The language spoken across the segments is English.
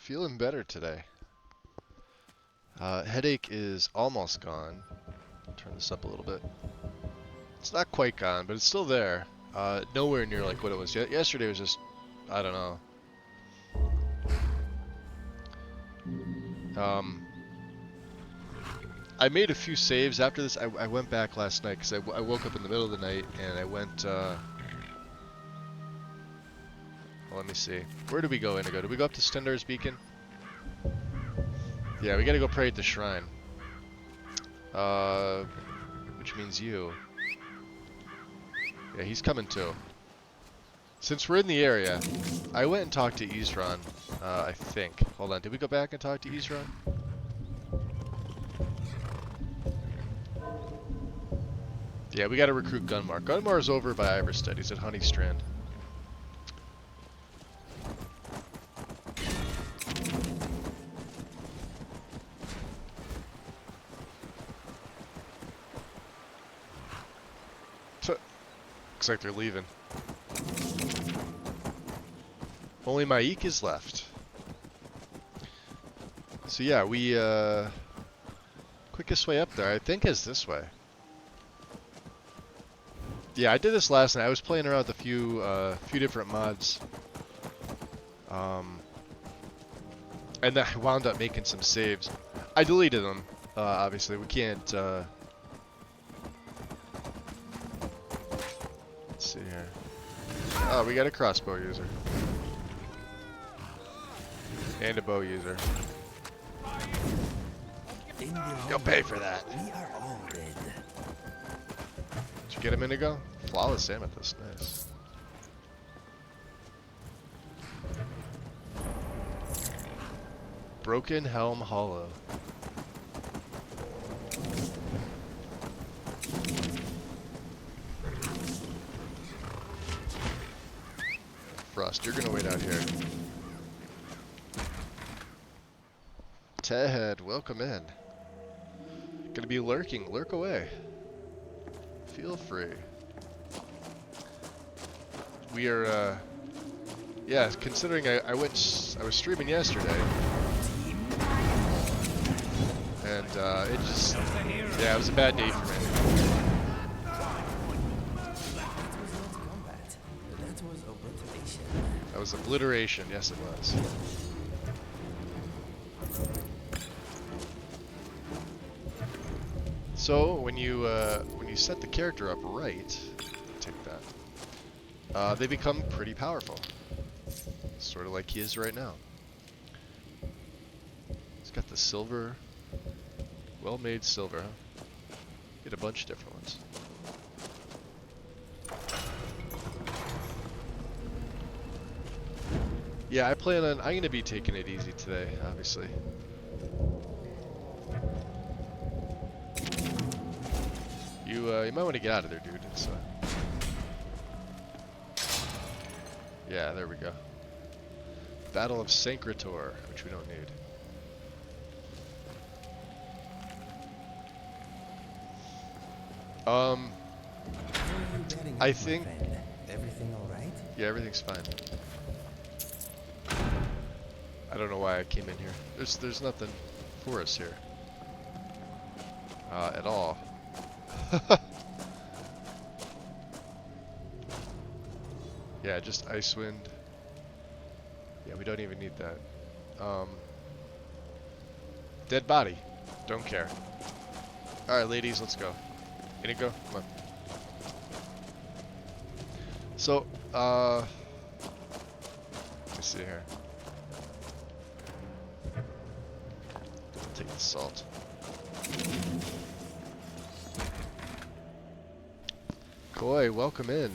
Feeling better today. Headache is almost gone. Turn this up a little bit. It's not quite gone, but it's still there. Nowhere near like what it was. Yesterday was just, I don't know. I made a few saves after this. I went back last night because I woke up in the middle of the night and I went. Well, let me see. Where did we go, Indigo? Did we go up to Stendar's Beacon? Yeah, we gotta go pray at the shrine. Which means you. Yeah, he's coming too. Since we're in the area, I went and talked to Isran, I think. Hold on, did we go back and talk to Isran? Yeah, we gotta recruit Gunmar. Gunmar is over by Iverstead. He's at Honey Strand. Looks like they're leaving. Only Maik is left. So yeah, we quickest way up there, I think, is this way. Yeah, I did this last night. I was playing around with a few different mods. And then I wound up making some saves. I deleted them, obviously. We can't, let's see here. Oh, we got a crossbow user. And a bow user. You'll pay for that. We are all dead. Did you get him, Indigo? Flawless amethyst, nice. Broken Helm Hollow. Frost, you're gonna wait out here. Ted, welcome in. Gonna be lurking, lurk away. Feel free. We are, yeah, considering I was streaming yesterday. And, it just, yeah, it was a bad day for me. That was obliteration, yes it was. So when you set the character up right, take that. They become pretty powerful, sort of like he is right now. He's got the silver, well-made silver, huh? Get a bunch of different ones. Yeah, I'm gonna be taking it easy today, obviously. You might want to get out of there, dude. It's, yeah, there we go. Battle of Sancrator, which we don't need. I think... Everything alright? Yeah, everything's fine. I don't know why I came in here. There's nothing for us here. At all. Yeah, just Icewind. Yeah, we don't even need that. Dead body. Don't care. Alright, ladies, let's go. Inigo, come on. So, let me see here. I'll take the salt. Koi, welcome in.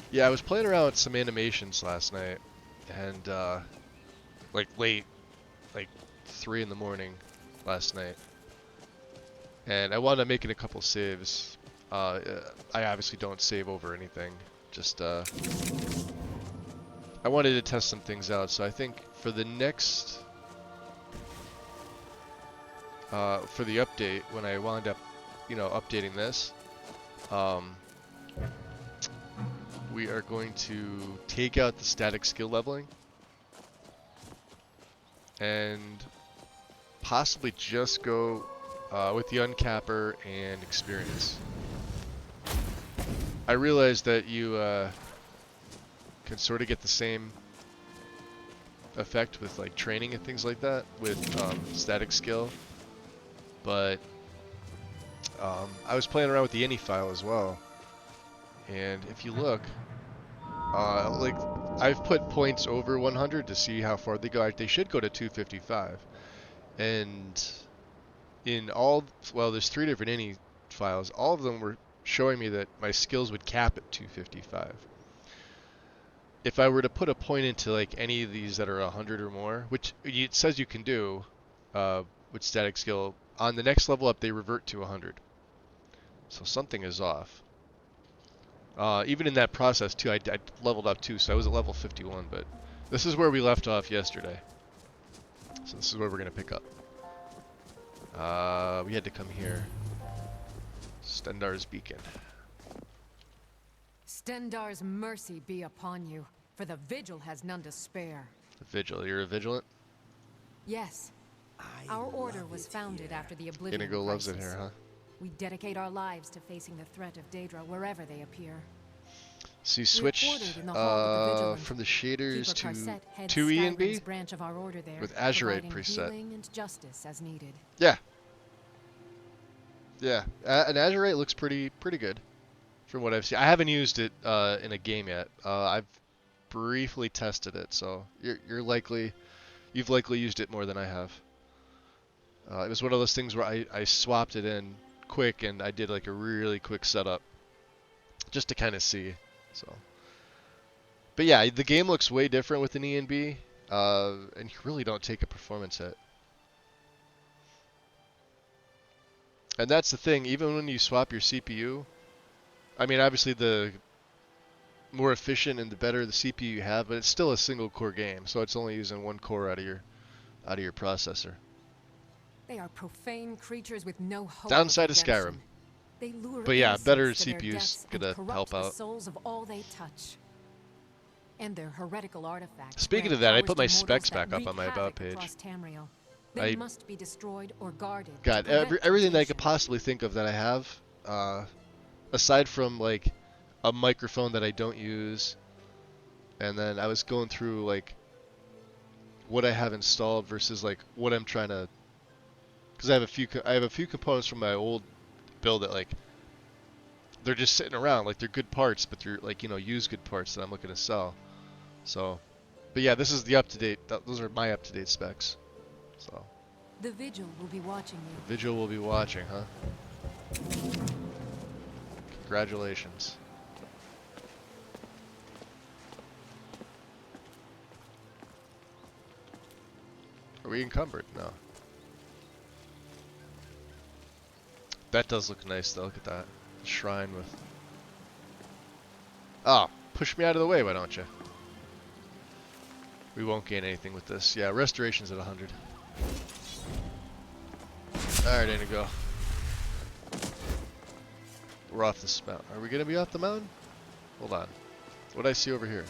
Yeah, I was playing around with some animations last night, and like late, like 3 in the morning last night, and I wound up making a couple saves. I obviously don't save over anything, just I wanted to test some things out, so I think for the next, for the update, when I wound up, you know, updating this, we are going to take out the static skill leveling and possibly just go with the uncapper and experience. I realize that you can sort of get the same effect with like training and things like that with static skill, but I was playing around with the ini file as well, and if you look, like I've put points over 100 to see how far they go. They should go to 255, and in all, well, there's 3 different ini files. All of them were showing me that my skills would cap at 255. If I were to put a point into like any of these that are 100 or more, which it says you can do with static skill, on the next level up they revert to 100. So something is off. Even in that process too, I leveled up too, so I was at level 51, but this is where we left off yesterday. So this is where we're going to pick up. We had to come here. Stendar's Beacon. Stendar's mercy be upon you, for the vigil has none to spare. The vigil, you're a vigilant? Yes. Our order was founded after the Oblivion Inigo loves it crisis. here, huh? We dedicate our lives to facing the threat of Daedra wherever they appear. So you switch from the shaders to 2E and B branch of our order there, with Azurite preset. Healing and justice as needed. Yeah. Yeah, an Azurite looks pretty good from what I've seen. I haven't used it in a game yet. I've briefly tested it, so you've likely used it more than I have. It was one of those things where I swapped it in quick and I did like a really quick setup just to kind of see. So, but yeah, the game looks way different with an E and B, and you really don't take a performance hit. And that's the thing, even when you swap your CPU, I mean, obviously the more efficient and the better the CPU you have, but it's still a single core game, so it's only using 1 core out of your processor. They are profane creatures with no hope. Downside of Skyrim. They lure But yeah, better innocents to their CPU's deaths gonna and corrupt help the out. souls of all they touch. And their heretical artifacts. Speaking of that, I put my specs back up on my about page. They must be destroyed or guarded. God, everything that I could possibly think of that I have, aside from like a microphone that I don't use, and then I was going through like what I have installed versus like what I'm trying to, because I have a few components from my old build that like they're just sitting around, like they're good parts, but they're like, you know, used good parts that I'm looking to sell. So, but yeah, this is the up-to-date. Those are my up-to-date specs. So. The vigil will be watching you. The vigil will be watching, huh? Congratulations. Are we encumbered? No. That does look nice though, look at that. Shrine with... Oh, push me out of the way, why don't you? We won't gain anything with this. Yeah, restoration's at 100. Alright, Inigo. We're off this mountain. Are we gonna be off the mountain? Hold on. What do I see over here?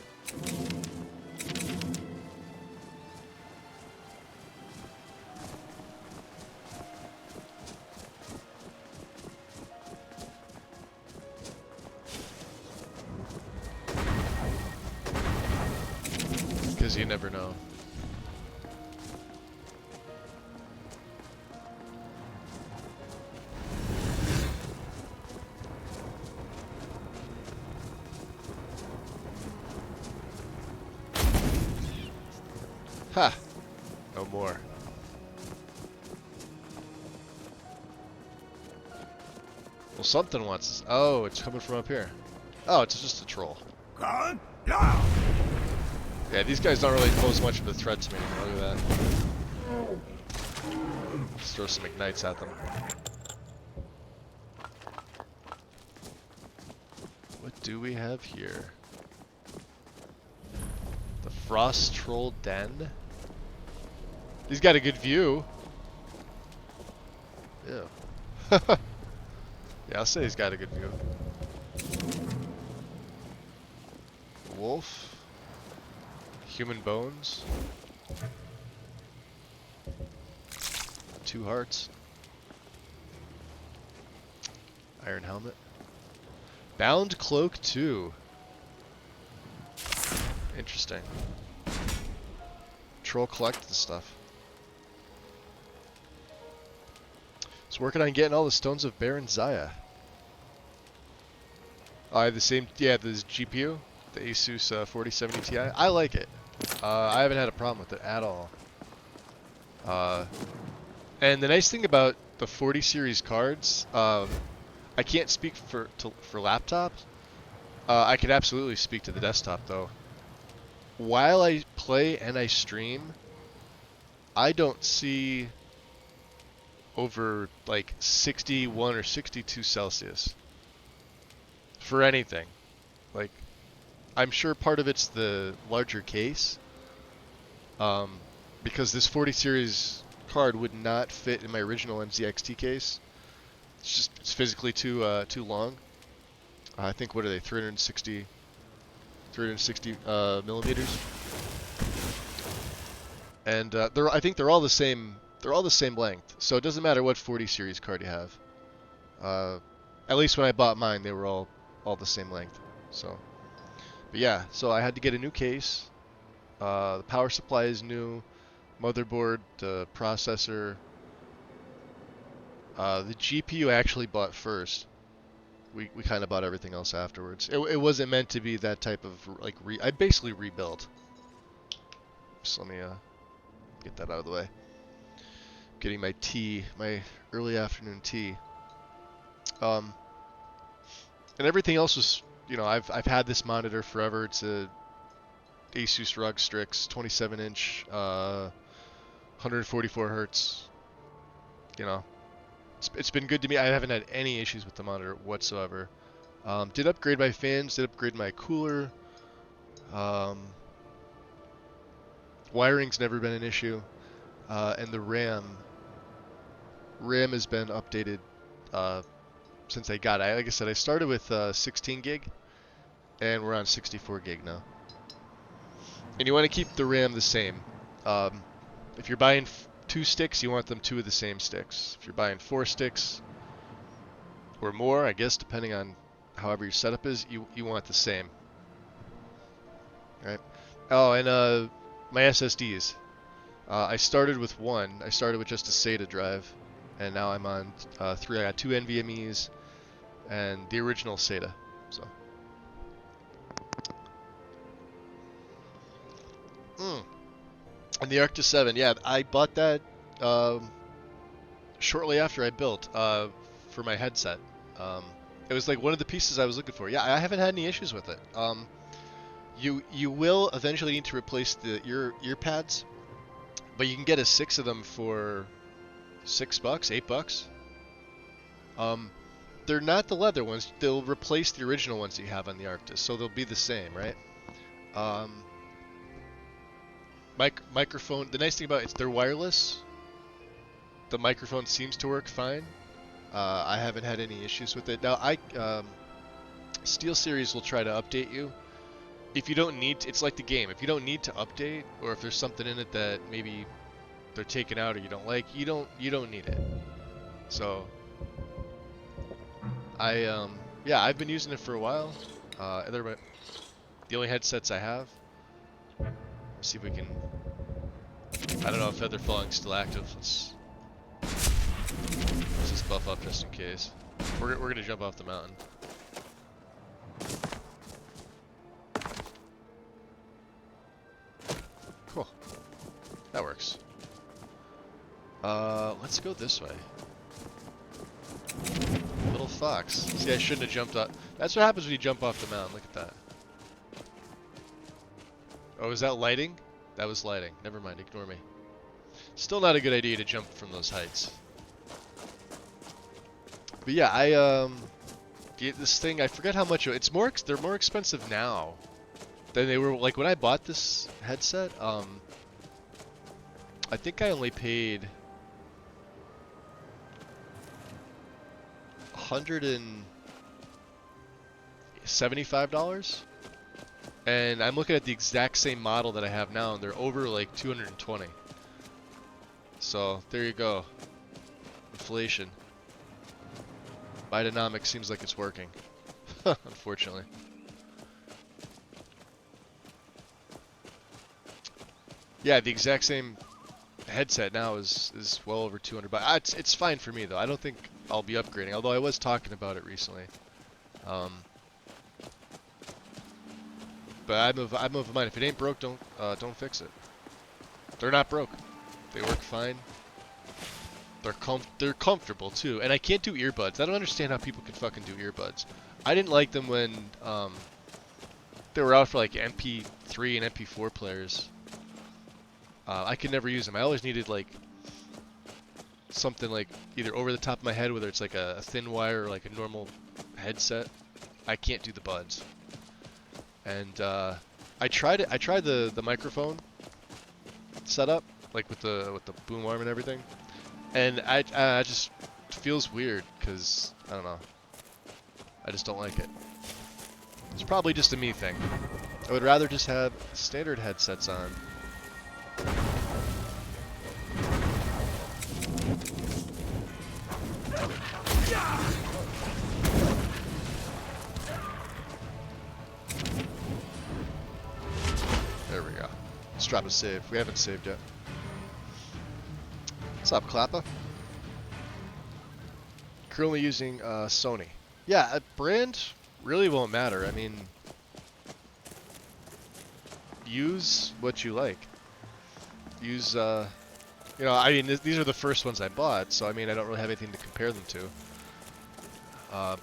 Because you never know. Ha! No more. Well, something wants us. Oh, it's coming from up here. Oh, it's just a troll. Yeah, these guys don't really pose much of a threat to me anymore. Look at that. Let's throw some ignites at them. What do we have here? The Frost Troll Den? He's got a good view. Yeah. Yeah, I'll say he's got a good view. wolf. Human bones. 2 hearts. Iron helmet. Bound cloak 2. Interesting. Troll collect the stuff. It's working on getting all the stones of Baron Zaya. I have the same, yeah, this GPU, the Asus 4070 Ti. I like it. I haven't had a problem with it at all. And the nice thing about the 40 series cards, I can't speak for laptops. I could absolutely speak to the desktop though. While I play and I stream, I don't see over like 61 or 62 Celsius for anything. Like, I'm sure part of it's the larger case, because this 40 series card would not fit in my original MZXT case. It's physically too long. I think, what are they, 360 millimeters, and I think they're all the same. They're all the same length, so it doesn't matter what 40 series card you have. At least when I bought mine, they were all the same length. So, but yeah, so I had to get a new case. The power supply is new, motherboard, processor. The GPU I actually bought first. We kind of bought everything else afterwards. It wasn't meant to be that type of like I basically rebuilt. So let me get that out of the way. Getting my tea, my early afternoon tea. And everything else was, you know, I've had this monitor forever. It's a Asus ROG Strix 27-inch, 144 hertz. You know, it's been good to me. I haven't had any issues with the monitor whatsoever. Did upgrade my fans, did upgrade my cooler. Wiring's never been an issue. And the RAM has been updated since I got it. Like I said, I started with 16 gig, and we're on 64 gig now. And you want to keep the RAM the same. If you're buying 2 sticks, you want them 2 of the same sticks. If you're buying 4 sticks or more, I guess, depending on however your setup is, you want the same. Right? Oh, and my SSDs. I started with 1. I started with just a SATA drive, and now I'm on 3. I got 2 NVMEs and the original SATA. So. And the Arctis 7, yeah, I bought that shortly after I built for my headset. It was like one of the pieces I was looking for. Yeah, I haven't had any issues with it. You will eventually need to replace the ear pads, but you can get 6 of them for $6, $8. They're not the leather ones. They'll replace the original ones that you have on the Arctis, so they'll be the same, right? Microphone. The nice thing about it is they're wireless. The microphone seems to work fine. I haven't had any issues with it. Now, SteelSeries will try to update you. If you don't need to, it's like the game. If you don't need to update, or if there's something in it that maybe they're taking out or you don't like, you don't need it. So, yeah, I've been using it for a while. They're the only headsets I have. Let's see if we can. I don't know if Feather Falling's still active. Let's just buff up just in case. We're gonna jump off the mountain. Cool. That works. Let's go this way. Little fox. See, I shouldn't have jumped up. That's what happens when you jump off the mountain. Look at that. Oh, is that lighting? That was lighting. Never mind, ignore me. Still not a good idea to jump from those heights. But yeah, this thing, I forget how much it's more. They're more expensive now than they were like when I bought this headset. I think I only paid $175, And I'm looking at the exact same model that I have now, and they're over like 220. So there you go. Inflation. Bidenomics seems like it's working. Unfortunately. Yeah, the exact same headset now is well over 200 bucks. It's fine for me though. I don't think I'll be upgrading, although I was talking about it recently. But I'm of mine. If it ain't broke, don't fix it. They're not broke. They work fine. They're comfortable too. And I can't do earbuds. I don't understand how people can fucking do earbuds. I didn't like them when they were out for like MP3 and MP4 players. I could never use them. I always needed like something like either over the top of my head, whether it's like a thin wire or like a normal headset. I can't do the buds. And I tried it. I tried the microphone setup, like with the boom arm and everything, and I just it feels weird because I don't know. I just don't like it. It's probably just a me thing. I would rather just have standard headsets on. There we go. Let's drop a save. We haven't saved yet. What's up, Klappa? Currently using Sony. Yeah, a brand really won't matter. I mean, use what you like. Use, you know, I mean, these are the first ones I bought, so I mean, I don't really have anything to compare them to.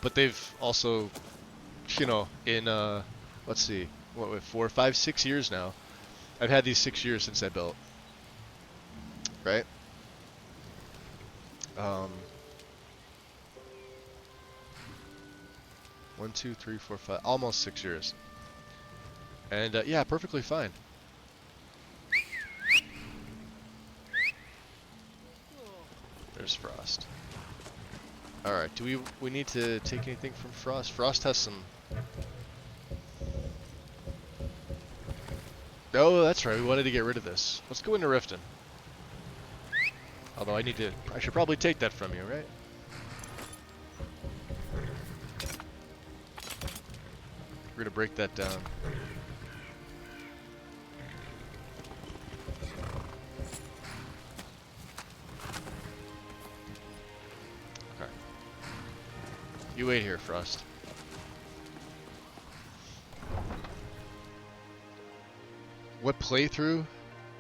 But they've also, you know, in, let's see, what, 4, 5, 6 years now. I've had these 6 years since I built. Right? 1, 2, 3, 4, 5, almost 6 years. And yeah, perfectly fine. There's Frost. Alright, do we need to take anything from Frost? Frost has some... Oh, that's right, we wanted to get rid of this. Let's go into Riften. Although I should probably take that from you, right? We're gonna break that down. Okay. You wait here, Frost. What playthrough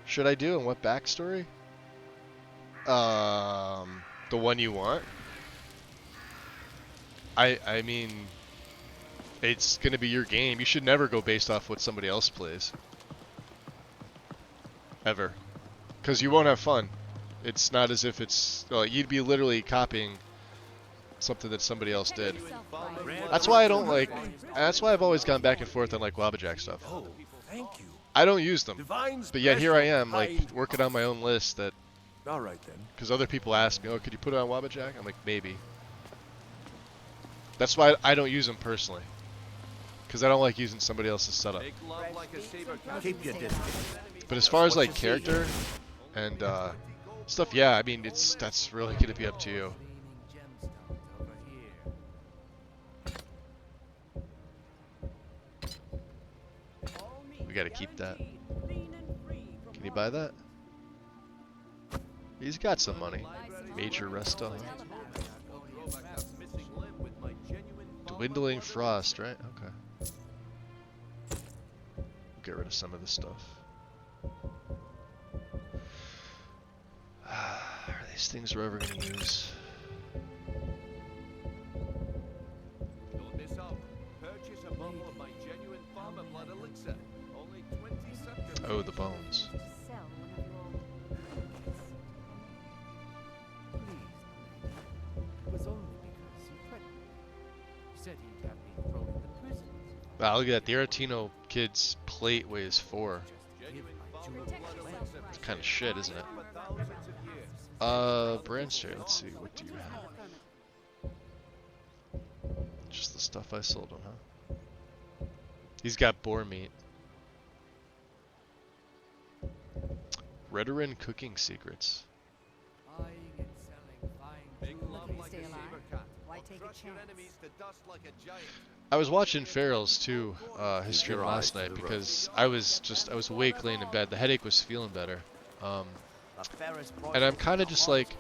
should I do and what backstory? The one you want? I mean, it's gonna be your game. You should never go based off what somebody else plays. Ever. Because you won't have fun. It's not as if it's... Well, you'd be literally copying something that somebody else did. That's why I don't like... That's why I've always gone back and forth on like Wabbajack stuff. Oh, thank you. I don't use them. But yet here I am, like, working on my own list that... All right then. Because other people ask me, oh, could you put it on Wabbajack? I'm like, maybe. That's why I don't use them personally. Because I don't like using somebody else's setup. Keep your distance. But as far as like character and stuff, yeah, I mean, that's really gonna be up to you. We gotta keep that. Can you buy that? He's got some money. Major resto. Dwindling Frost, right? Okay. Get rid of some of this stuff. Are these things we're ever going to use? Oh, the bones. Wow, look at that. The Aretino kid's plate weighs 4. It's kind of shit, isn't it? Brand share. Let's see. What do you have? Just the stuff I sold him, huh? He's got boar meat. Redoran cooking secrets. Buying and selling fine. Big love Looking to like stay a alive? saber cat. Why Or take a crush your chance? enemies to dust like a giant. I was watching Farrell's too, his stream your last eyes to night the road. because I was awake laying in bed. The headache was feeling better. And I'm kind of just like,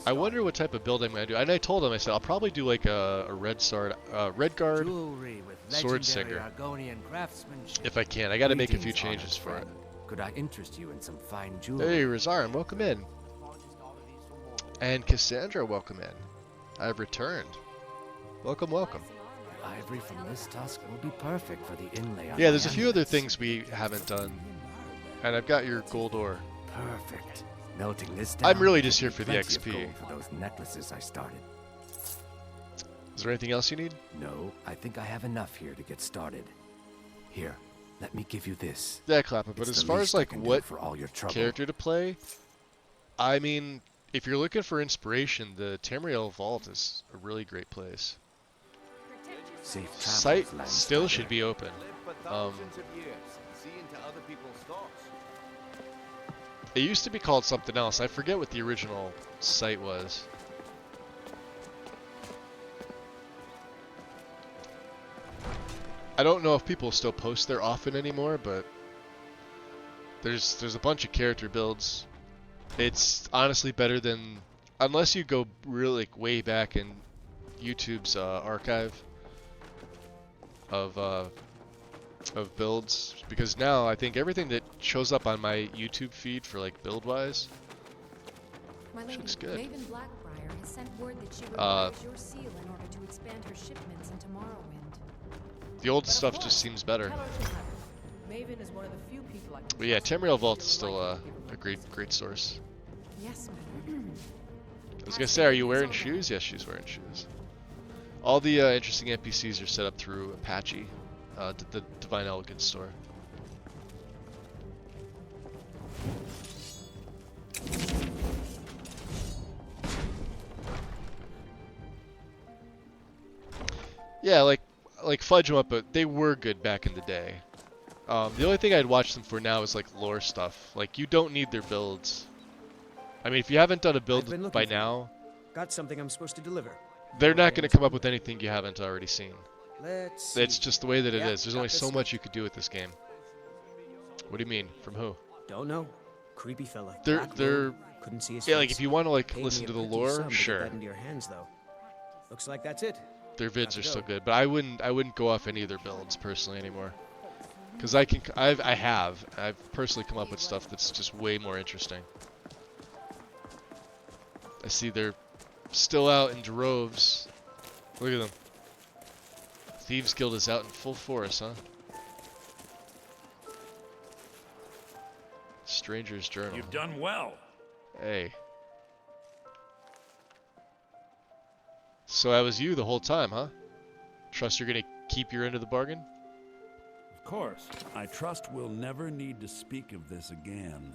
I wonder what type of build I'm gonna do. And I told him, I said I'll probably do like a red guard Jewelry with sword legendary singer Argonian craftsmanship. if I can. I got to make a few Greetings, changes honest for it. friend. Could I interest you in some fine jewelry? Hey, Razarin, welcome in. And Cassandra, welcome in. I've returned. Welcome, welcome. The ivory from this tusk will be perfect for the inlay on Yeah, my there's a few other amulets. things we haven't done. And I've got your gold ore. Perfect. Melting this down. I'm really just will here be for the plenty of XP. gold for those necklaces I started. Is there anything else you need? No, I think I have enough here to get started. Here, let me give you this. Yeah, Clapper, but It's as the far least as I like can do what for all your trouble. character to play, I mean, if you're looking for inspiration, the Tamriel Vault is a really great place. Safe travels, Site Land still Spider. should be open. It used to be called something else. I forget what the original site was. I don't know if people still post there often anymore, but there's a bunch of character builds. It's honestly better than, unless you go really like way back in YouTube's archive of builds, because now I think everything that shows up on my YouTube feed for like build wise My lady, looks good. Maven Blackbriar has sent word that she requires your seal in order to expand her shipments into Morrowind. The old But of stuff course, just seems better. tell her she'll have it. Maven is one of the few people I can But yeah, trust Tamriel who Vault will is still likely give her a my great source. Yes, madam. I was gonna say, are you wearing shoes? Yes, she's wearing shoes. All the interesting NPCs are set up through Apache, the Divine Elegance store. Yeah, like fudge them up, but they were good back in the day. The only thing I'd watch them for now is like lore stuff. Like you don't need their builds. I mean, if you haven't done a I've build been looking by for you. now, Got something I'm supposed to deliver. they're not Okay, going to let's come up go. with anything you haven't already seen. Let's see. It's just the way that it Yeah, is. There's got only this so stuff. much you could do with this game. What do you mean? From who? Don't know. Creepy fella. They're Black they're robe. Couldn't see his yeah, like face. if you want to like Paid me listen a to the pretty lore, sum to get sure. that into your hands, though. Looks like that's it. Their vids Gotta are still go. good, but I wouldn't go off any of their builds personally anymore. Cuz I've personally come up with stuff that's just way more interesting. I see they're still out in droves. Look at them. Thieves Guild is out in full force, huh? Stranger's Journal. You've done well. Hey. So that was you the whole time, huh? Trust you're gonna keep your end of the bargain? Of course. I trust we'll never need to speak of this again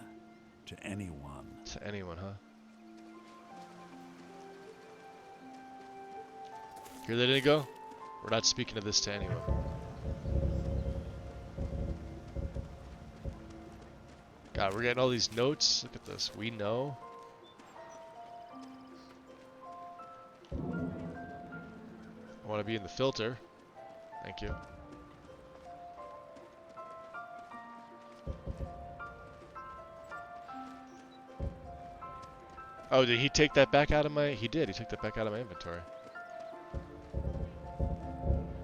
to anyone. To anyone, huh? Hear that, Inigo? We're not speaking of this to anyone. God, we're getting all these notes. Look at this. We know. I want to be in the filter. Thank you. Oh, did he take that back out of my... He did. He took that back out of my inventory.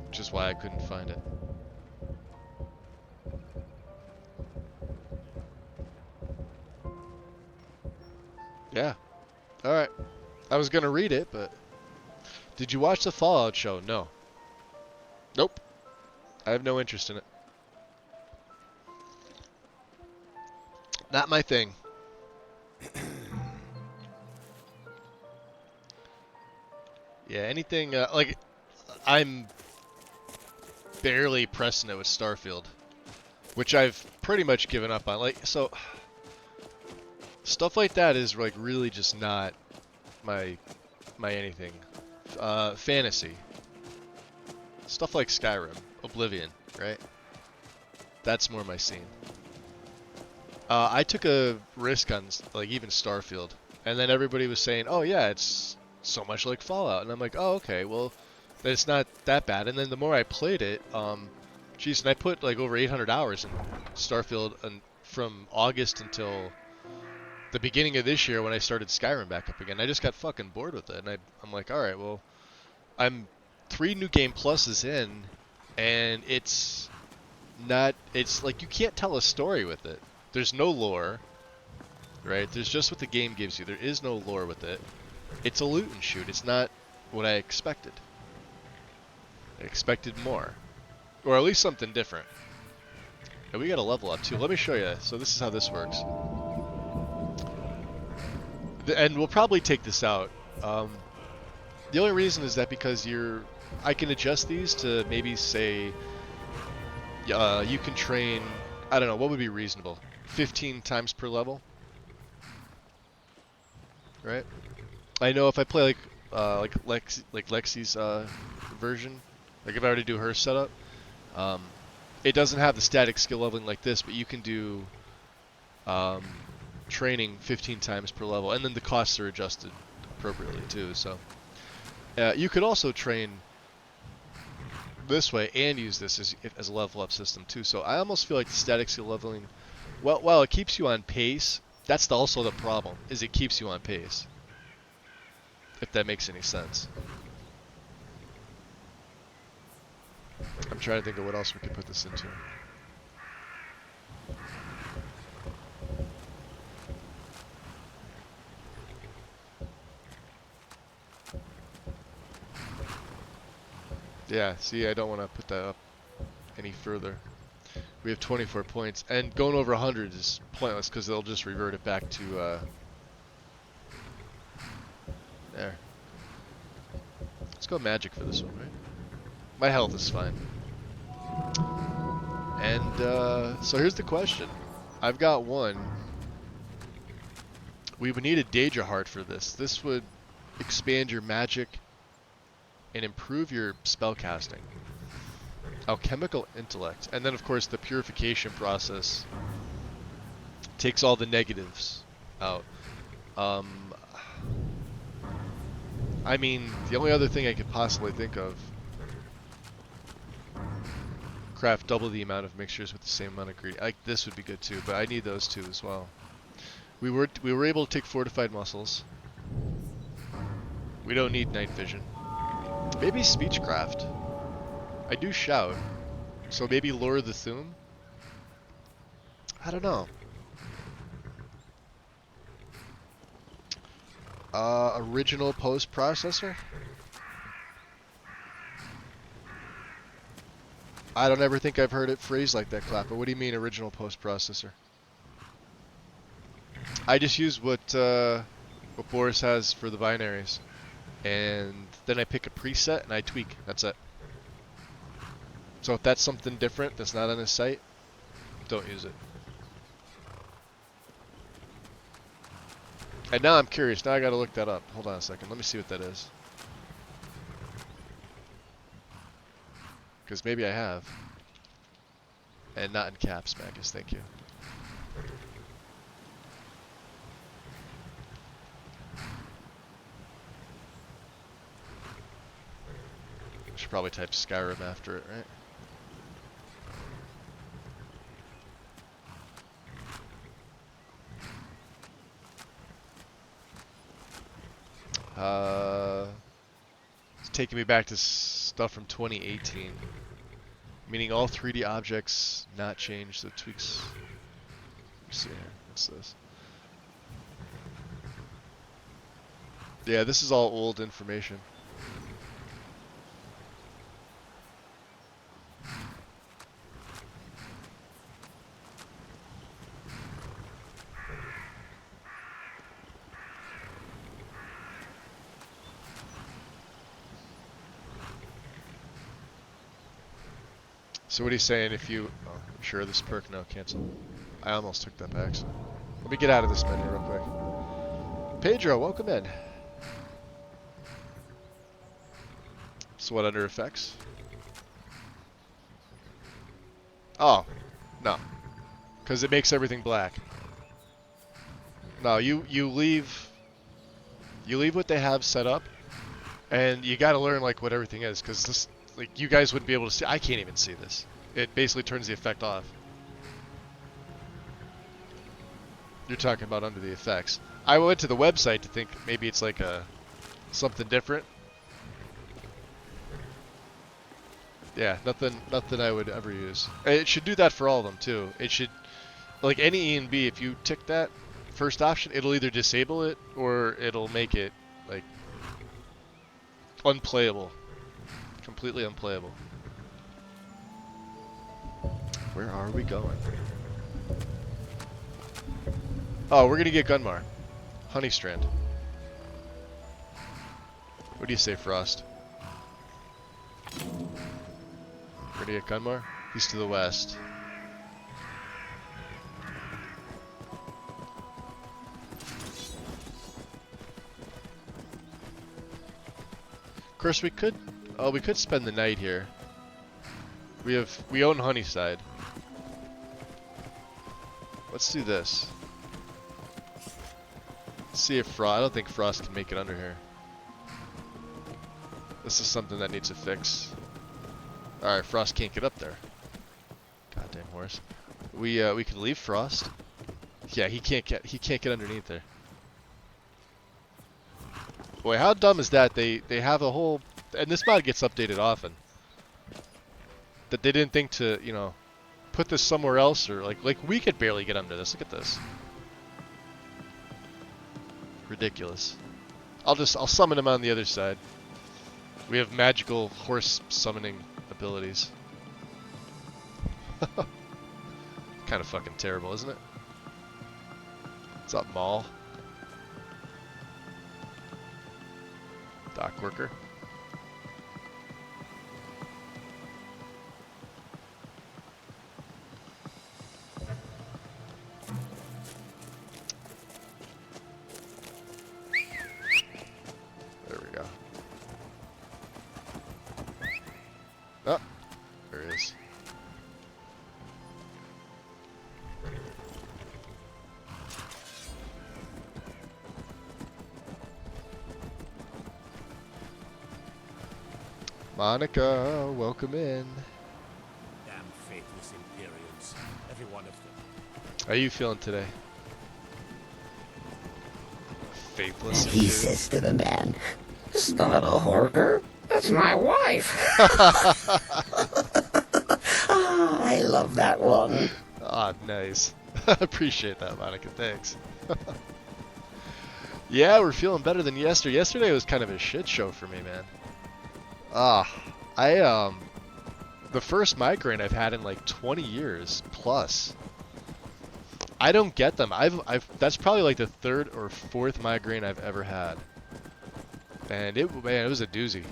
Which is why I couldn't find it. Yeah. Alright. I was gonna read it, but... Did you watch the Fallout show? No. Nope. I have no interest in it. Not my thing. Yeah, anything, like, I'm barely pressing it with Starfield, which I've pretty much given up on. Like, so, stuff like that is, like, really just not my anything. Fantasy. Stuff like Skyrim, Oblivion, right? That's more my scene. I took a risk on like even Starfield, and then everybody was saying, "Oh yeah, it's so much like Fallout," and I'm like, "Oh okay, well, then it's not that bad." And then the more I played it, geez, and I put like over 800 hours in Starfield, and from August until the beginning of this year when I started Skyrim back up again. I just got fucking bored with it, and I'm like, all right, well, I'm 3 new game pluses in, and it's not. It's like you can't tell a story with it. There's no lore. Right? There's just what the game gives you. There is no lore with it. It's a loot and shoot. It's not what I expected. I expected more. Or at least something different. And we got a level up too. Let me show you. So this is how this works. And we'll probably take this out. The only reason is that because I can adjust these to maybe say, you can train, I don't know, what would be reasonable? 15 times per level? Right? I know if I play like Lexi's version, like if I were to do her setup, it doesn't have the static skill leveling like this, but you can do training 15 times per level, and then the costs are adjusted appropriately too. So you could also train this way and use this as a level up system too. So I almost feel like the static skill leveling, well, while it keeps you on pace, that's also the problem, is it keeps you on pace. If that makes any sense. I'm trying to think of what else we could put this into. Yeah, see, I don't want to put that up any further. We have 24 points, and going over 100 is pointless because they'll just revert it back to there. Let's go magic for this one, right? My health is fine. And so here's the question. I've got one. We would need a Daedra Heart for this. This would expand your magic and improve your spellcasting. Alchemical intellect. And then of course the purification process takes all the negatives out. I mean, the only other thing I could possibly think of, craft double the amount of mixtures with the same amount of ingredients. Like this would be good too, but I need those two as well. We were able to take fortified muscles. We don't need night vision. Maybe speechcraft. I do shout, so maybe lure the Thum. I don't know. Original post processor. I don't ever think I've heard it phrased like that, Clapper. What do you mean original post processor? I just use what Boris has for the binaries, and then I pick a preset and I tweak. That's it. So if that's something different that's not on his site, don't use it. And now I'm curious. Now I gotta look that up. Hold on a second. Let me see what that is. Because maybe I have. And not in caps, Magus. Thank you. Should probably type Skyrim after it, right? It's taking me back to stuff from 2018. Meaning all 3D objects not change, so tweaks. Let's see here. What's this? Yeah, this is all old information. So what he's saying, if you... Oh, I'm sure this perk, no, cancel. I almost took that back, so... Let me get out of this menu real quick. Pedro, welcome in. So what, under effects? Oh, no. Because it makes everything black. No, you leave what they have set up, and you got to learn like what everything is, because this, like, you guys wouldn't be able to see. I can't even see this. It basically turns the effect off. You're talking about under the effects. I went to the website to think maybe it's like a something different. Yeah, nothing I would ever use. It should do that for all of them too. It should, like any E and B, if you tick that first option, it'll either disable it or it'll make it like unplayable, completely unplayable. Where are we going? Oh, we're gonna get Gunmar. Honeystrand. What do you say, Frost? We're gonna get Gunmar? He's to the west. Of course, we could spend the night here. We own Honeyside. Let's do this. Let's see if Frost. I don't think Frost can make it under here. This is something that needs a fix. All right, Frost can't get up there. Goddamn horse. We could leave Frost. Yeah, he can't get underneath there. Boy, how dumb is that? They have a whole, and this mod gets updated often, that they didn't think to, you know, put this somewhere else, or like we could barely get under this. Look at this. Ridiculous. I'll summon him on the other side. We have magical horse summoning abilities. Kind of fucking terrible, isn't it? What's up, Maul? Dock worker. There we go. Oh, there he is. Monica, welcome in. Damn faithless Imperials. Every one of them. How are you feeling today? Faithless. He says to the man, "It's not a horker, that's my wife." Ah, I love that one. Ah, nice. Appreciate that, Monica. Thanks. Yeah, we're feeling better than yesterday. Yesterday was kind of a shit show for me, man. The first migraine I've had in like 20 years plus. I don't get them. That's probably like the third or fourth migraine I've ever had. And it was a doozy.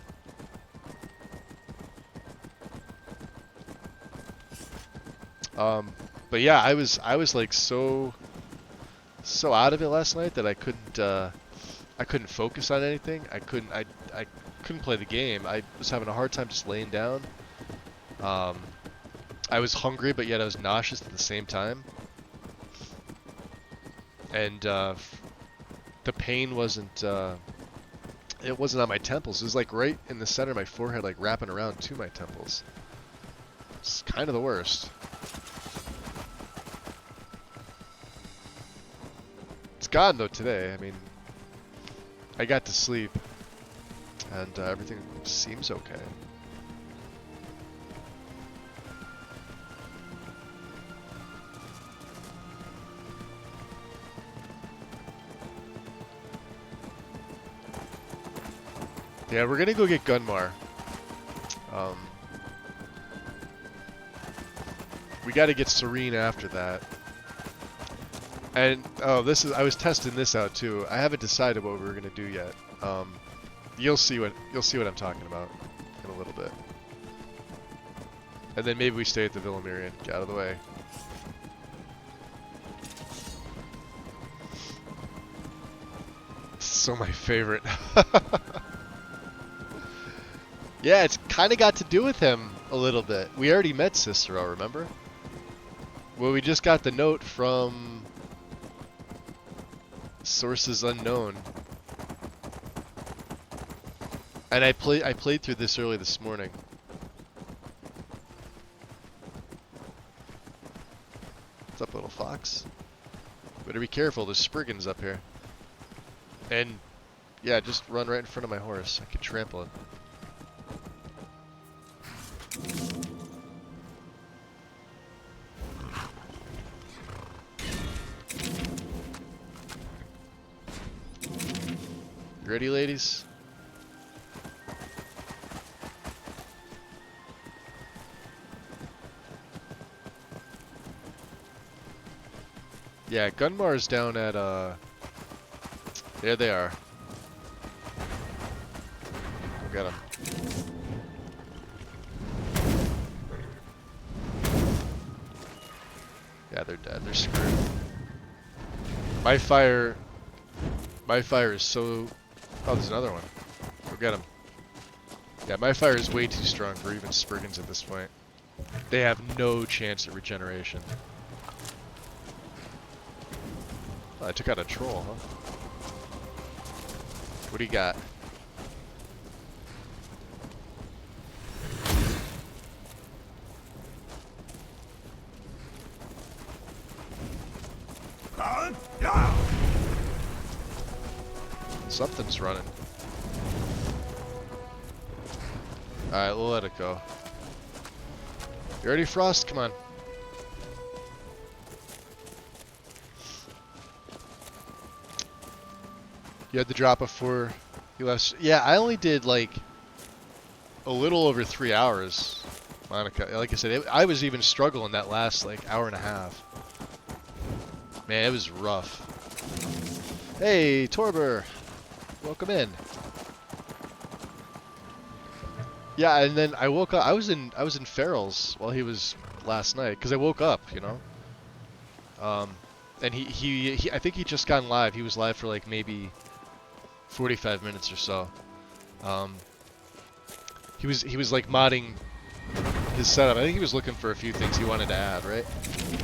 But yeah, I was like so out of it last night that I couldn't focus on anything. I couldn't play the game. I was having a hard time just laying down. I was hungry, but yet I was nauseous at the same time. And the pain wasn't it wasn't on my temples. It was like right in the center of my forehead, like wrapping around to my temples. It's kind of the worst. It's gone though today. I mean, I got to sleep, and everything seems okay. Yeah, we're gonna go get Gunmar. We gotta get Serene after that. And I was testing this out too. I haven't decided what we're gonna do yet. You'll see what I'm talking about in a little bit. And then maybe we stay at the Villa Mirian. Get out of the way. So my favorite. Yeah, it's kind of got to do with him a little bit. We already met Cicero, remember? Well, we just got the note from Sources unknown. And I played through this early this morning. What's up, little fox? Better be careful, there's Spriggans up here. And yeah, just run right in front of my horse. I could trample it. You ready, ladies? Yeah, Gunmar's down at, there they are. Got him. Yeah, they're dead. They're screwed. My fire is so... Oh, there's another one. Go get him. Yeah, my fire is way too strong for even Spriggans at this point. They have no chance at regeneration. Oh, I took out a troll, huh? What do you got? Something's running. Alright, we'll let it go. You ready, Frost? Come on. You had the drop before you left. Yeah, I only did like a little over 3 hours, Monica. Like I said, I was even struggling that last like hour and a half. Man, it was rough. Hey, Torber. Welcome in. Yeah, and then I woke up. I was in Farrell's while he was last night because I woke up, you know. And he I think he just gone live. He was live for like maybe 45 minutes or so. He was like modding his setup. I think he was looking for a few things he wanted to add, right?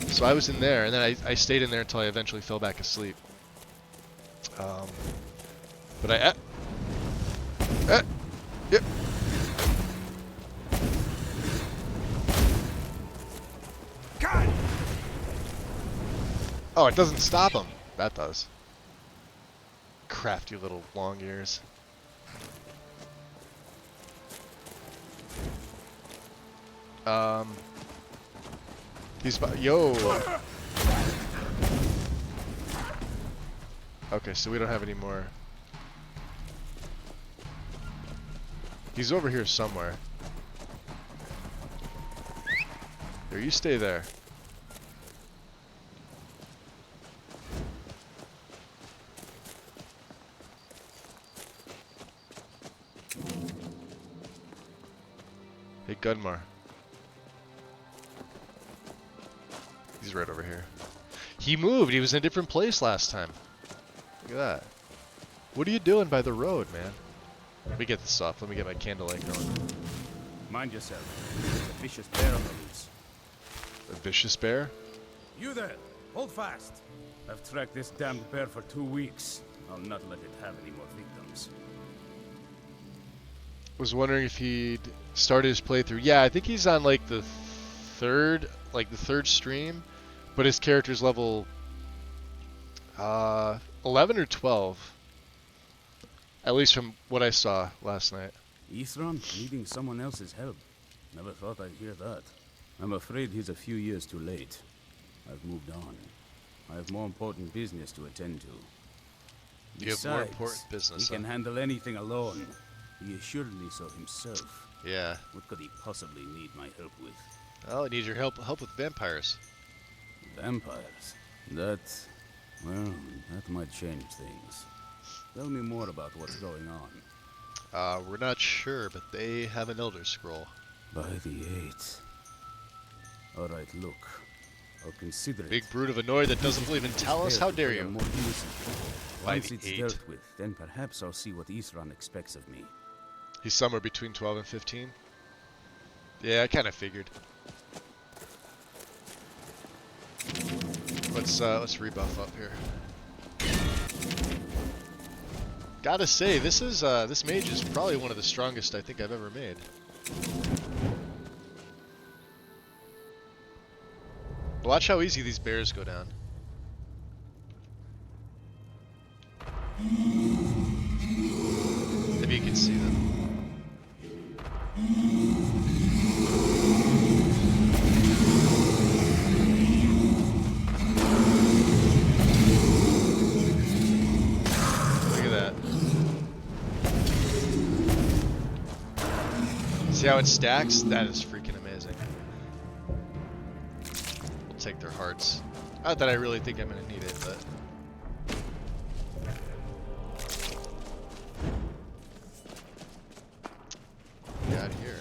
So I was in there, and then I stayed in there until I eventually fell back asleep. But yep. God! Oh, it doesn't stop him. That does. Crafty little long ears. He's yo. Okay, so we don't have any more. He's over here somewhere. Here, you stay there. Hey, Gunmar. He's right over here. He moved. He was in a different place last time. Look at that. What are you doing by the road, man? Let me get this off. Let me get my candlelight going. Mind yourself. There's a vicious bear on the loose. A vicious bear? You there! Hold fast! I've tracked this damned bear for 2 weeks. I'll not let it have any more victims. Was wondering if he'd started his playthrough. Yeah, I think he's on like the third stream, but his character's level 11 or 12. At least from what I saw last night. Isran needing someone else's help. Never thought I'd hear that. I'm afraid he's a few years too late. I've moved on. I have more important business to attend to. You have more important business. He can handle anything alone. He assured me so himself. Yeah. What could he possibly need my help with? Oh, I need your help with vampires. Vampires? That might change things. Tell me more about what's going on. We're not sure, but they have an Elder Scroll. By the 8th. Alright, look. I'll consider it. Big brute of a Noid that doesn't believe in Talus? How dare you? Once it's 5-8. dealt with, then perhaps I'll see what Isran expects of me. He's somewhere between 12 and 15. Yeah, I kind of figured. Let's rebuff up here. Gotta say, this mage is probably one of the strongest I think I've ever made. Watch how easy these bears go down. If you can see them. Look at that. See how it stacks? That is freaking amazing. We'll take their hearts. Not that I really think I'm gonna need it, but... Get out of here.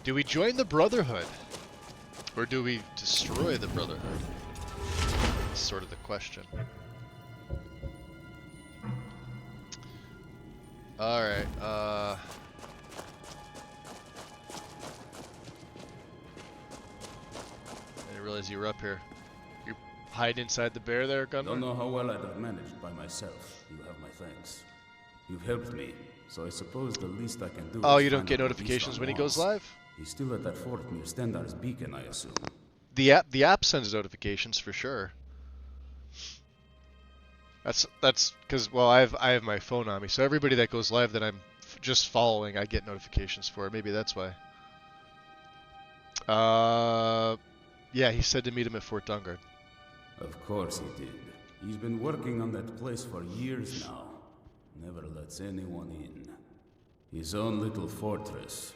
Do we join the Brotherhood? Or do we destroy the Brotherhood? That's sort of the question. Alright, I didn't realize you were up here. You're hiding inside the bear there, Gunnar? Don't know how well I'd have managed by myself. You have my thanks. You've helped me, so I suppose the least I can do Oh, is you don't find get out what notifications Easton when he goes wants. live? He's still at that fort near Stendar's beacon, I assume. The app sends notifications for sure. That's because, well, I have my phone on me, so everybody that goes live that I'm just following, I get notifications for. Maybe that's why. Yeah, he said to meet him at Fort Dungard. Of course he did. He's been working on that place for years now. Never lets anyone in. His own little fortress.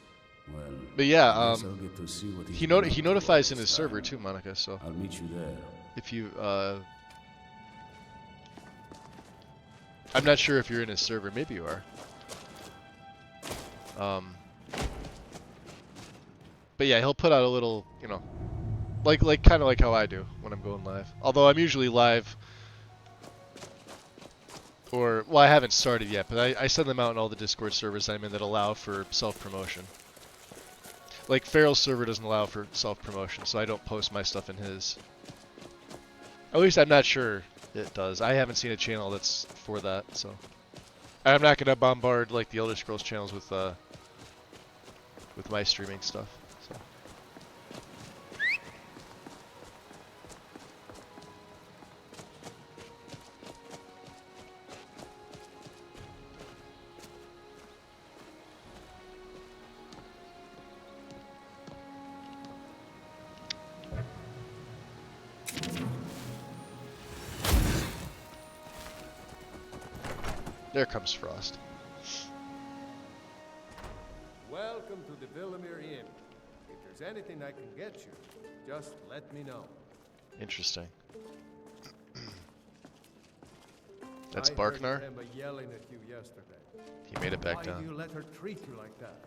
Well, But yeah, I guess I'll get to see what he been up to notifies all in his this server time. too, Monica. So I'll meet you there. if you I'm not sure if you're in his server. Maybe you are. But yeah, he'll put out a little, you know, like kind of like how I do when I'm going live. Although I'm usually live, or well, I haven't started yet, but I send them out in all the Discord servers I'm in that allow for self-promotion. Like Farrell's server doesn't allow for self-promotion, so I don't post my stuff in his. At least I'm not sure it does. I haven't seen a channel that's for that, so I'm not gonna bombard like the Elder Scrolls channels with my streaming stuff. So. There comes Frost. Welcome to the Villamere Inn. If there's anything I can get you, just let me know. Interesting. That's I Barknar? heard Emma yelling at you yesterday. He made it back Why down. do you let her treat you like that?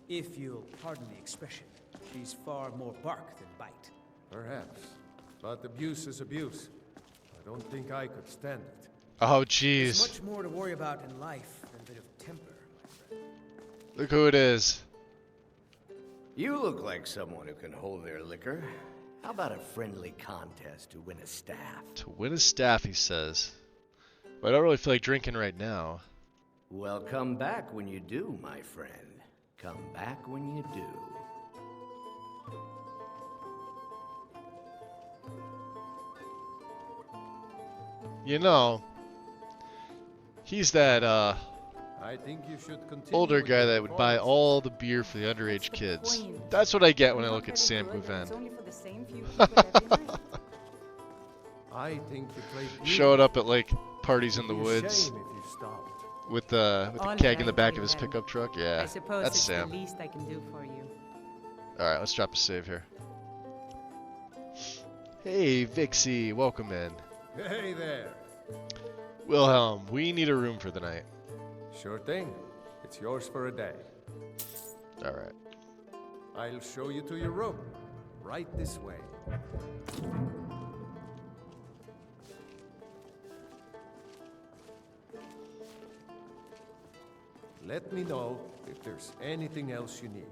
If you'll pardon the expression, she's far more bark than bite. Perhaps. But abuse is abuse. I don't think I could stand it. Oh, There's jeez. much more to worry about in life than a bit of temper, my friend. Look who it is. You look like someone who can hold their liquor. How about a friendly contest to win a staff? To win a staff, he says. But I don't really feel like drinking right now. Well, come back when you do, my friend. Come back when you do. You know, he's that I think you should continue older with guy your that would buy performance. all the beer for the underage kids. point? That's what I get when I Not look at very Sam good, and Bouvin. it's only for the same few people every night. I think you played Showing up at like parties in the It'd be a woods shame if you stopped. with the All keg in the right, back of his then. pickup truck. Yeah, I suppose that's it's Sam. the least I can do for you. All right, let's drop a save here. Hey, Vixie, welcome in. Hey there. Wilhelm, we need a room for the night. Sure thing. It's yours for a day. All right. I'll show you to your room. Right this way. Let me know if there's anything else you need.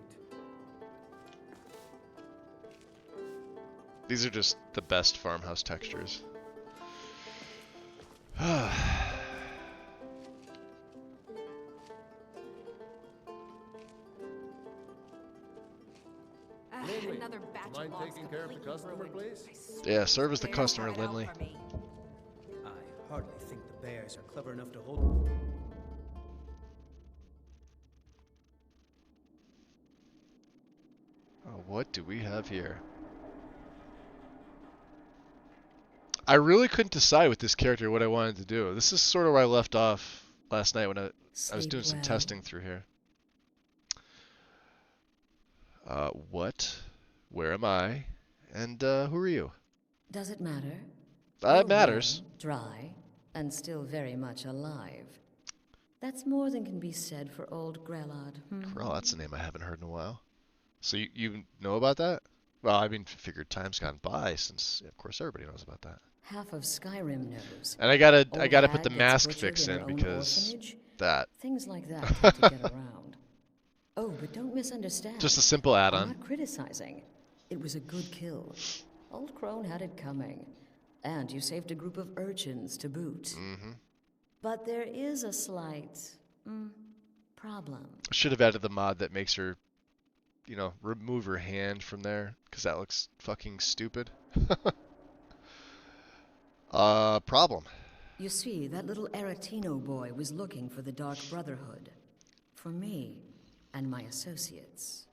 These are just the best farmhouse textures. Another batch Mind of logs taking care of the completely customer, ruined. please? I swear Yeah, serve as the bears customer, brought it out Lindley. for me. I hardly think the bears are clever enough to hold. Oh, what do we have here? I really couldn't decide with this character what I wanted to do. This is sort of where I left off last night when I was doing some testing through here. What? Where am I? And who are you? Does it matter? It matters. Warm, dry, and still very much alive. That's more than can be said for old Grelod. Well, that's a name I haven't heard in a while. So you know about that? Well, I mean, figured time's gone by since, of course, everybody knows about that. Half of Skyrim knows. And I gotta Old put the hag mask gets fix butchered in her own because orphanage. that. Things like that take to get around. Oh, but don't misunderstand. Just a simple I'm add-on. not criticizing. It was a good kill. Old Crone had it coming. And you saved a group of urchins to boot. Mm-hmm. But there is a slight problem. Should have added the mod that makes her, you know, remove her hand from there, because that looks fucking stupid. Problem. You see, that little Aretino boy was looking for the Dark Brotherhood. For me and my associates.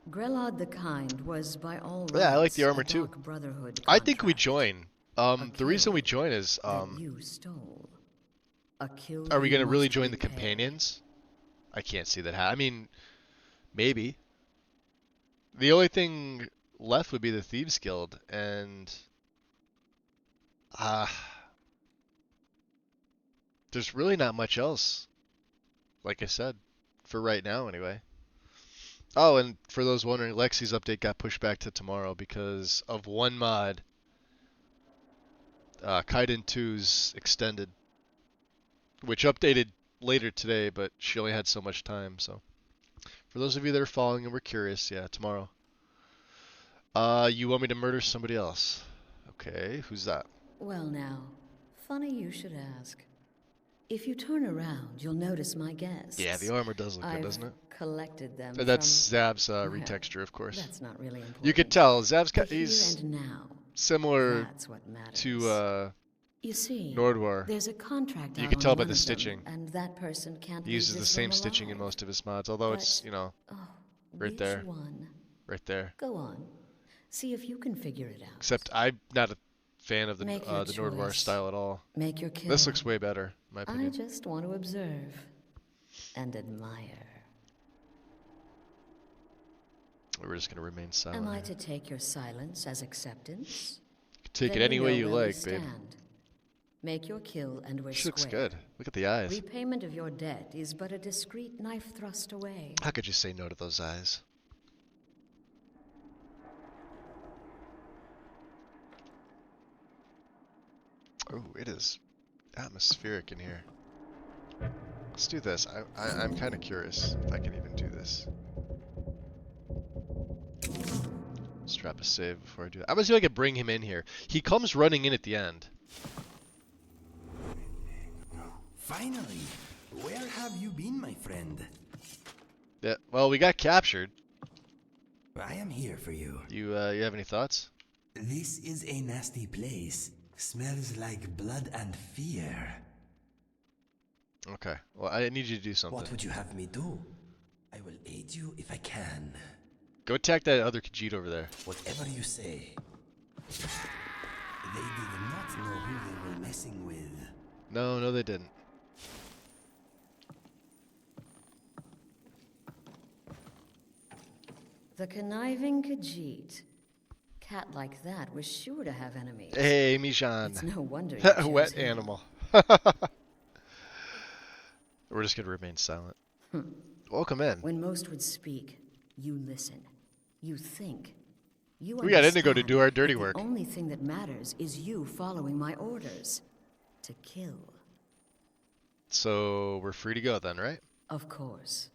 Grelod the Kind was by all rights Yeah, I like the armor a too. Dark Brotherhood I think we contract. join. The reason we join is, That you stole. A kill are we you gonna really must join the repay. companions? I can't see that. I mean, maybe. The only thing left would be the Thieves Guild, and there's really not much else. Like I said, for right now, anyway. Oh, and for those wondering, Lexi's update got pushed back to tomorrow because of one mod. Kaiden 2's extended, which updated later today, but she only had so much time, so. For those of you that are following and were curious, yeah, tomorrow. You want me to murder somebody else? Okay, who's that? Well now, funny you should ask. If you turn around, you'll notice my guests. Yeah, the armor does look good, I've doesn't it? collected them That's from... Zab's well, retexture, of course. That's not really important. You could tell Zab's The he's here and now, similar that's what matters. to You see, Nordwar. there's a contract You out could on tell by one the of them, stitching. and that person can't He leave uses the this same room stitching in alive. most of his mods, although it's, you know, right Which there. one? Right there. Go on. See if you can figure it out. Except I'm not a fan of the Make your Nordwar choice. style at all. Make your kill. This looks way better, in my I opinion. just want to observe and admire. We're just gonna remain silent. Am I here. to take your silence as acceptance? Take Then it any know way you where we like, babe. stand. Make your kill and we're She looks square. good. Look at the eyes. Repayment of your debt is but a discreet knife thrust away. How could you say no to those eyes? Oh, it is atmospheric in here. Let's do this. I'm kind of curious if I can even do this. Let's drop a save before I do that. I'm gonna see if I can bring him in here. He comes running in at the end. Finally! Where have you been, my friend? Yeah. Well, we got captured. I am here for you. You have any thoughts? This is a nasty place. Smells like blood and fear. Okay. Well, I need you to do something. What would you have me do? I will aid you if I can. Go attack that other Khajiit over there. Whatever you say. They did not know who they were messing with. No, they didn't. The conniving Khajiit. Cat like that was sure to have enemies. Hey, Mijan. It's no wonder you A chose wet him. animal. We're just gonna remain silent. Hmm. Welcome in. When most would speak, you listen. You think. You We got Indigo to understand do our dirty that work. The only thing that matters is you following my orders. To kill. So we're free to go then, right? Of course.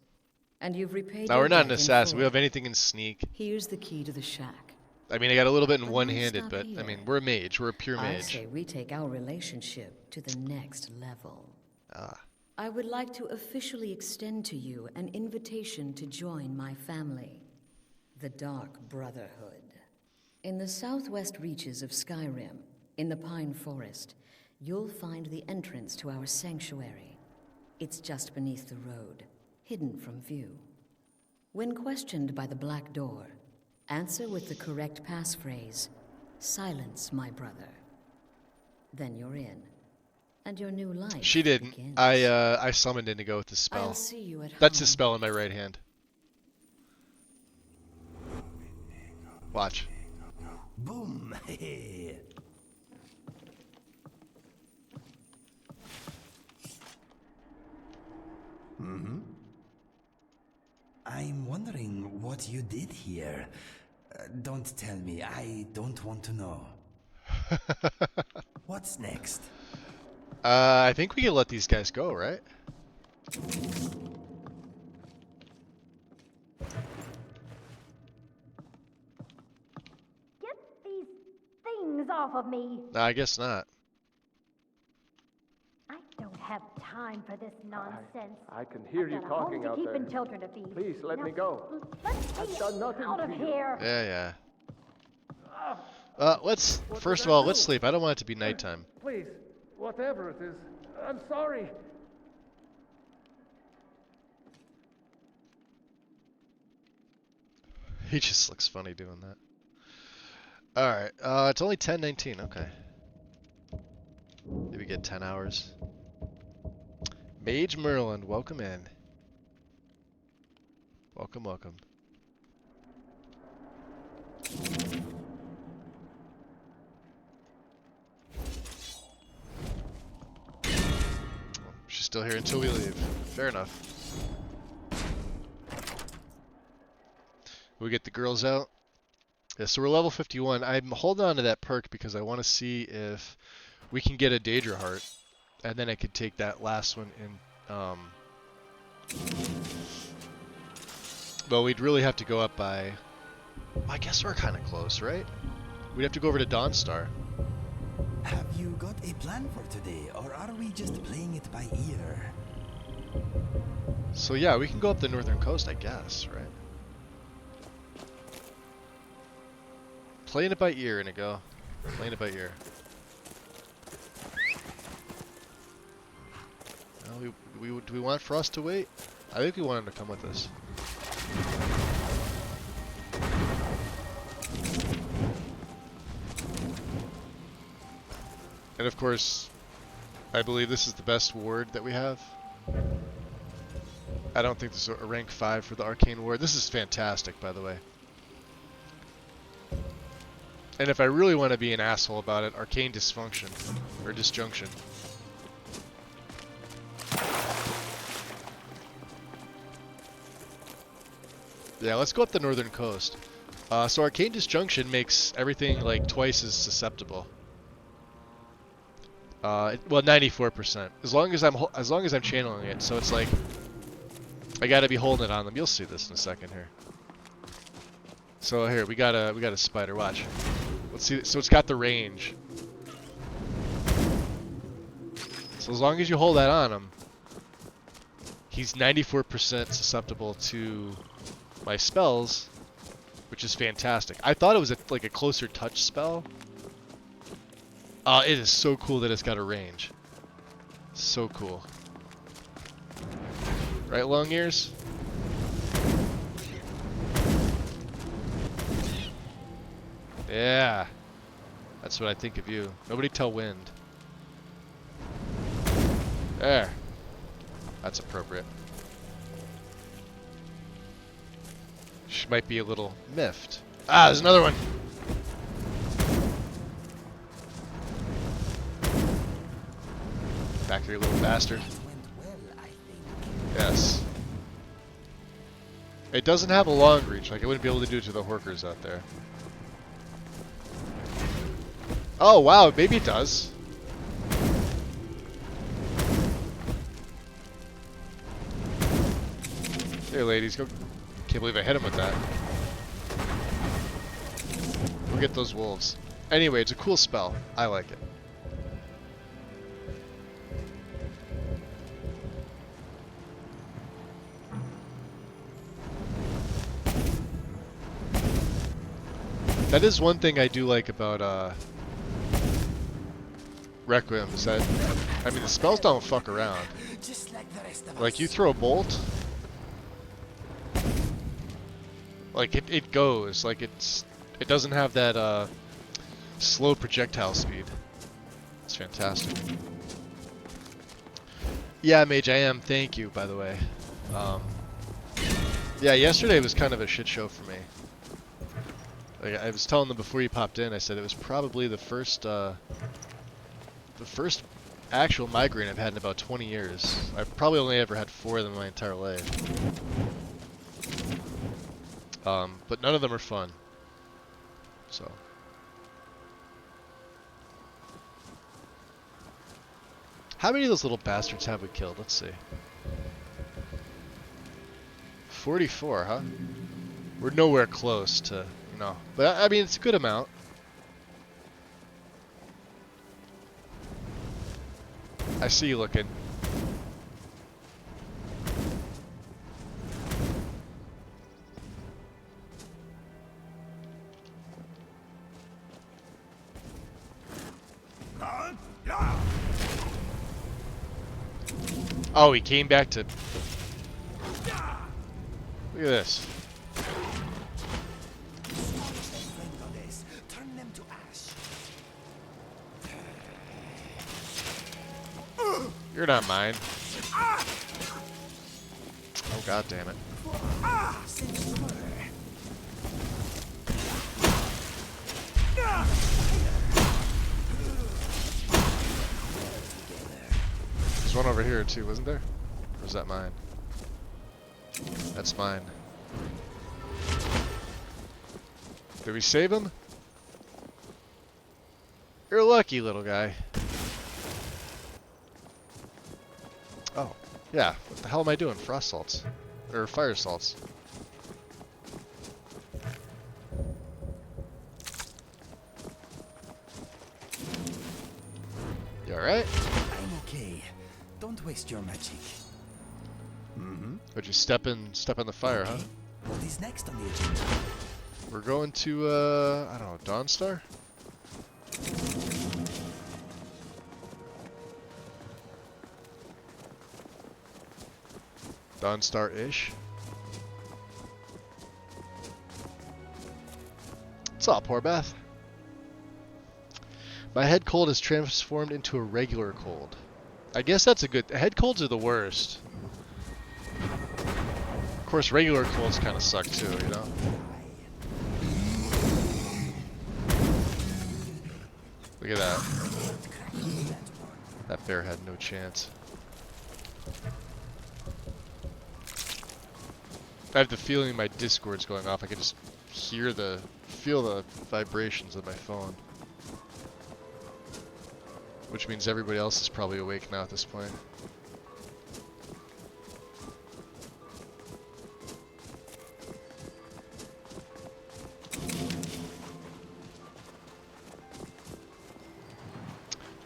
And you've repaid Now your we're not an debt in assassin. full. We have anything in sneak. Here's the key to the shack. I mean, I got a little bit in But why one-handed, stop but I here? mean, we're a mage. We're a pure I mage. say we take our relationship to the next level. Ah. I would like to officially extend to you an invitation to join my family, the Dark Brotherhood. In the southwest reaches of Skyrim, in the Pine Forest, you'll find the entrance to our sanctuary. It's just beneath the road, hidden from view. When questioned by the Black Door, answer with the correct passphrase, "Silence, my brother." Then you're in, and your new life She didn't. begins. I summoned in to go with the spell. I'll see you at That's the home. spell in my right hand. Watch. Boom! Mm-hmm. I'm wondering what you did here. Don't tell me. I don't want to know. What's next? I think we can let these guys go, right? Get these things off of me. No, I guess not. I don't have time for this nonsense. I can hear you I've got a talking home out to keep there. and children to feed. Please let Now, me go. Let I've me done nothing out of to you. here. Yeah. Ah, Let's what first did of I all, do? let's sleep. I don't want it to be nighttime. Please, whatever it is, I'm sorry. He just looks funny doing that. Alright, it's only 10:19, okay. Maybe get 10 hours. Mage Merlin, welcome in. Welcome, welcome. She's still here until we leave. Fair enough. We get the girls out. Yeah, so we're level 51. I'm holding on to that perk because I want to see if we can get a Daedra Heart, and then I could take that last one in. Well, we'd really have to go up by. I guess we're kind of close, right? We'd have to go over to Dawnstar. Have you got a plan for today, or are we just playing it by ear? So yeah, we can go up the northern coast, I guess, right? Playing it by ear, Inigo. Playing it by ear. Do we want Frost to wait? I think we want him to come with us. And of course, I believe this is the best ward that we have. I don't think this is a rank 5 for the Arcane Ward. This is fantastic, by the way. And if I really want to be an asshole about it, Arcane Dysfunction. Or Disjunction. Yeah, let's go up the northern coast. So Arcane Disjunction makes everything like twice as susceptible. Well, 94%. As long as I'm channeling it, so it's like I gotta be holding it on them. You'll see this in a second here. So here we got a spider. Watch. Let's see. So it's got the range. So as long as you hold that on him, he's 94% susceptible to my spells, which is fantastic. I thought it was like a closer touch spell. It is so cool that it's got a range. So cool. Right, long ears? Yeah. That's what I think of you. Nobody tell Wind. There. That's appropriate. She might be a little miffed. Ah, there's another one! Back here, little bastard. Yes. It doesn't have a long reach, like I wouldn't be able to do it to the Horkers out there. Oh wow, maybe it does. Here ladies, go. Can't believe I hit him with that. get those wolves. Anyway, it's a cool spell. I like it. That is one thing I do like about Requiem, is that, I mean, the spells don't fuck around. Like, you throw a bolt, like, it goes. Like, it doesn't have that slow projectile speed. It's fantastic. Yeah, Mage, I am. Thank you, by the way. Yeah, yesterday was kind of a shit show for me. Like, I was telling them before you popped in, I said it was probably the first actual migraine I've had in about 20 years. I've probably only ever had 4 of them in my entire life. But none of them are fun. So. How many of those little bastards have we killed? Let's see. 44, huh? We're nowhere close to, no. But I mean, it's a good amount. I see you looking. Oh, he came back to... Look at this. You're not mine. Oh, god damn it. There's one over here too, wasn't there? Or is that mine? That's mine. Did we save him? You're lucky, little guy. Oh, yeah. What the hell am I doing? Frost salts. Or fire salts. You alright? I'm okay. Don't waste your magic. Mm-hmm. But you step in the fire, huh? What is next on the agenda? We're going to, I don't know, Dawnstar? Dawnstar-ish. What's up, poor Beth? My head cold has transformed into a regular cold. I guess that's a good... Head colds are the worst. Of course, regular colds kind of suck too, you know? Look at that. That bear had no chance. I have the feeling my Discord's going off. I can just feel the vibrations of my phone. Which means everybody else is probably awake now at this point.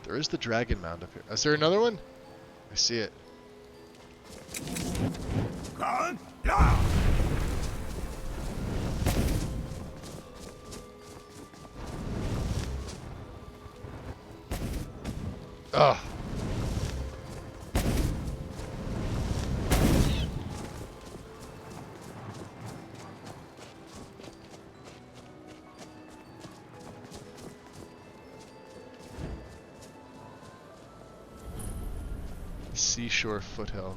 There is the dragon mound up here. Is there another one? I see it. Ugh. Seashore foothill.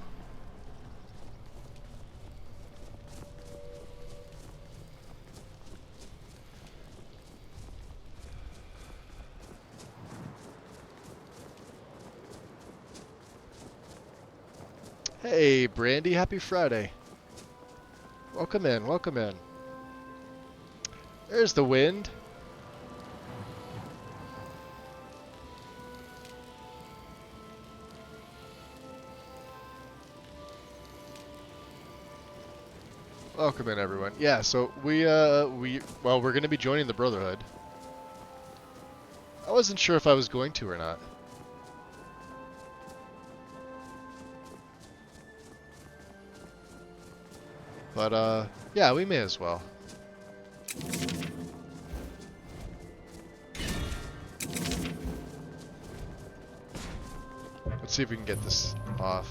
Hey, Brandy, happy Friday. Welcome in, welcome in. There's the wind. Welcome in, everyone. Yeah, so we're going to be joining the Brotherhood. I wasn't sure if I was going to or not. But, yeah, we may as well. Let's see if we can get this off.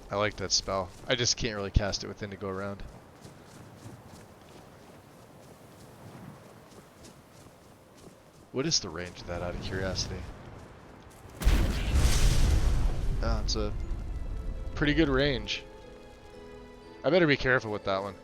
I like that spell. I just can't really cast it within to go around. What is the range of that, out of curiosity? Oh, it's a pretty good range. I better be careful with that one.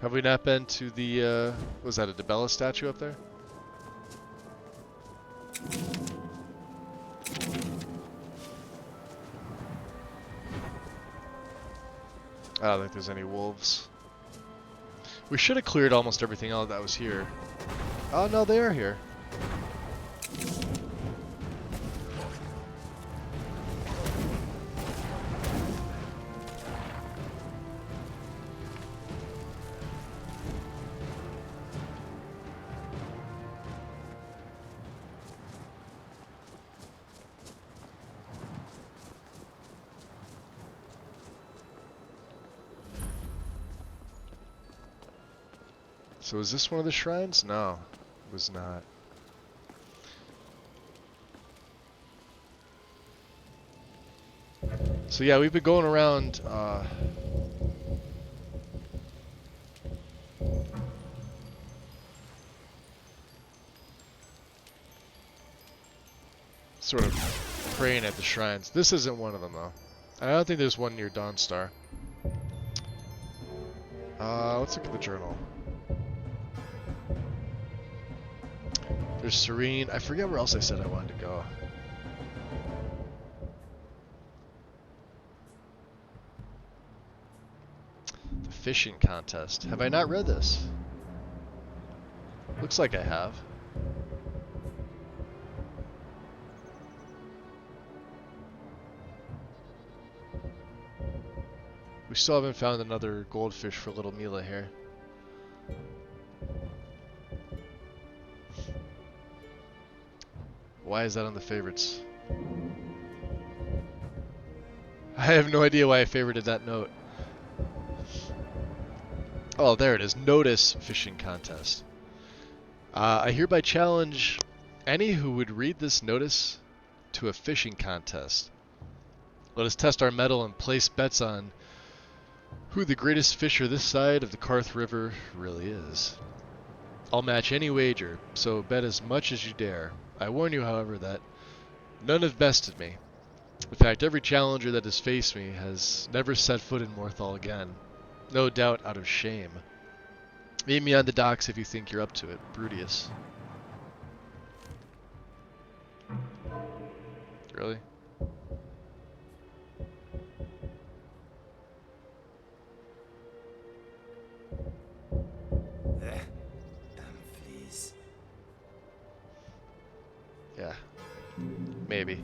Have we not been to the, was that a Debella statue up there? I don't think there's any wolves. We should have cleared almost everything out that was here. Oh no, they are here. So is this one of the shrines? No, it was not. So yeah, we've been going around sort of praying at the shrines. This isn't one of them though. I don't think there's one near Dawnstar. Let's look at the journal. There's Serene. I forget where else I said I wanted to go. The fishing contest. Have I not read this? Looks like I have. We still haven't found another goldfish for little Mila here. Why is that on the favorites? I have no idea why I favorited that note. Oh, there it is. Notice fishing contest. I hereby challenge any who would read this notice to a fishing contest. Let us test our mettle and place bets on who the greatest fisher this side of the Karth River really is. I'll match any wager, so bet as much as you dare. I warn you, however, that none have bested me. In fact, every challenger that has faced me has never set foot in Morthal again. No doubt out of shame. Meet me on the docks if you think you're up to it, Brutius. Really? Please. Yeah. Maybe.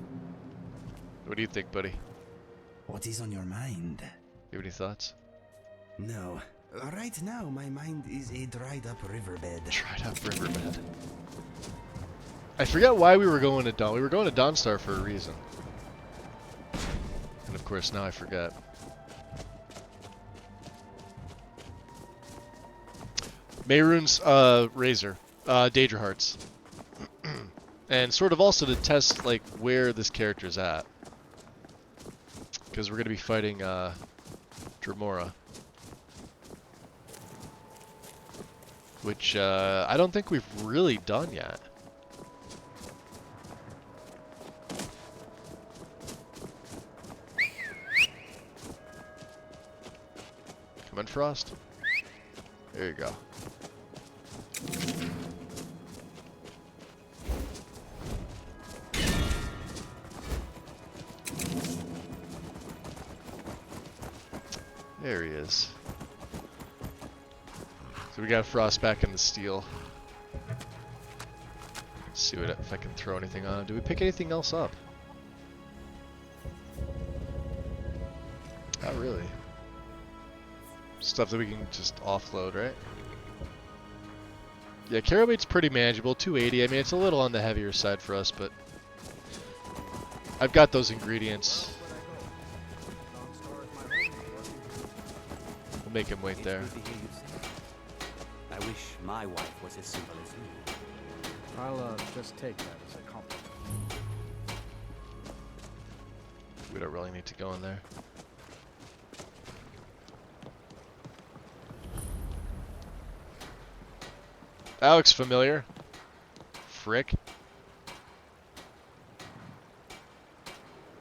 What do you think, buddy? What is on your mind? You have any thoughts? No. Right now, my mind is a dried-up riverbed. Dried up riverbed. I forget why we were going to Dawn. We were going to Dawnstar for a reason. And of course, now I forget. Mehrunes, Razor. Daedra Hearts. And sort of also to test, like, where this character's at. Because we're going to be fighting, Dremora. Which, I don't think we've really done yet. Come on, Frost. There you go. There he is. So we got Frost back in the steel. See what if I can throw anything on. Do we pick anything else up? Not really. Stuff that we can just offload, right? Yeah, carry weight's pretty manageable. 280. I mean, it's a little on the heavier side for us, but I've got those ingredients. We'll make him wait there. I wish my wife was as simple as you. I'll just take that as a compliment. We don't really need to go in there. That looks familiar. Frick.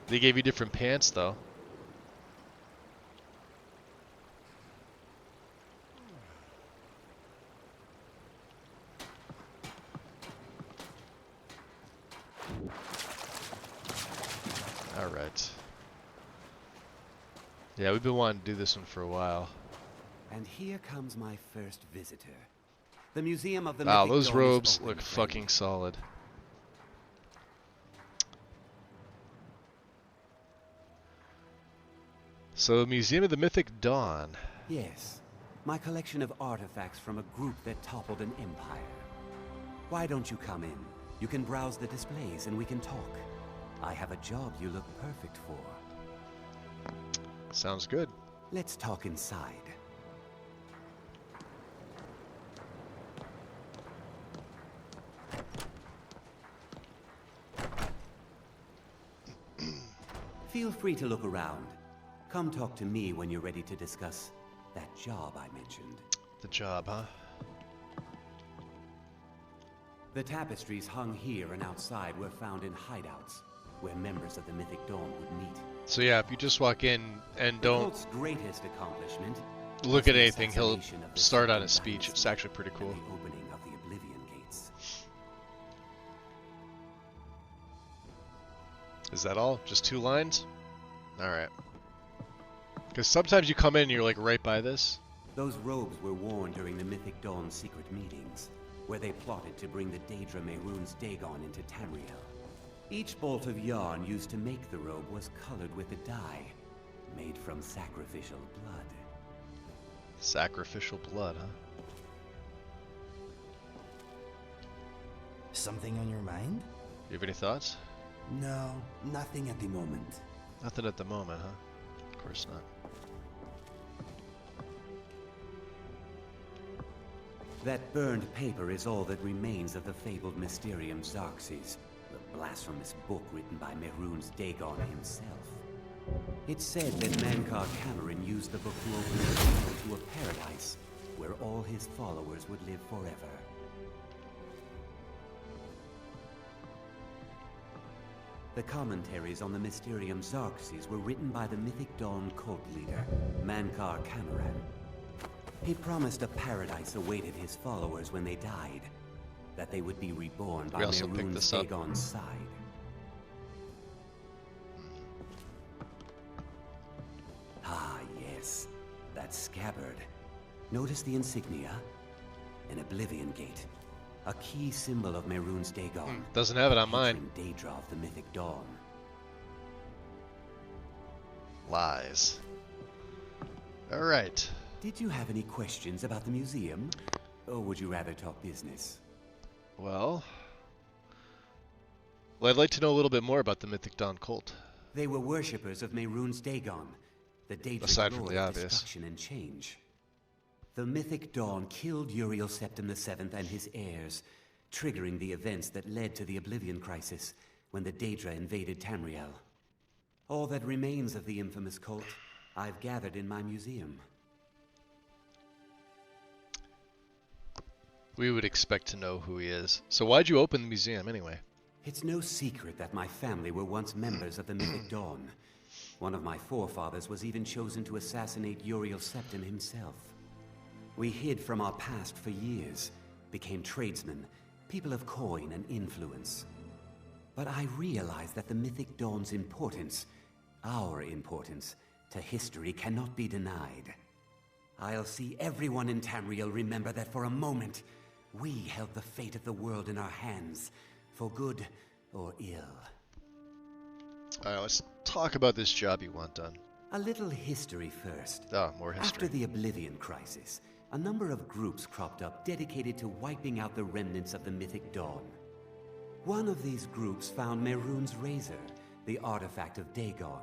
They gave you different pants, though. Alright. Yeah, we've been wanting to do this one for a while. And here comes my first visitor. The Museum of the Wow, Mythic those Dawn is robes open, look friend. fucking solid. So, Museum of the Mythic Dawn. Yes, my collection of artifacts from a group that toppled an empire. Why don't you come in? You can browse the displays and we can talk. I have a job you look perfect for. Sounds good. Let's talk inside. Feel free to look around. Come talk to me when you're ready to discuss that job I mentioned. The job, huh? The tapestries hung here and outside were found in hideouts, where members of the Mythic Dawn would meet. So yeah, if you just walk in and don't Colt's greatest accomplishment look was at the anything, he'll assassination of the start on Second his speech. Dynasty It's actually pretty cool. and the opening of the Oblivion Gates. Is that all? Just 2 lines? Alright. Because sometimes you come in and you're like right by this. Those robes were worn during the Mythic Dawn's secret meetings, where they plotted to bring the Daedra Mehrunes Dagon into Tamriel. Each bolt of yarn used to make the robe was colored with a dye made from sacrificial blood. Sacrificial blood, huh? Something on your mind? You have any thoughts? No, nothing at the moment. Nothing at the moment, huh? Of course not. That burned paper is all that remains of the fabled Mysterium Xarxes, the blasphemous book written by Mehrunes Dagon himself. It said that Mankar Cameron used the book to open the portal to a paradise where all his followers would live forever. The commentaries on the Mysterium Xarxes were written by the Mythic Dawn cult leader, Mankar Cameron. He promised a paradise awaited his followers when they died, that they would be reborn by Mehrunes Dagon's side. Ah, yes, that scabbard. Notice the insignia? An Oblivion Gate. A key symbol of Mehrunes Dagon. Doesn't have it on mine. Daedra of the Mythic Dawn. Lies. Alright. Did you have any questions about the museum? Or would you rather talk business? Well, I'd like to know a little bit more about the Mythic Dawn cult. They were worshippers of Mehrunes Dagon, the Daedric Aside from lord the of obvious. destruction and change. The Mythic Dawn killed Uriel Septim VII and his heirs, triggering the events that led to the Oblivion Crisis when the Daedra invaded Tamriel. All that remains of the infamous cult I've gathered in my museum. We would expect to know who he is. So why'd you open the museum anyway? It's no secret that my family were once members of the Mythic Dawn. One of my forefathers was even chosen to assassinate Uriel Septim himself. We hid from our past for years, became tradesmen, people of coin and influence. But I realized that the Mythic Dawn's importance, our importance, to history cannot be denied. I'll see everyone in Tamriel remember that for a moment, we held the fate of the world in our hands, for good or ill. Alright, let's talk about this job you want done. A little history first. Ah, more history. After the Oblivion Crisis, a number of groups cropped up dedicated to wiping out the remnants of the Mythic Dawn. One of these groups found Mehrunes' razor, the artifact of Dagon.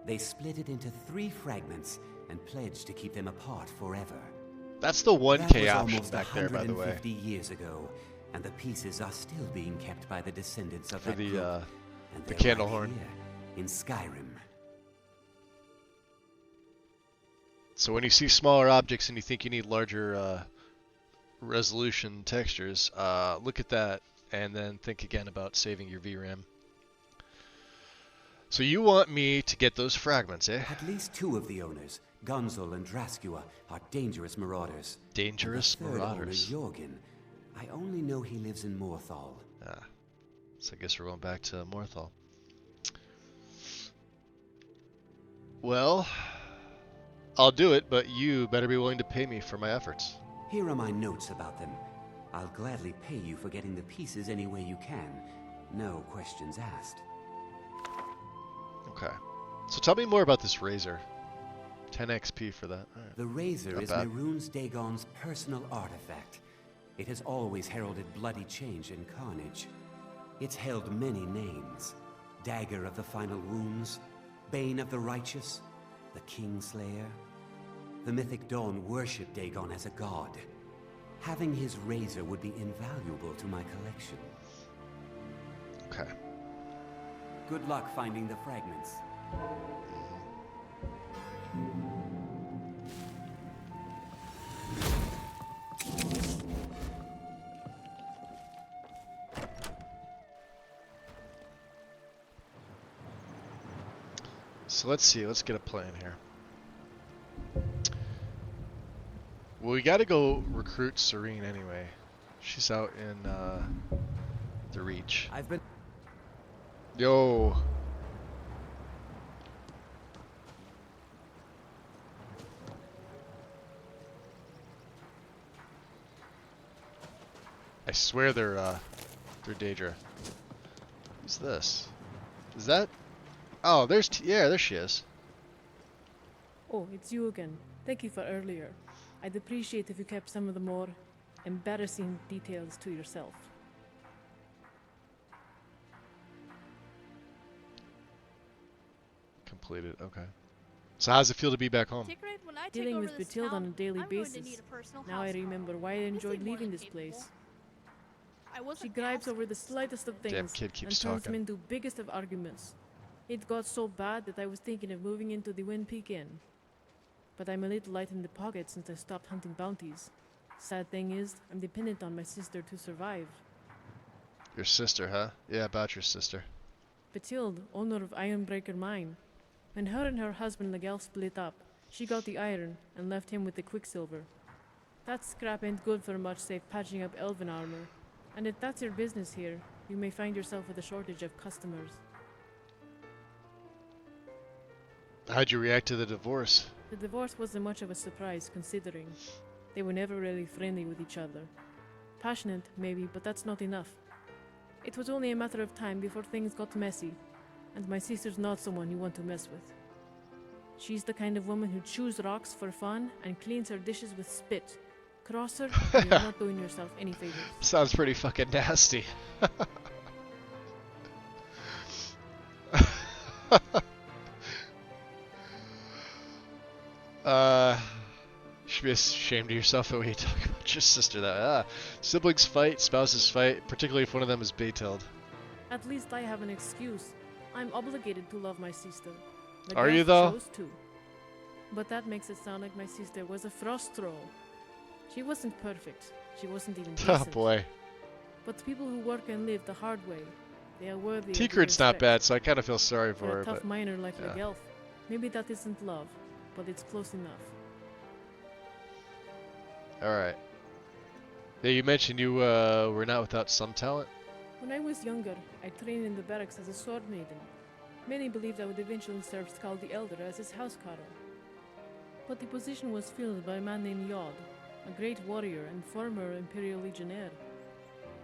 They split it into 3 fragments and pledged to keep them apart forever. That's the 1K option back there, by the way. 150 years ago, and the pieces are still being kept by the descendants of For that group. And the they're candle right horn. here in Skyrim. So when you see smaller objects and you think you need larger resolution textures, look at that and then think again about saving your VRAM. So you want me to get those fragments, eh? At least 2 of the owners, Gunzel and Draskua, are dangerous marauders. Dangerous and the third marauders. owner, Jorgen, I only know he lives in Morthal. Ah, so I guess we're going back to Morthal. Well, I'll do it, but you better be willing to pay me for my efforts. Here are my notes about them. I'll gladly pay you for getting the pieces any way you can. No questions asked. Okay. So tell me more about this razor. 10 XP for that. Right. The razor Not is bad. Mehrunes Dagon's personal artifact. It has always heralded bloody change and carnage. It's held many names. Dagger of the Final Wounds, Bane of the Righteous, the Kingslayer. The Mythic Dawn worship Dagon as a god. Having his razor would be invaluable to my collection. Okay. Good luck finding the fragments. So let's see, let's get a plan here. Well, we gotta go recruit Serene anyway. She's out in the Reach. I've been... Yo! I swear they're Daedra. Who's this? Is that... Oh, there's... yeah, there she is. Oh, it's you again. Thank you for earlier. I'd appreciate if you kept some of the more embarrassing details to yourself. Completed, okay. So how's it feel to be back home? Dealing with Batilde on a daily basis. Now I remember why I enjoyed leaving this place. She gripes over the slightest of things Damn kid keeps and turns them talking. into biggest of arguments. It got so bad that I was thinking of moving into the Wind Peak Inn. But I'm a little light in the pocket since I stopped hunting bounties. Sad thing is, I'm dependent on my sister to survive. Your sister, huh? Yeah, about your sister. Batilde, owner of Ironbreaker Mine. When her and her husband Legel split up, she got the iron and left him with the quicksilver. That scrap ain't good for much save patching up elven armor. And if that's your business here, you may find yourself with a shortage of customers. How'd you react to the divorce? The divorce wasn't much of a surprise, considering they were never really friendly with each other. Passionate, maybe, but that's not enough. It was only a matter of time before things got messy, and my sister's not someone you want to mess with. She's the kind of woman who chews rocks for fun and cleans her dishes with spit. Cross her, and you're not doing yourself any favors. Sounds pretty fucking nasty. You should be ashamed of yourself the way you talk about your sister. That siblings fight, spouses fight, particularly if one of them is Batilde. At least I have an excuse. I'm obligated to love my sister. The Are you, girls though? chose to. But that makes it sound like my sister was a frost troll. She wasn't perfect. She wasn't even Oh decent. boy. But people who work and live the hard way, they are worthy of Tigrid's your not respect. bad, so I kind of feel sorry For for a her. tough But miner like yeah. Legelf, maybe that isn't love, but it's close enough. All right. Yeah, you mentioned you were not without some talent. When I was younger, I trained in the barracks as a sword maiden. Many believed I would eventually serve Skal the Elder as his housecarl. But the position was filled by a man named Yod, a great warrior and former Imperial Legionnaire.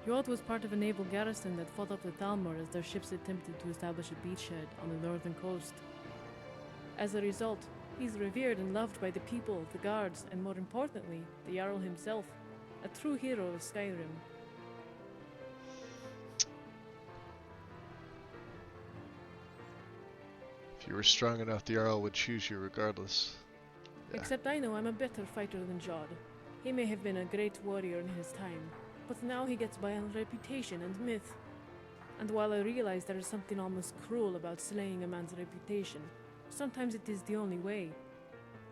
Yod was part of a naval garrison that fought off with Altmer as their ships attempted to establish a beachhead on the northern coast. As a result, he's revered and loved by the people, the guards, and more importantly, the Jarl himself, a true hero of Skyrim. If you were strong enough, the Jarl would choose you regardless. Yeah. Except I know I'm a better fighter than Jod. He may have been a great warrior in his time, but now he gets by on reputation and myth. And while I realize there is something almost cruel about slaying a man's reputation, sometimes it is the only way.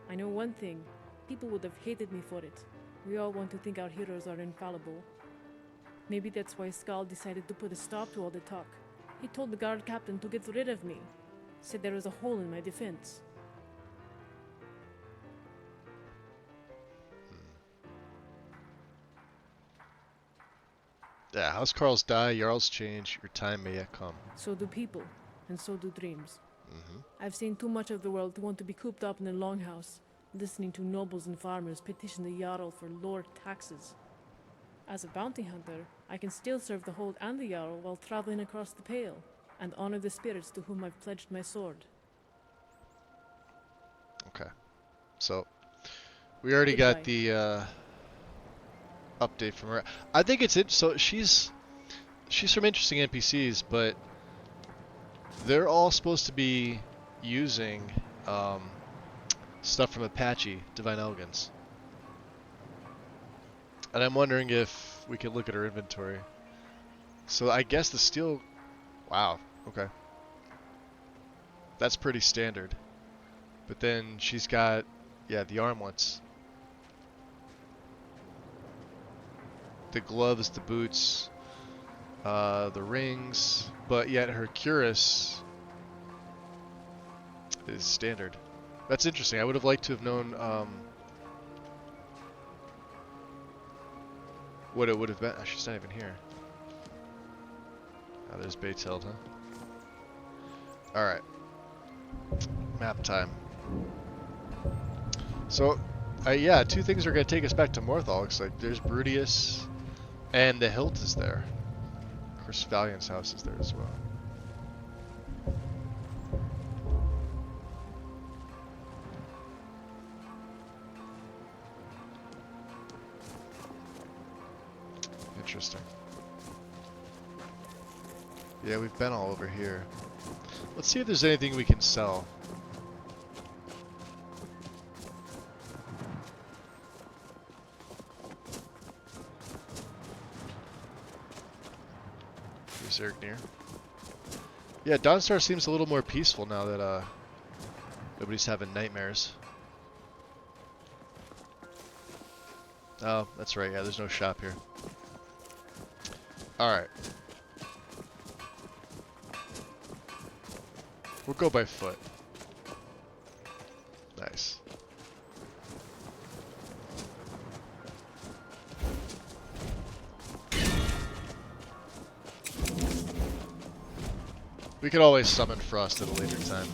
I know one thing, people would have hated me for it. We all want to think our heroes are infallible. Maybe that's why Skal decided to put a stop to all the talk. He told the guard captain to get rid of me. Said there was a hole in my defense. Yeah, housecarls die, Jarls change, your time may yet come. So do people, and so do dreams. Mm-hmm. I've seen too much of the world to want to be cooped up in a longhouse, listening to nobles and farmers petition the Jarl for lower taxes. As a bounty hunter, I can still serve the Hold and the Jarl while traveling across the Pale, and honor the spirits to whom I've pledged my sword. Okay. So, we already got the update from her. I think it's it. So she's some interesting NPCs, but they're all supposed to be using stuff from Apache, Divine Elegance. And I'm wondering if we can look at her inventory. So I guess the steel... Wow, okay. That's pretty standard. But then she's got, yeah, the armlets. The gloves, the boots, the rings, but yet her cuirass is standard. That's interesting. I would have liked to have known what it would have been. Oh, she's not even here. Oh, there's Batesheld, huh? Alright. Map time. So, yeah, two things are going to take us back to Morthal. Looks like there's Brudius, and the hilt is there. Of course, Valiant's house is there as well. Interesting. Yeah, we've been all over here. Let's see if there's anything we can sell. Here's Ergnir. Yeah, Dawnstar seems a little more peaceful now that nobody's having nightmares. Oh, that's right. Yeah, there's no shop here. Alright. We'll go by foot. Nice. We could always summon Frost at a later time.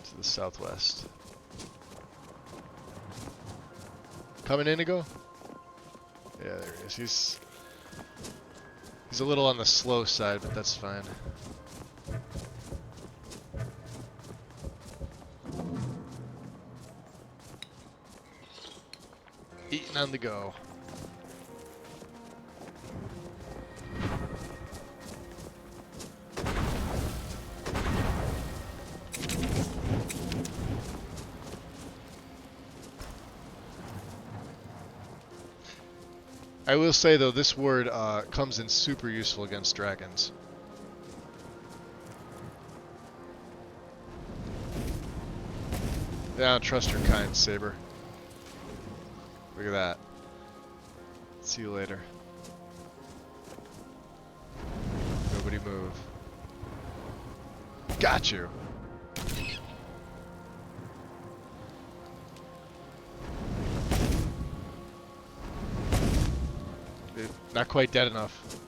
To the southwest. Coming, Indigo? Yeah, there he is. He's a little on the slow side, but that's fine. Eating on the go. I will say though, this word comes in super useful against dragons. Yeah, I don't trust your kind, Saber. Look at that. See you later. Nobody move. Got you. Not quite dead enough.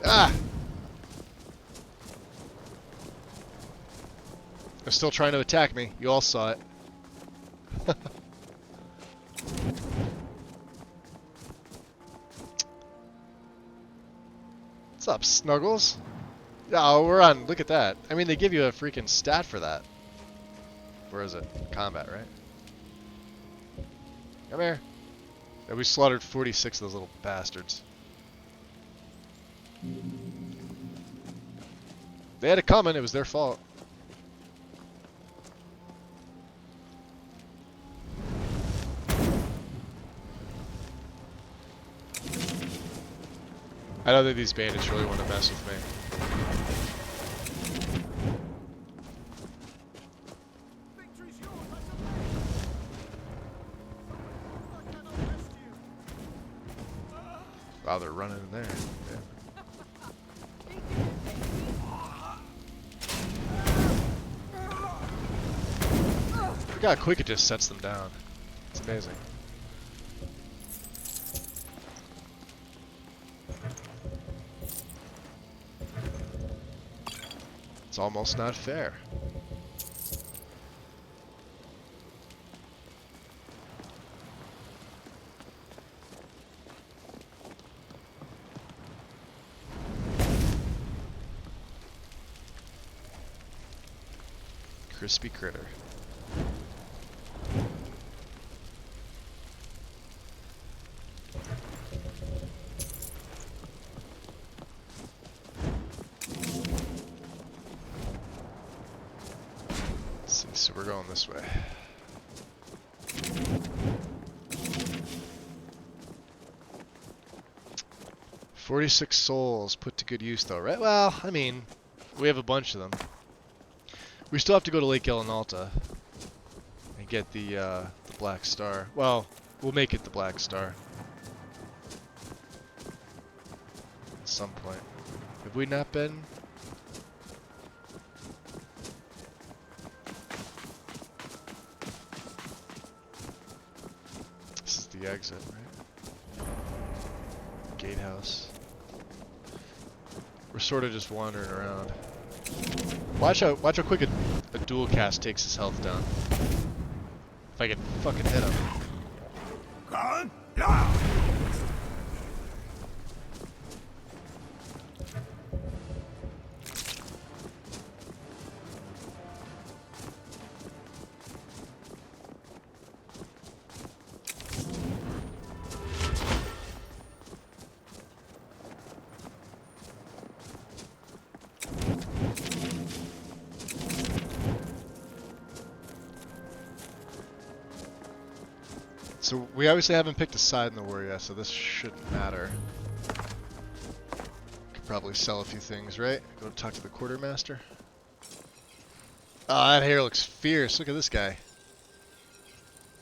Ah! They're still trying to attack me. You all saw it. What's up, Snuggles? Oh, we're on. Look at that. I mean, they give you a freaking stat for that. Where is it? Combat, right? Come here. Yeah, we slaughtered 46 of those little bastards. They had it coming. It was their fault. I don't think these bandits really want to mess with me. Wow, they're running in there. Yeah. Look how quick it just sets them down. It's amazing. It's almost not fair. Crispy critter. So we're going this way. $46 souls put to good use though, right? Well, I mean, we have a bunch of them. We still have to go to Lake Elenalta and get the Black Star. Well, we'll make it the Black Star. At some point. Have we not been? The exit, right? Gatehouse. We're sort of just wandering around. Watch how quick a dual cast takes his health down. If I can fucking hit him. So we obviously haven't picked a side in the war yet, so this shouldn't matter. Could probably sell a few things, right? Go talk to the quartermaster. Oh, that hair looks fierce. Look at this guy.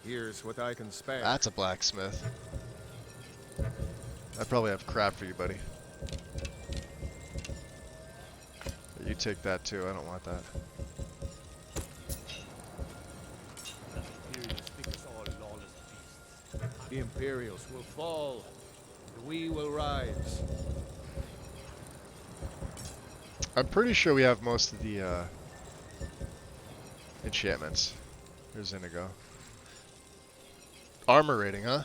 Here's what I can spare. That's a blacksmith. I probably have crap for you, buddy. You take that too. I don't want that. The Imperials will fall, and we will rise. I'm pretty sure we have most of the enchantments. Here's Inigo. Armor rating, huh?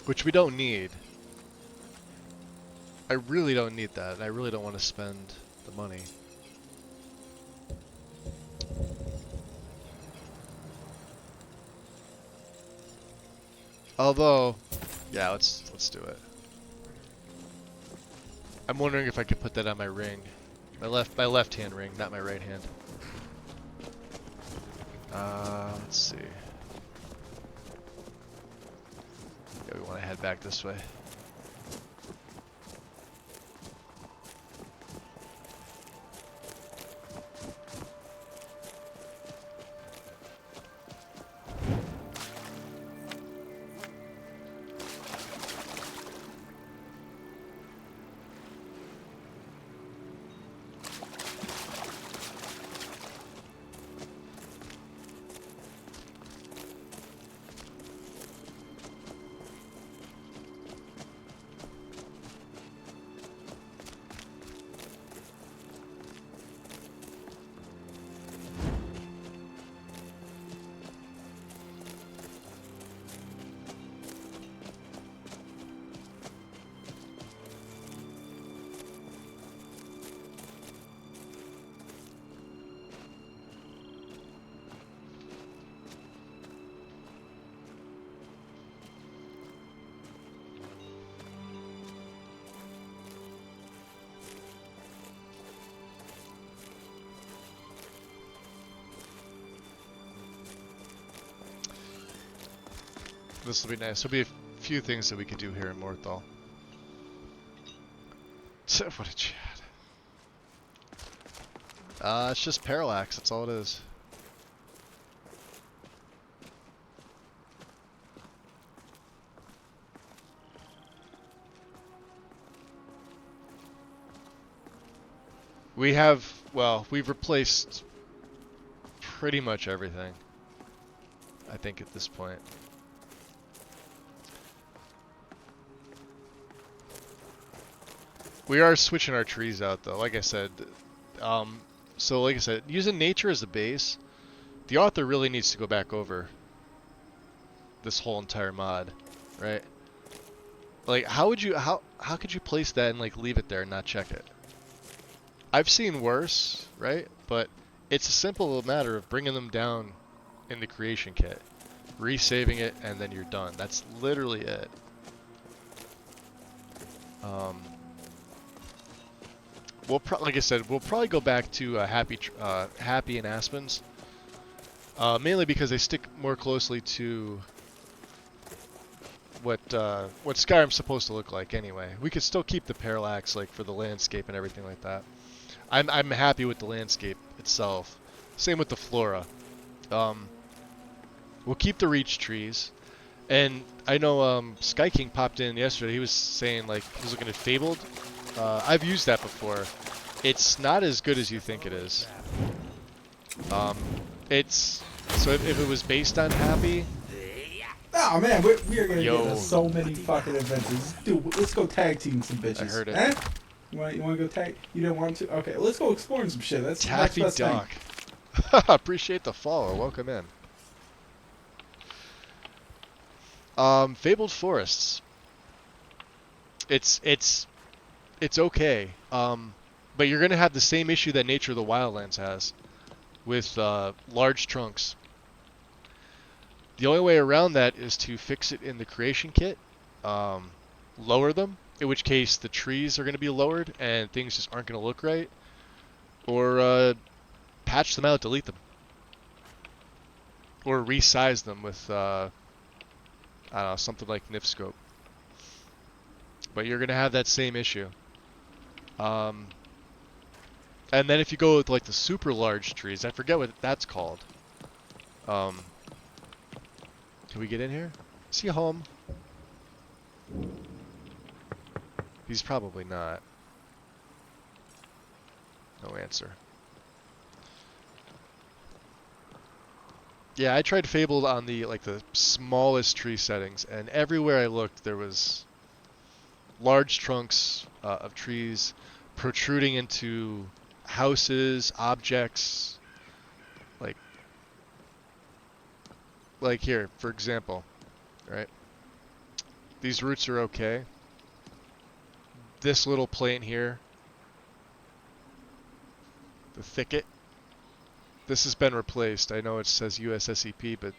Which we don't need. I really don't need that, and I really don't want to spend the money. Although, yeah, let's do it. I'm wondering if I could put that on my ring, my left hand ring, not my right hand. Let's see. Yeah, we want to head back this way. This will be nice. There'll be a few things that we could do here in Morthal. What a chat. It's just parallax, that's all it is. We have, well, we've replaced pretty much everything, I think, at this point. We are switching our trees out, though, like I said. So like I said, using nature as a base, the author really needs to go back over this whole entire mod, right? Like, how could you place that and like leave it there and not check it? I've seen worse, right? But it's a simple matter of bringing them down in the creation kit, resaving it, and then you're done. That's literally it. Like I said, we'll probably go back to Happy and Aspens, mainly because they stick more closely to what Skyrim's supposed to look like. Anyway, we could still keep the parallax, like for the landscape and everything like that. I'm happy with the landscape itself. Same with the flora. We'll keep the reach trees, and I know Sky King popped in yesterday. He was saying like he was looking at Fabled. I've used that before. It's not as good as you think it is. It's so if it was based on Happy. Oh man, we are gonna get so many fucking adventures. Dude, let's go tag team some bitches. I heard it. Eh? You want to go tag? You didn't want to? Okay, let's go exploring some shit. That's Taffy the next best Doc. thing. Appreciate the follow. Welcome in. Fabled Forests. It's okay. But you're gonna have the same issue that Nature of the Wildlands has, with large trunks. The only way around that is to fix it in the creation kit, lower them, in which case the trees are going to be lowered and things just aren't going to look right, or patch them out, delete them, or resize them with I don't know, something like Nifscope. But you're going to have that same issue. And then if you go with like the super large trees, I forget what that's called. Can we get in here? Is he home? He's probably not. No answer. Yeah, I tried Fabled on the smallest tree settings, and everywhere I looked there was large trunks of trees protruding into houses, objects, like here, for example, right? These roots are okay. This little plane here, the thicket, this has been replaced. I know it says USSEP, but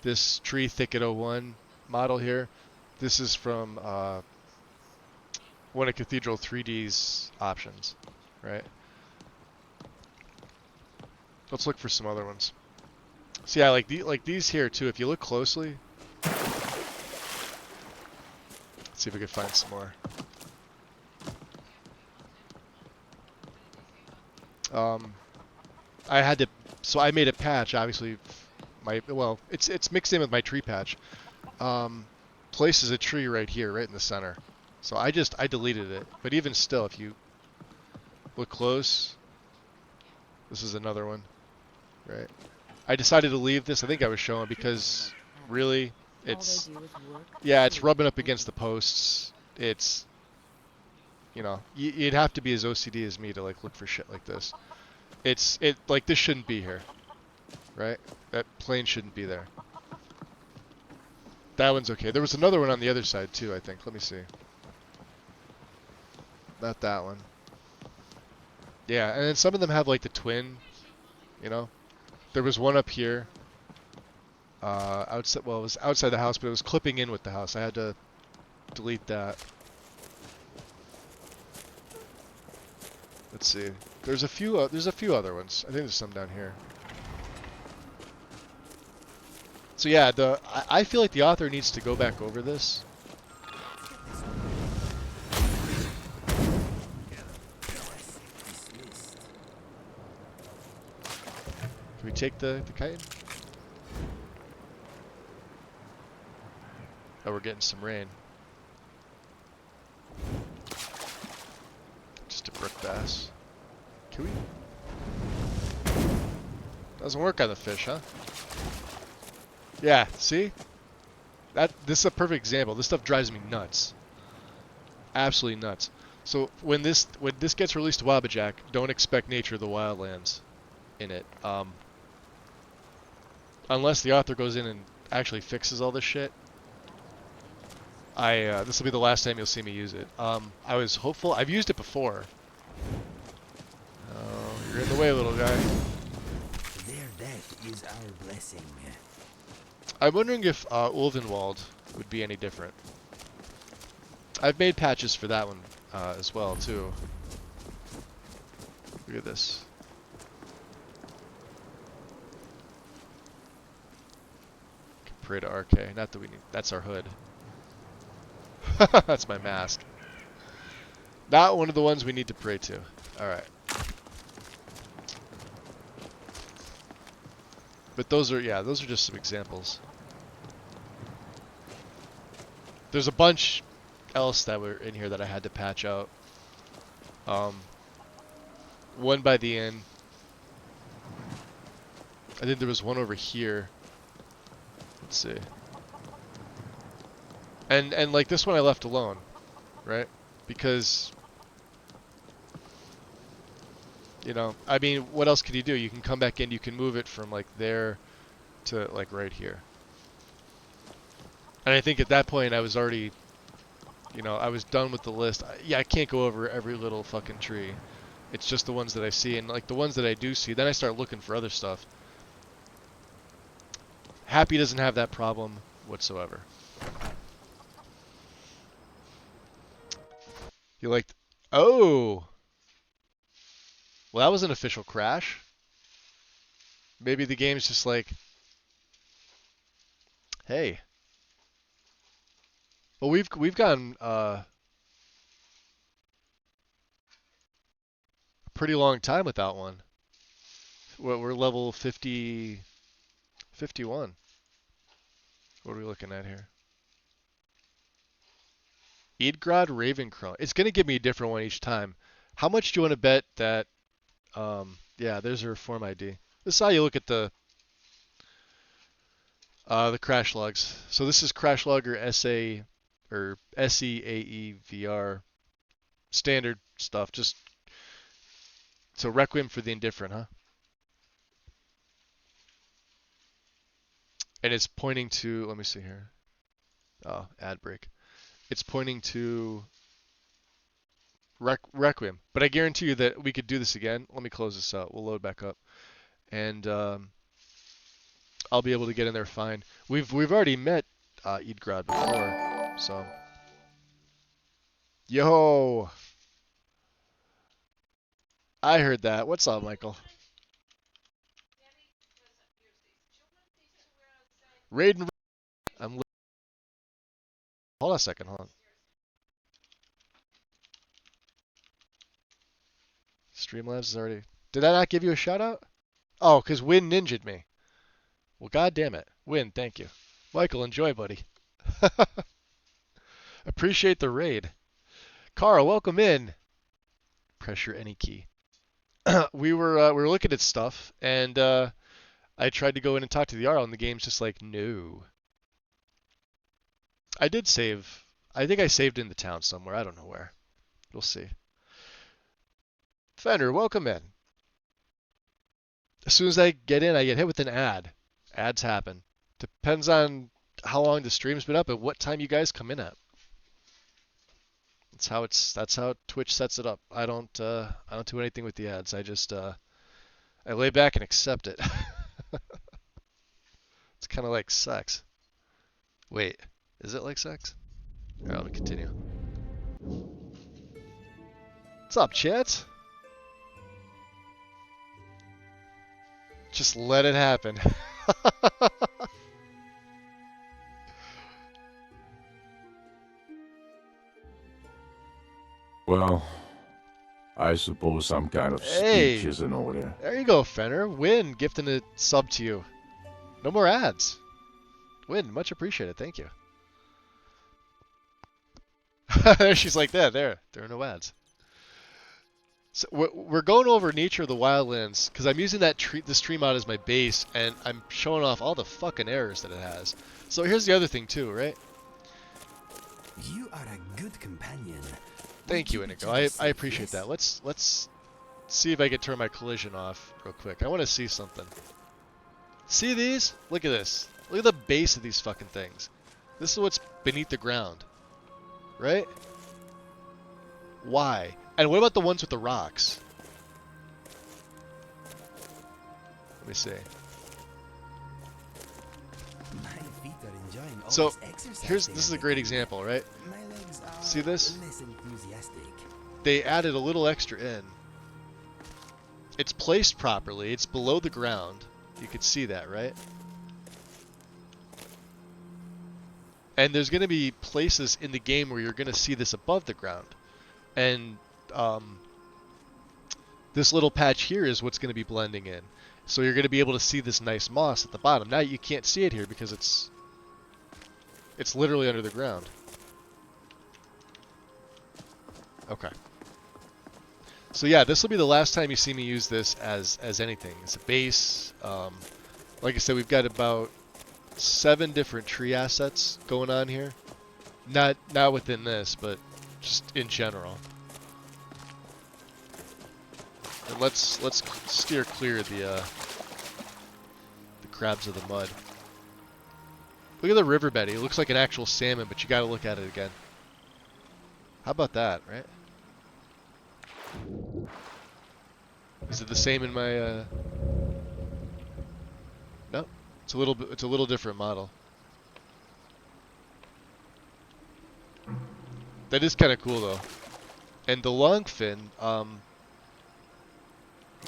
this tree thicket 01 model here, this is from one of Cathedral 3D's options, right? Let's look for some other ones. So yeah, like these here too. If you look closely, let's see if we can find some more. I had to, so I made a patch. Obviously, it's mixed in with my tree patch. Places a tree right here, right in the center. So I deleted it. But even still, if you look close, this is another one, right? I decided to leave this. I think I was showing because really, it's rubbing up against the posts. It's, you'd have to be as OCD as me to look for shit like this. This shouldn't be here, right? That plane shouldn't be there. That one's okay. There was another one on the other side too, I think. Let me see. Not that one. Yeah, and then some of them have the twin, There was one up here. Outside, well, it was outside the house, but it was clipping in with the house. I had to delete that. Let's see. There's a few. There's a few other ones. I think there's some down here. So yeah, I feel like the author needs to go back over this. Can we take the kite? Oh, we're getting some rain. Just a brook bass. Can we? Doesn't work on the fish, huh? Yeah, see? This is a perfect example. This stuff drives me nuts. Absolutely nuts. So when this gets released to Wabbajack, don't expect Nature of the Wildlands in it. Unless the author goes in and actually fixes all this shit. This will be the last time you'll see me use it. I was hopeful. I've used it before. Oh, you're in the way, little guy. Their death is our blessing. I'm wondering if Ulvenwald would be any different. I've made patches for that one as well, too. Look at this. Pray to RK. Not that we need. That's our hood. That's my mask. Not one of the ones we need to pray to. Alright. But those are just some examples. There's a bunch else that were in here that I had to patch out. One by the inn. I think there was one over here. Let's see. And like this one I left alone, right? Because, you know, I mean, what else could you do? You can come back in, you can move it from like there to like right here. And I think at that point I was already, you know, I was done with the list. Yeah, I can't go over every little fucking tree. It's just the ones that I see, and like the ones that I do see, then I start looking for other stuff. Happy doesn't have that problem whatsoever. You liked... Oh! Well, that was an official crash. Maybe the game's just like... Hey. Well, we've gotten a pretty long time without one. We're level 50... 51. What are we looking at here? Eidgrod Ravencrow. It's going to give me a different one each time. How much do you want to bet that... yeah, there's a reform ID. This is how you look at the crash logs. So this is crash log or SA or SEAEVR standard stuff. Just so Requiem for the Indifferent, huh? And it's pointing to, let me see here. Oh, ad break. It's pointing to Requiem. But I guarantee you that we could do this again. Let me close this out. We'll load back up. And I'll be able to get in there fine. We've already met Eidgrod before, so. Yo! I heard that. What's up, Michael? Raiden. Hold on a second. Hold on. Streamlabs is already. Did I not give you a shout out? Oh, because Win ninja'd me. Well, god damn it. Win, thank you. Michael, enjoy, buddy. Appreciate the raid. Carl, welcome in. Pressure any key. we were looking at stuff, and I tried to go in and talk to the Jarl, and the game's just like, no. I did save. I think I saved in the town somewhere. I don't know where. We'll see. Fender, welcome in. As soon as I get in, I get hit with an ad. Ads happen. Depends on how long the stream's been up and what time you guys come in at. That's how Twitch sets it up. I don't do anything with the ads. I just I lay back and accept it. It's kind of like sex. Wait, is it like sex? Alright, let me continue. What's up, chat? Just let it happen. Well, I suppose some kind of Hey, speech is in order. there you go, Fenner. Win, gifting a sub to you. No more ads. Win, much appreciated. Thank you. She's like, there are no ads. So we're going over Nature of the Wildlands because I'm using this tree mod as my base, and I'm showing off all the fucking errors that it has. So here's the other thing too, right? You are a good companion. Thank you, Inigo. I appreciate that. Let's see if I can turn my collision off real quick. I want to see something. See these? Look at this. Look at the base of these fucking things. This is what's beneath the ground. Right? Why? And what about the ones with the rocks? Let me see. My feet are enjoying all So, this exercise this is a great example, right? My legs are See this? less enthusiastic. They added a little extra in. It's placed properly. It's below the ground. You could see that, right? And there's going to be places in the game where you're going to see this above the ground. And this little patch here is what's going to be blending in. So you're going to be able to see this nice moss at the bottom. Now you can't see it here because it's literally under the ground. Okay. So yeah, this will be the last time you see me use this as anything. It's a base. Like I said, we've got about 7 different tree assets going on here. Not within this, but just in general. And let's steer clear of the crabs of the mud. Look at the riverbed. It looks like an actual salmon, but you got to look at it again. How about that, right? Is it the same in my? No, it's a little different model. That is kind of cool though. And the longfin,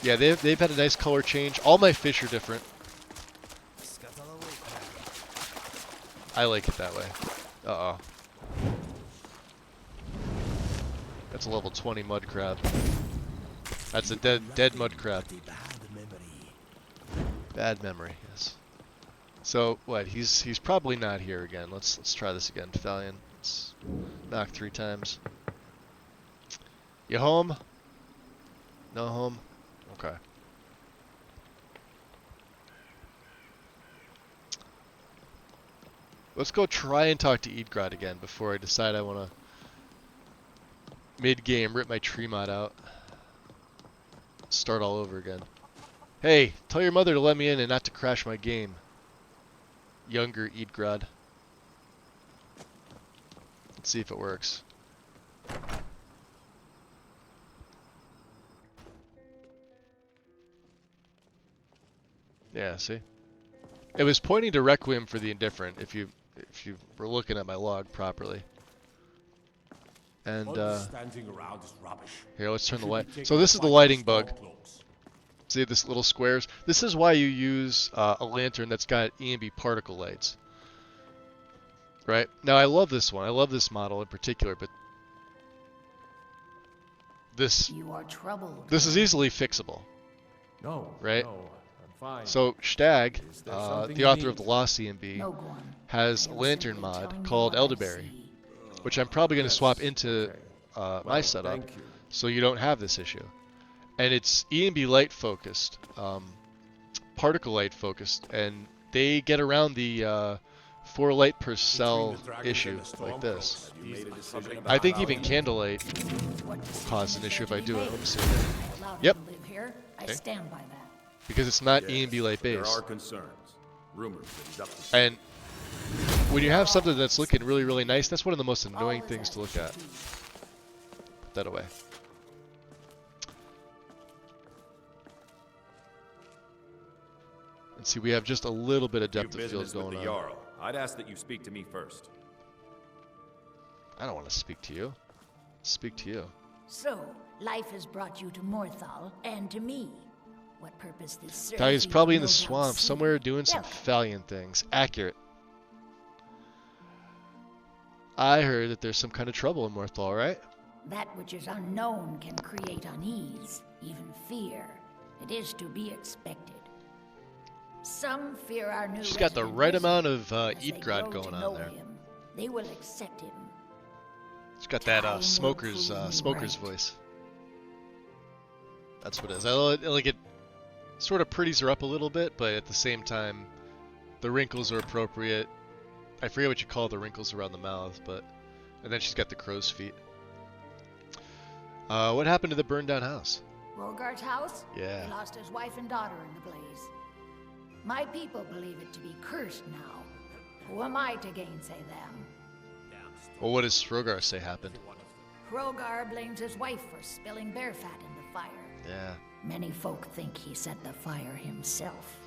yeah, they've had a nice color change. All my fish are different. I like it that way. Uh-oh. That's a level 20 mud crab. That's a dead mud crab. Bad memory, yes. So what? He's probably not here again. Let's try this again. Fallion. Let's knock 3 times. You home? No home? Okay. Let's go try and talk to Eadgrod again before I decide I want to mid-game rip my tree mod out. Start all over again. Hey, tell your mother to let me in and not to crash my game. Younger Eadgrod. Let's see if it works. Yeah, see? It was pointing to Requiem for the Indifferent if you were looking at my log properly. And here, let's turn the light. So this is the lighting bug. See this little squares? This is why you use a lantern that's got EMB particle lights. Right? Now I love this one. I love this model in particular, but this is easily fixable. No. Right? No, I'm fine. So Stag, the author of the Lost EMB, has a lantern mod called Elderberry, which I'm probably going to swap into my setup, so you don't have this issue. And it's EMB light focused, particle light focused, and they get around the 4 light per cell issue like this. I think even candlelight will cause an issue if I do it. Let me see. Yep. I stand by that. Because it's not EMB light based. There are concerns. Rumors that he's up to And when you have something that's looking really, really nice, that's one of the most annoying things to look at. Put that away. And see, we have just a little bit of depth of field going on. Jarl. I'd ask that you speak to me first. I don't want to speak to you. Speak to you. So, life has brought you to Morthal and to me. What purpose this serves? Now he's you probably in no the doubt swamp see. somewhere doing some Welcome. Fallion things. Accurate. I heard that there's some kind of trouble in Morthal, right? That which is unknown can create unease, even fear. It is to be expected. Some fear our new She's got the resident right wizard. amount of As they Eatgrad grow to going on know there. him, they will accept him. She's got that Time will smoker's prove me smoker's right. voice. That's what it is. Like it sort of pretties her up a little bit, but at the same time, the wrinkles are appropriate. I forget what you call the wrinkles around the mouth, but and then she's got the crow's feet. What happened to the burned down house? Rogar's house? Yeah. He lost his wife and daughter in the blaze. My people believe it to be cursed now. Who am I to gainsay them? Well, what does Rogar say happened? Rogar blames his wife for spilling bear fat in the fire. Yeah. Many folk think he set the fire himself.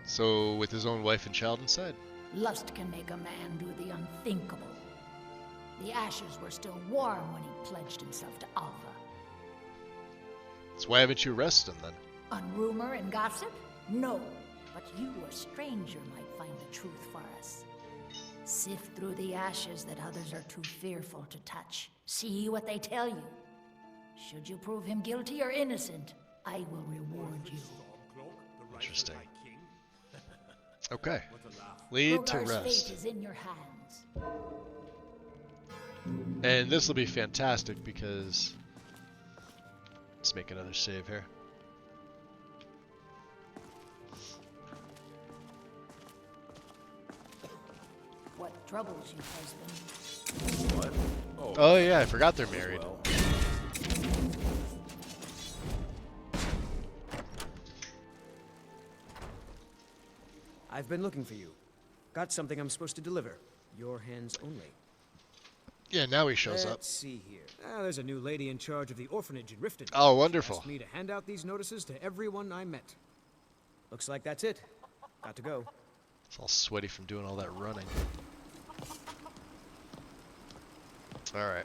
So, with his own wife and child inside? Lust can make a man do the unthinkable. The ashes were still warm when he pledged himself to Alva. So why haven't you arrested him then? On rumor and gossip? No. But you, a stranger, might find the truth for us. Sift through the ashes that others are too fearful to touch. See what they tell you. Should you prove him guilty or innocent, I will reward you. Interesting. Okay. Lead to Rogar's rest. fate is in your hands. And this will be fantastic because... Let's make another save here. What troubles you, husband? What? Oh yeah, I forgot they're married. I've been looking for you. Got something I'm supposed to deliver. Your hands only. Yeah, now he shows up. Let's see here. There's a new lady in charge of the orphanage in Riften. Oh, She wonderful. asked me to hand out these notices to everyone I met. Looks like that's it. Got to go. It's all sweaty from doing all that running. Alright.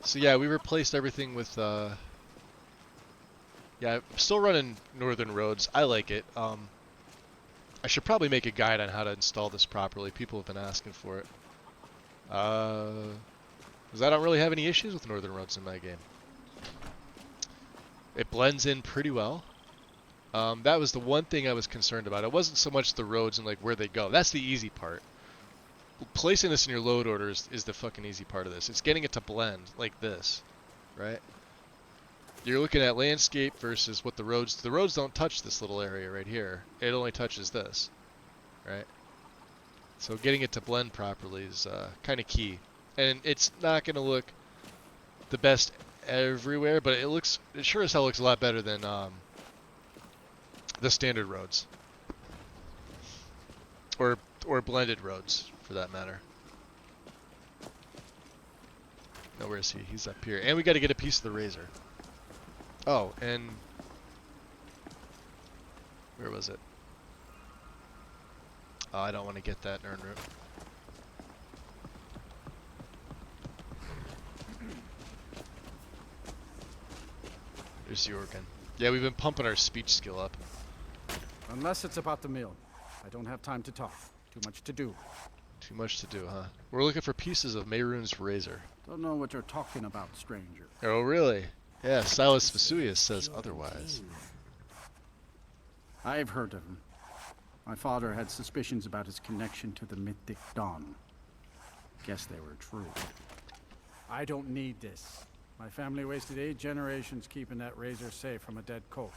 So yeah, we replaced everything with, yeah, I'm still running Northern Roads. I like it. I should probably make a guide on how to install this properly. People have been asking for it. Because I don't really have any issues with Northern Roads in my game. It blends in pretty well. That was the one thing I was concerned about. It wasn't so much the roads and like where they go. That's the easy part. Placing this in your load orders is the fucking easy part of this. It's getting it to blend like this, right? You're looking at landscape versus what the roads don't touch this little area right here. It only touches this, right? So getting it to blend properly is kind of key. And it's not going to look the best everywhere, but it sure as hell looks a lot better than the standard roads. Or blended roads, for that matter. Now where is he? He's up here. And we got to get a piece of the razor. Oh, and... Where was it? Oh, I don't want to get that Nern root. There's the organ. Yeah, we've been pumping our speech skill up. Unless it's about the mill. I don't have time to talk. Too much to do. Too much to do, huh? We're looking for pieces of Mehrunes' razor. Don't know what you're talking about, stranger. Oh, really? Yeah, Silas Vesuvius says otherwise. I've heard of him. My father had suspicions about his connection to the mythic Dawn. Guess they were true. I don't need this. My family wasted 8 generations keeping that razor safe from a dead colt.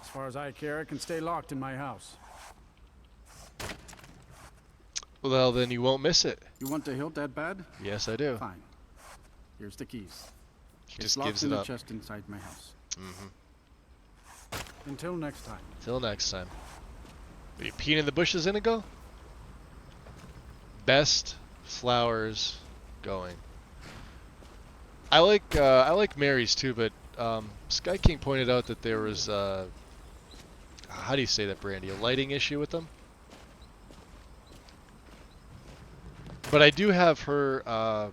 As far as I care, it can stay locked in my house. Well, then you won't miss it. You want the hilt that bad? Yes, I do. Fine. Here's the keys. He It's just locked gives in it the up. chest inside my house. Mm-hmm. Until next time. Till next time. Are you peeing in the bushes, Inigo? Best flowers going. I like Mary's too, but Sky King pointed out that there was how do you say that, Brandy? A lighting issue with them. But I do have her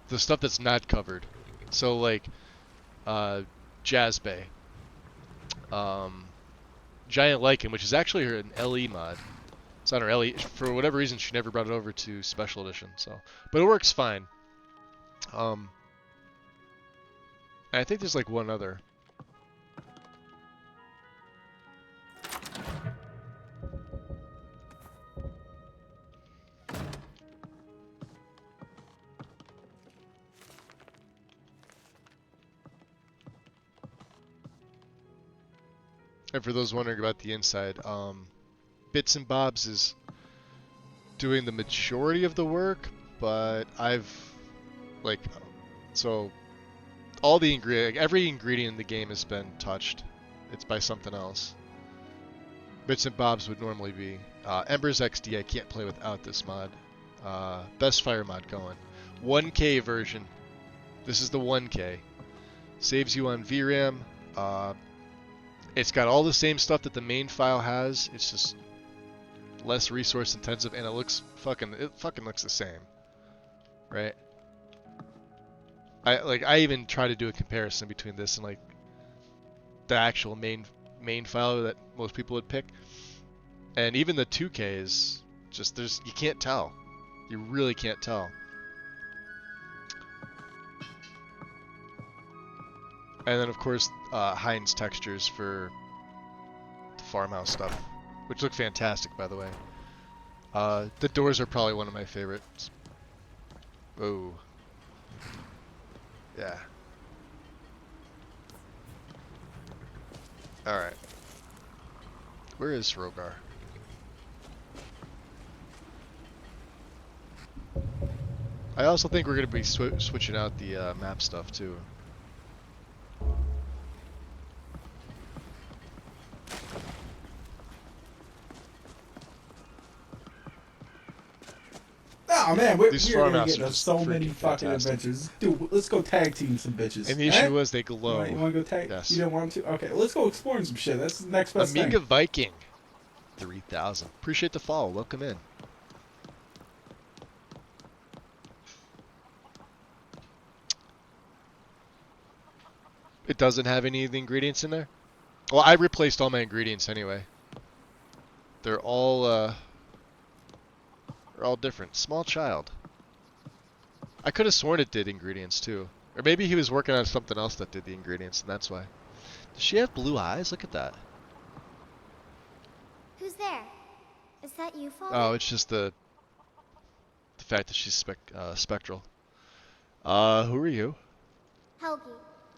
the stuff that's not covered. So like Jazz Bay. Giant Lichen, which is actually an LE mod. It's on her LE. For whatever reason, she never brought it over to Special Edition. So, but it works fine. And I think there's like one other. And for those wondering about the inside, Bits and Bobs is doing the majority of the work, but I've so all the every ingredient in the game has been touched. It's by something else. Bits and Bobs would normally be Embers XD. I can't play without this mod. Best fire mod going. 1K version. This is the 1K. Saves you on VRAM. It's got all the same stuff that the main file has. It's just less resource intensive, and it fucking looks the same, right? I even try to do a comparison between this and like the actual main file that most people would pick, and even the 2K is just you can't tell. You really can't tell. And then of course Heinz textures for the farmhouse stuff, which look fantastic, by the way. The doors are probably one of my favorites. Oh. Yeah. Alright. Where is Rogar? I also think we're going to be switching out the map stuff too. Oh man, we're These gonna farmhouses get are just so many freaking fucking fantastic. adventures. Dude, let's go tag team some bitches. And the issue was they glow. You want to go tag? Yes. You don't want to? Okay, let's go exploring some shit. That's the next best Amiga thing. Viking. 3,000. Appreciate the follow. Welcome in. It doesn't have any of the ingredients in there? Well, I replaced all my ingredients anyway. They're all different. Small child. I could have sworn it did ingredients too. Or maybe he was working on something else that did the ingredients, and that's why. Does she have blue eyes? Look at that. Who's there? Is that you, Father? Oh, it's just the fact that she's spectral. Who are you? Helgi.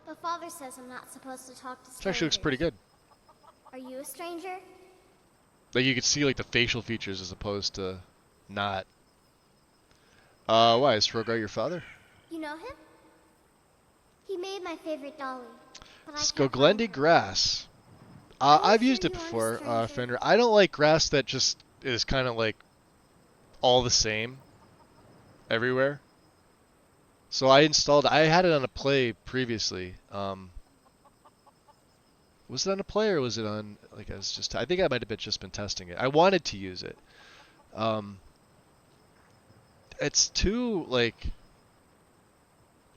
But Father says I'm not supposed to talk to strangers. This actually looks pretty good. Are you a stranger? Like you could see like the facial features as opposed to not. Why is Rogar your father? You know him? He made my favorite dolly. Skoglendi grass. I've used it before, Fender. I don't like grass that just is kind of like all the same everywhere. So I had it on a play previously. Was it on a play or was it on like I think I might have just been testing it. I wanted to use it. It's too like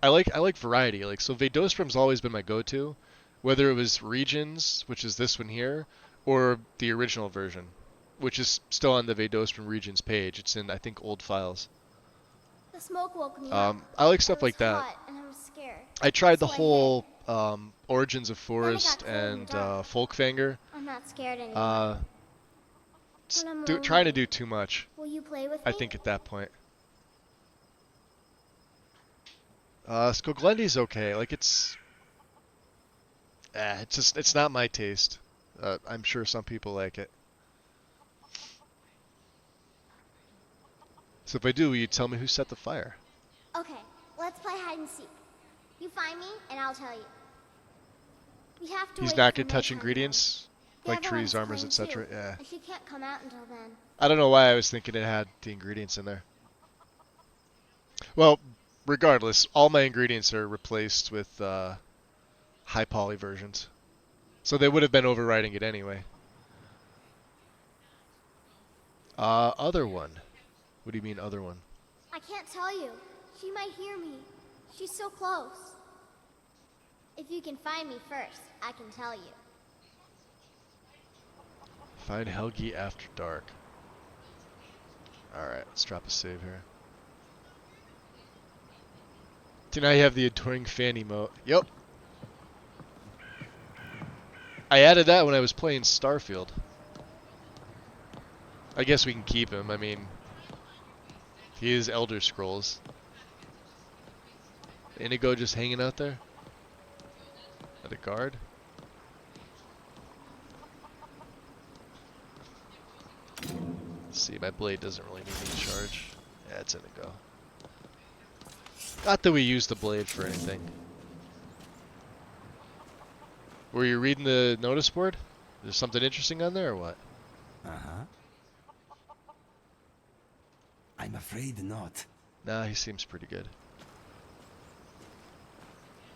I like variety. Like so Vadostrom's always been my go-to, whether it was Regions, which is this one here, or the original version, which is still on the Vadostrom Regions page. It's in I think old files. The smoke woke me up. I like stuff like that. Hot and I was scared. I tried the So I whole Origins of Forest and Folkfanger. I'm not scared anymore. Trying to do too much. Will you play with me? I think at that point. Skoglendi's okay. Like it's not my taste. I'm sure some people like it. So if I do, will you tell me who set the fire? Okay, let's play hide and seek. You find me, and I'll tell you. We have to He's wait not for gonna touch nighttime, ingredients, though. like The other trees, one's armors, clean, etc. too, Yeah. and she can't come out until then. I don't know why I was thinking it had the ingredients in there. Well, regardless, all my ingredients are replaced with high poly versions. So they would have been overwriting it anyway. Other one. What do you mean, other one? I can't tell you. She might hear me. She's so close. If you can find me first, I can tell you. Find Helgi after dark. Alright, let's drop a save here. So now you have the adoring fan emote. Yep. I added that when I was playing Starfield. I guess we can keep him. I mean, he is Elder Scrolls. Inigo just hanging out there? At a guard? Let's see, my blade doesn't really need any charge. Yeah, it's Inigo. Not that we use the blade for anything. Were you reading the notice board? There's something interesting on there or what? Uh-huh. I'm afraid not. Nah, he seems pretty good.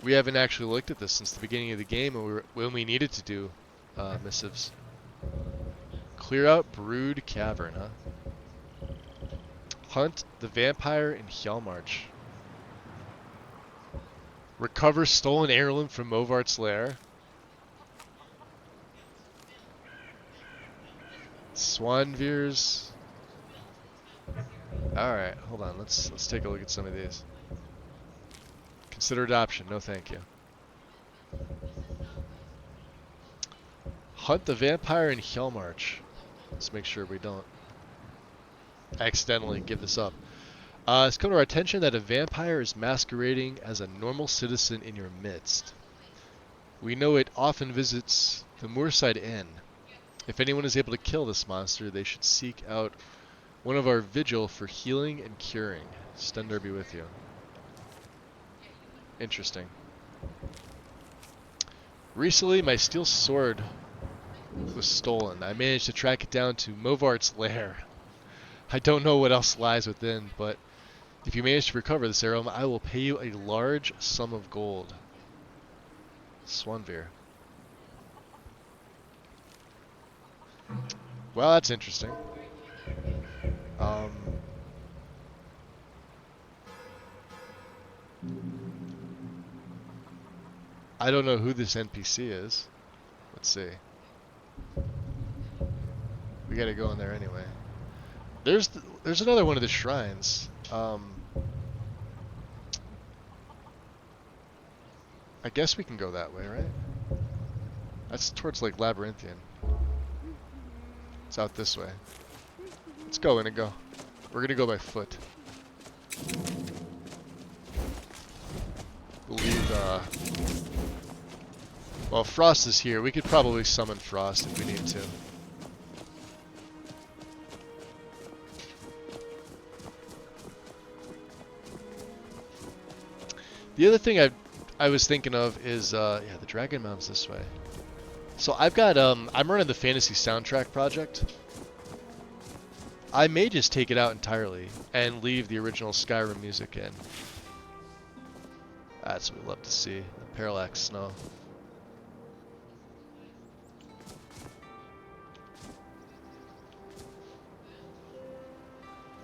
We haven't actually looked at this since the beginning of the game when we needed to do missives. Clear out Brood Cavern, huh? Hunt the vampire in Hjalmarch. Recover stolen heirloom from Movart's lair. Swanveers. Alright, hold on, let's take a look at some of these. Consider adoption, no thank you. Hunt the vampire in Hjalmarch. Let's make sure we don't accidentally give this up. It's come to our attention that a vampire is masquerading as a normal citizen in your midst. We know it often visits the Moorside Inn. If anyone is able to kill this monster, they should seek out one of our vigil for healing and curing. Stender be with you. Interesting. Recently, my steel sword was stolen. I managed to track it down to Movart's lair. I don't know what else lies within, but if you manage to recover this arrow, I will pay you a large sum of gold. Swanveer. Well, that's interesting. I don't know who this NPC is. Let's see. We gotta go in there anyway. There's another one of the shrines. I guess we can go that way, right? That's towards like Labyrinthian. It's out this way. Let's go in and go. We're gonna go by foot. We'll leave, well, Frost is here. We could probably summon Frost if we need to. The other thing I was thinking of is, yeah, the Dragon Mound's this way. So I've got, I'm running the Fantasy Soundtrack project. I may just take it out entirely and leave the original Skyrim music in. That's what we love to see, the parallax snow.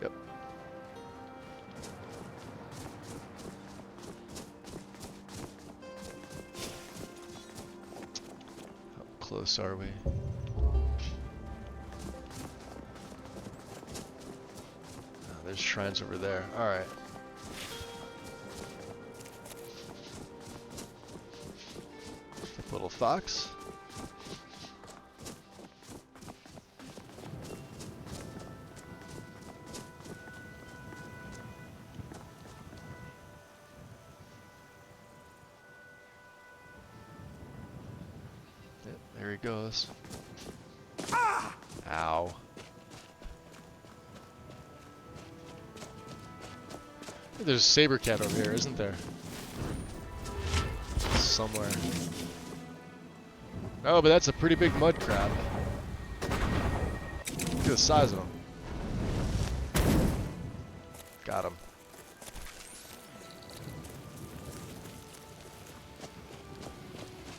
Yep. How close are we? There's shrines over there. Alright. Little fox. Yep, there he goes. Ah! Ow. There's a saber cat over here, isn't there? Somewhere. Oh, but that's a pretty big mud crab. Look at the size of him. Got him.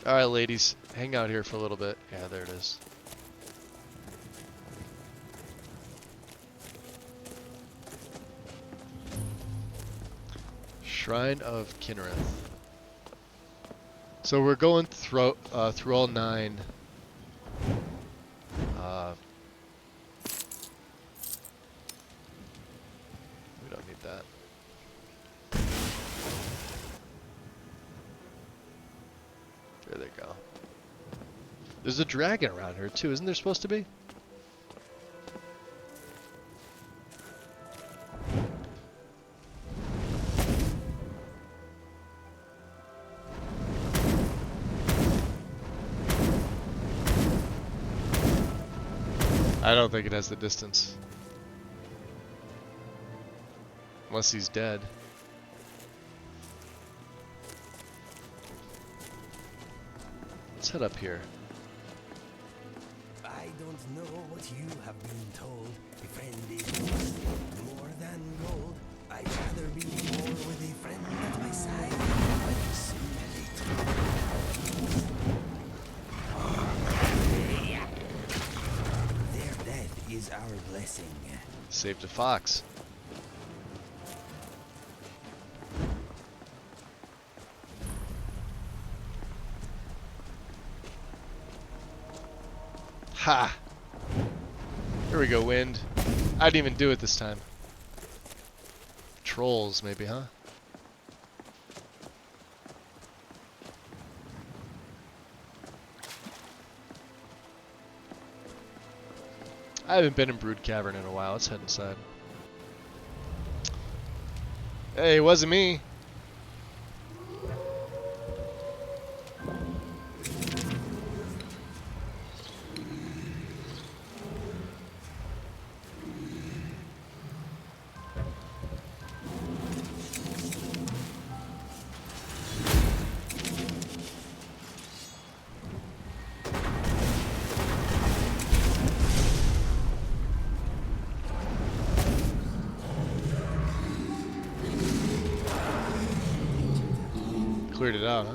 Alright, ladies. Hang out here for a little bit. Yeah, there it is. Shrine of Kinnereth. So we're going through all 9. We don't need that. There they go. There's a dragon around here too, isn't there supposed to be? I don't think it has the distance. Unless he's dead. Let's head up here. I don't know what you have been told. A friend is more than gold. I'd rather be more with a friend at my side. But sooner later. Their death is our blessing. Saved a fox. Ha! Here we go, wind. I didn't even do it this time. Trolls, maybe, huh? I haven't been in Brood Cavern in a while. Let's head inside. Hey, it wasn't me. Cleared it out, huh?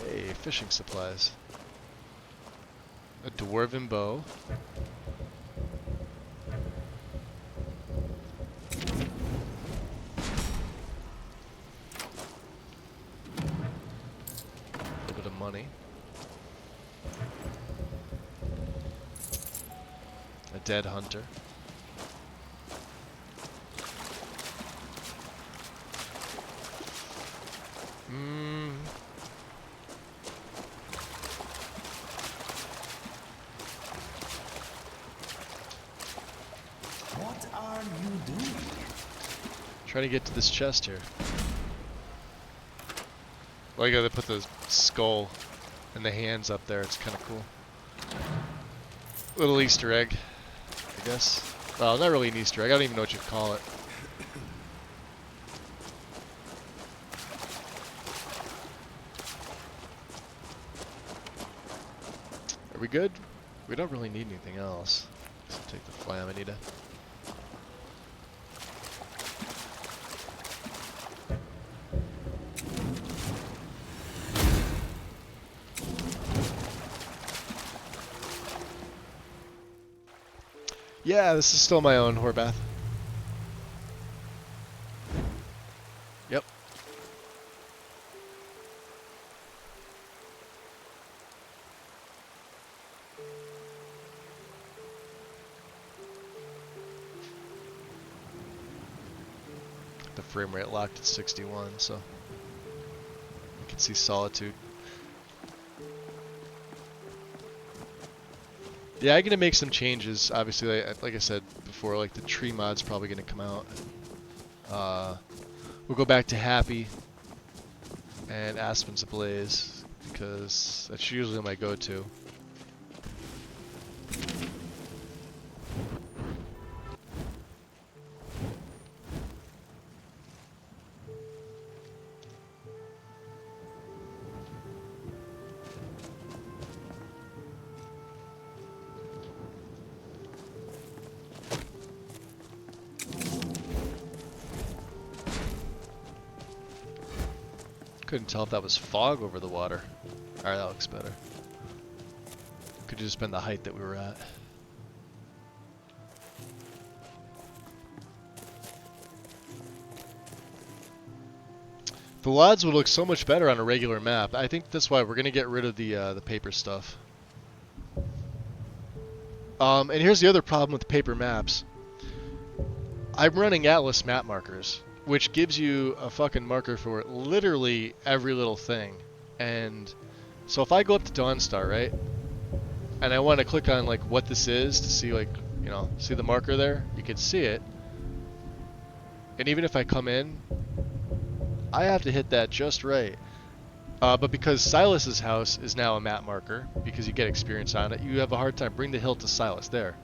Hey, fishing supplies. A dwarven bow. A little bit of money. A dead hunter. What are you doing? Trying to get to this chest here. Well, I gotta put the skull and the hands up there. It's kind of cool. Little Easter egg, I guess. Well, not really an Easter egg. I don't even know what you'd call it. Are we good? We don't really need anything else. So take the Flaminida. Yeah, this is still my own Horbath. Yep. The frame rate locked at 61, so you can see Solitude. Yeah, I'm gonna make some changes. Obviously, like I said before, like the tree mod's probably gonna come out. We'll go back to Happy and Aspen's Ablaze because that's usually my go-to. Couldn't tell if that was fog over the water. Alright, that looks better. Could just been the height that we were at. The LODs would look so much better on a regular map. I think that's why we're gonna get rid of the paper stuff. And here's the other problem with paper maps. I'm running Atlas map markers, which gives you a fucking marker for literally every little thing. And so if I go up to Dawnstar, right, and I want to click on like what this is to see, like, you know, see the marker there, you can see it. And even if I come in, I have to hit that just right. But because Silas's house is now a map marker, because you get experience on it, you have a hard time. Bring the hill to Silas there.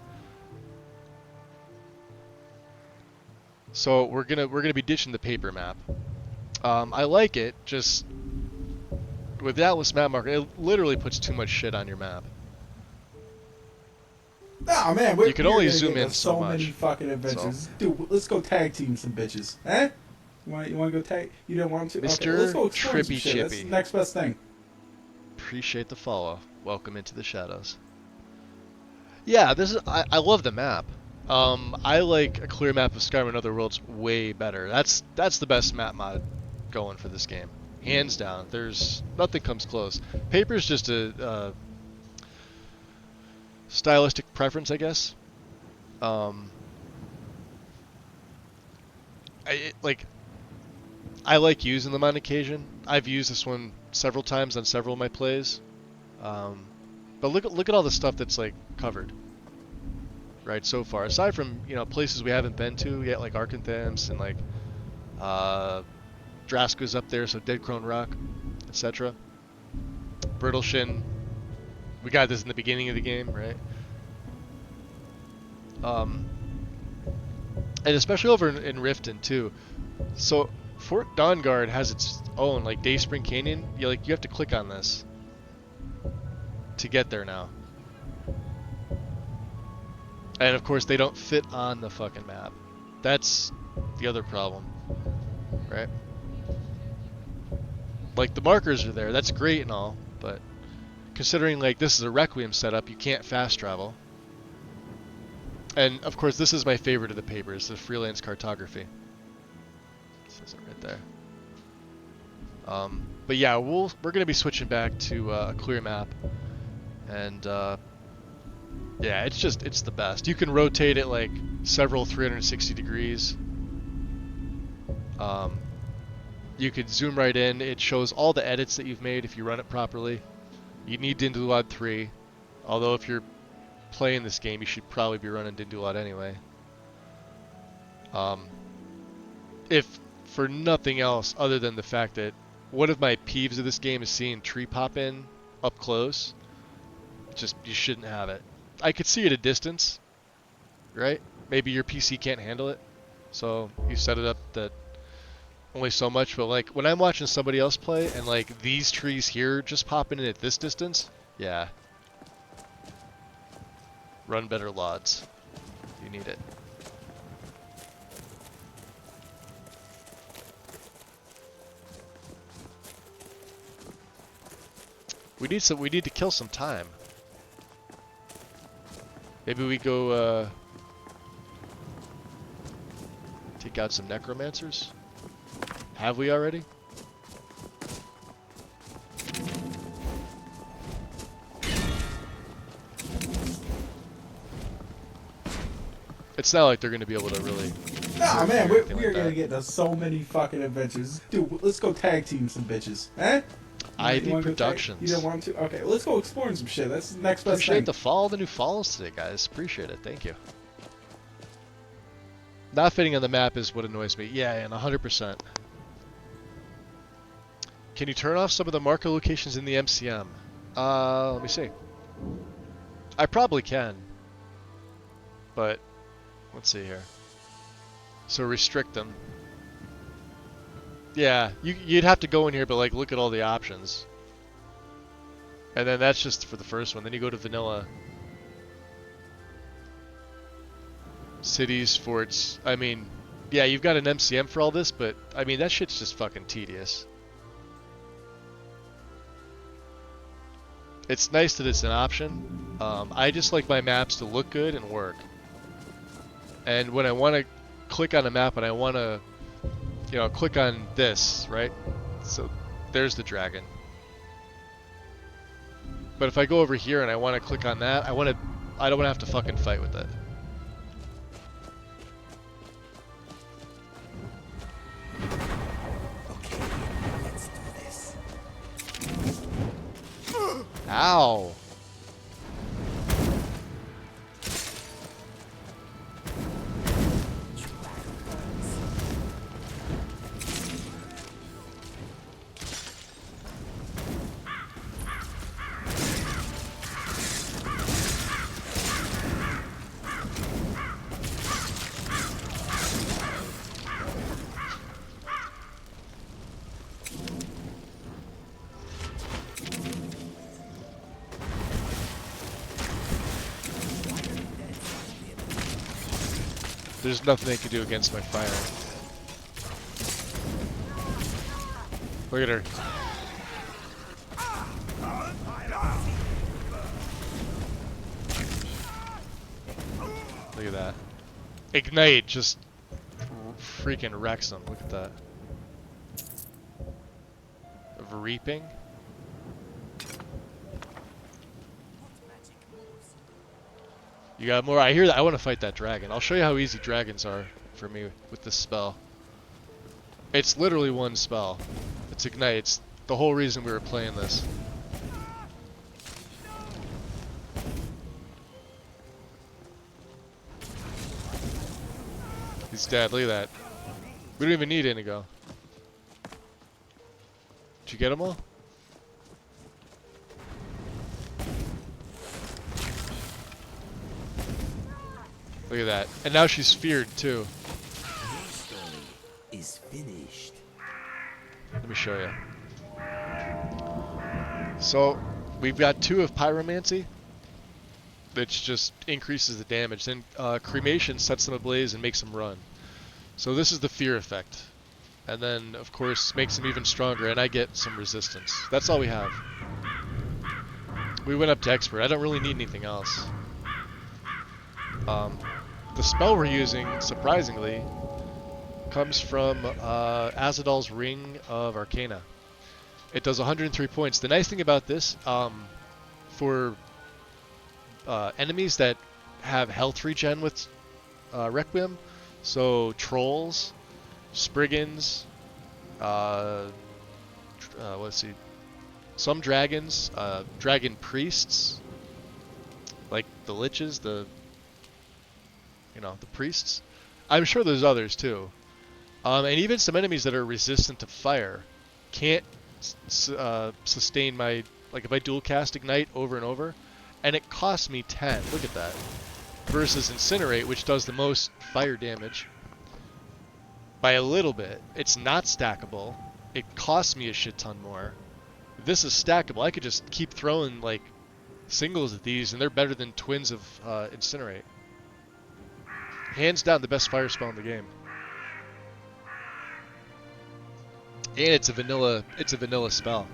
So we're gonna be ditching the paper map. I like it, just with the Atlas map marker, it literally puts too much shit on your map. Nah, man, you can only zoom in so much. Many fucking adventures. Dude, let's go tag team some bitches. Eh? You want to go tag? You don't want to? Mr. Okay, let's go explore some Trippy shit. That's Chippy. the next best thing. Appreciate the follow. Welcome into the shadows. Yeah, this is I love the map. I like a clear map of Skyrim and Other Worlds way better. That's the best map mod going for this game, hands down. There's nothing comes close. Paper's just a stylistic preference, I guess. I like using them on occasion. I've used this one several times on several of my plays. But look at all the stuff that's like covered, right, so far. Aside from, you know, places we haven't been to yet, like Arkanthams and like Drasko's up there, so Dead Crone Rock, etc. Brittleshin. We got this in the beginning of the game, right? And especially over in Riften too. So Fort Dawnguard has its own like Dayspring Canyon. You have to click on this to get there now. And of course they don't fit on the fucking map. That's the other problem, right? Like the markers are there, that's great and all, but considering like this is a Requiem setup, you can't fast travel. And of course this is my favorite of the papers, the freelance cartography. It says it right there. But yeah, we're gonna be switching back to a clear map, and yeah, it's the best. You can rotate it like several 360 degrees. You could zoom right in. It shows all the edits that you've made if you run it properly. You need Dindulad 3, although if you're playing this game, you should probably be running Dindulad anyway. If for nothing else other than the fact that one of my peeves of this game is seeing tree pop in up close. Just, you shouldn't have it. I could see it at a distance, right? Maybe your PC can't handle it, so you set it up that only so much, but like when I'm watching somebody else play and like these trees here just popping in at this distance, yeah. Run better LODs. You need it. We need to kill some time. Maybe we go take out some necromancers. Have we already? It's not like they're gonna be able to really. Nah, man, we are gonna get into so many fucking adventures. Dude, let's go tag team some bitches. Eh? Ivy Productions. You don't want to? Okay, let's go exploring some shit. That's the next best thing. Appreciate the new follows today, guys. Appreciate it. Thank you. Not fitting on the map is what annoys me. Yeah, and 100%. Can you turn off some of the marker locations in the MCM? Let me see. I probably can. But, let's see here. So restrict them. Yeah, you'd have to go in here, but like look at all the options. And then that's just for the first one. Then you go to vanilla. Cities, forts. I mean, yeah, you've got an MCM for all this, but I mean that shit's just fucking tedious. It's nice that it's an option. I just like my maps to look good and work. And when I want to click on a map and I want to, you know, click on this, right? So there's the dragon. But if I go over here and I want to click on that, I don't want to have to fucking fight with it. Okay, let's do this. Ow. There's nothing they can do against my fire. Look at her. Look at that. Ignite just freaking wrecks them. Look at that. Of reaping. You got more? I hear that. I want to fight that dragon. I'll show you how easy dragons are for me with this spell. It's literally one spell. It's Ignite. It's the whole reason we were playing this. He's dead. Look at that. We don't even need Inigo. Did you get them all? Look at that. And now she's feared too. Your story is finished. Let me show you. So, we've got 2 of Pyromancy, which just increases the damage. Then Cremation sets them ablaze and makes them run. So this is the fear effect. And then, of course, makes them even stronger, and I get some resistance. That's all we have. We went up to Expert. I don't really need anything else. The spell we're using, surprisingly, comes from Azadal's Ring of Arcana. It does 103 points. The nice thing about this, for enemies that have health regen with Requiem, so trolls, Spriggans, let's see, some dragons, dragon priests, like the liches, the priests. I'm sure there's others too. And even some enemies that are resistant to fire can't sustain my, like if I dual cast Ignite over and over, and it costs me 10, look at that, versus Incinerate, which does the most fire damage by a little bit. It's not stackable. It costs me a shit ton more. This is stackable. I could just keep throwing like singles at these and they're better than twins of Incinerate. Hands down the best fire spell in the game. And it's a vanilla spell.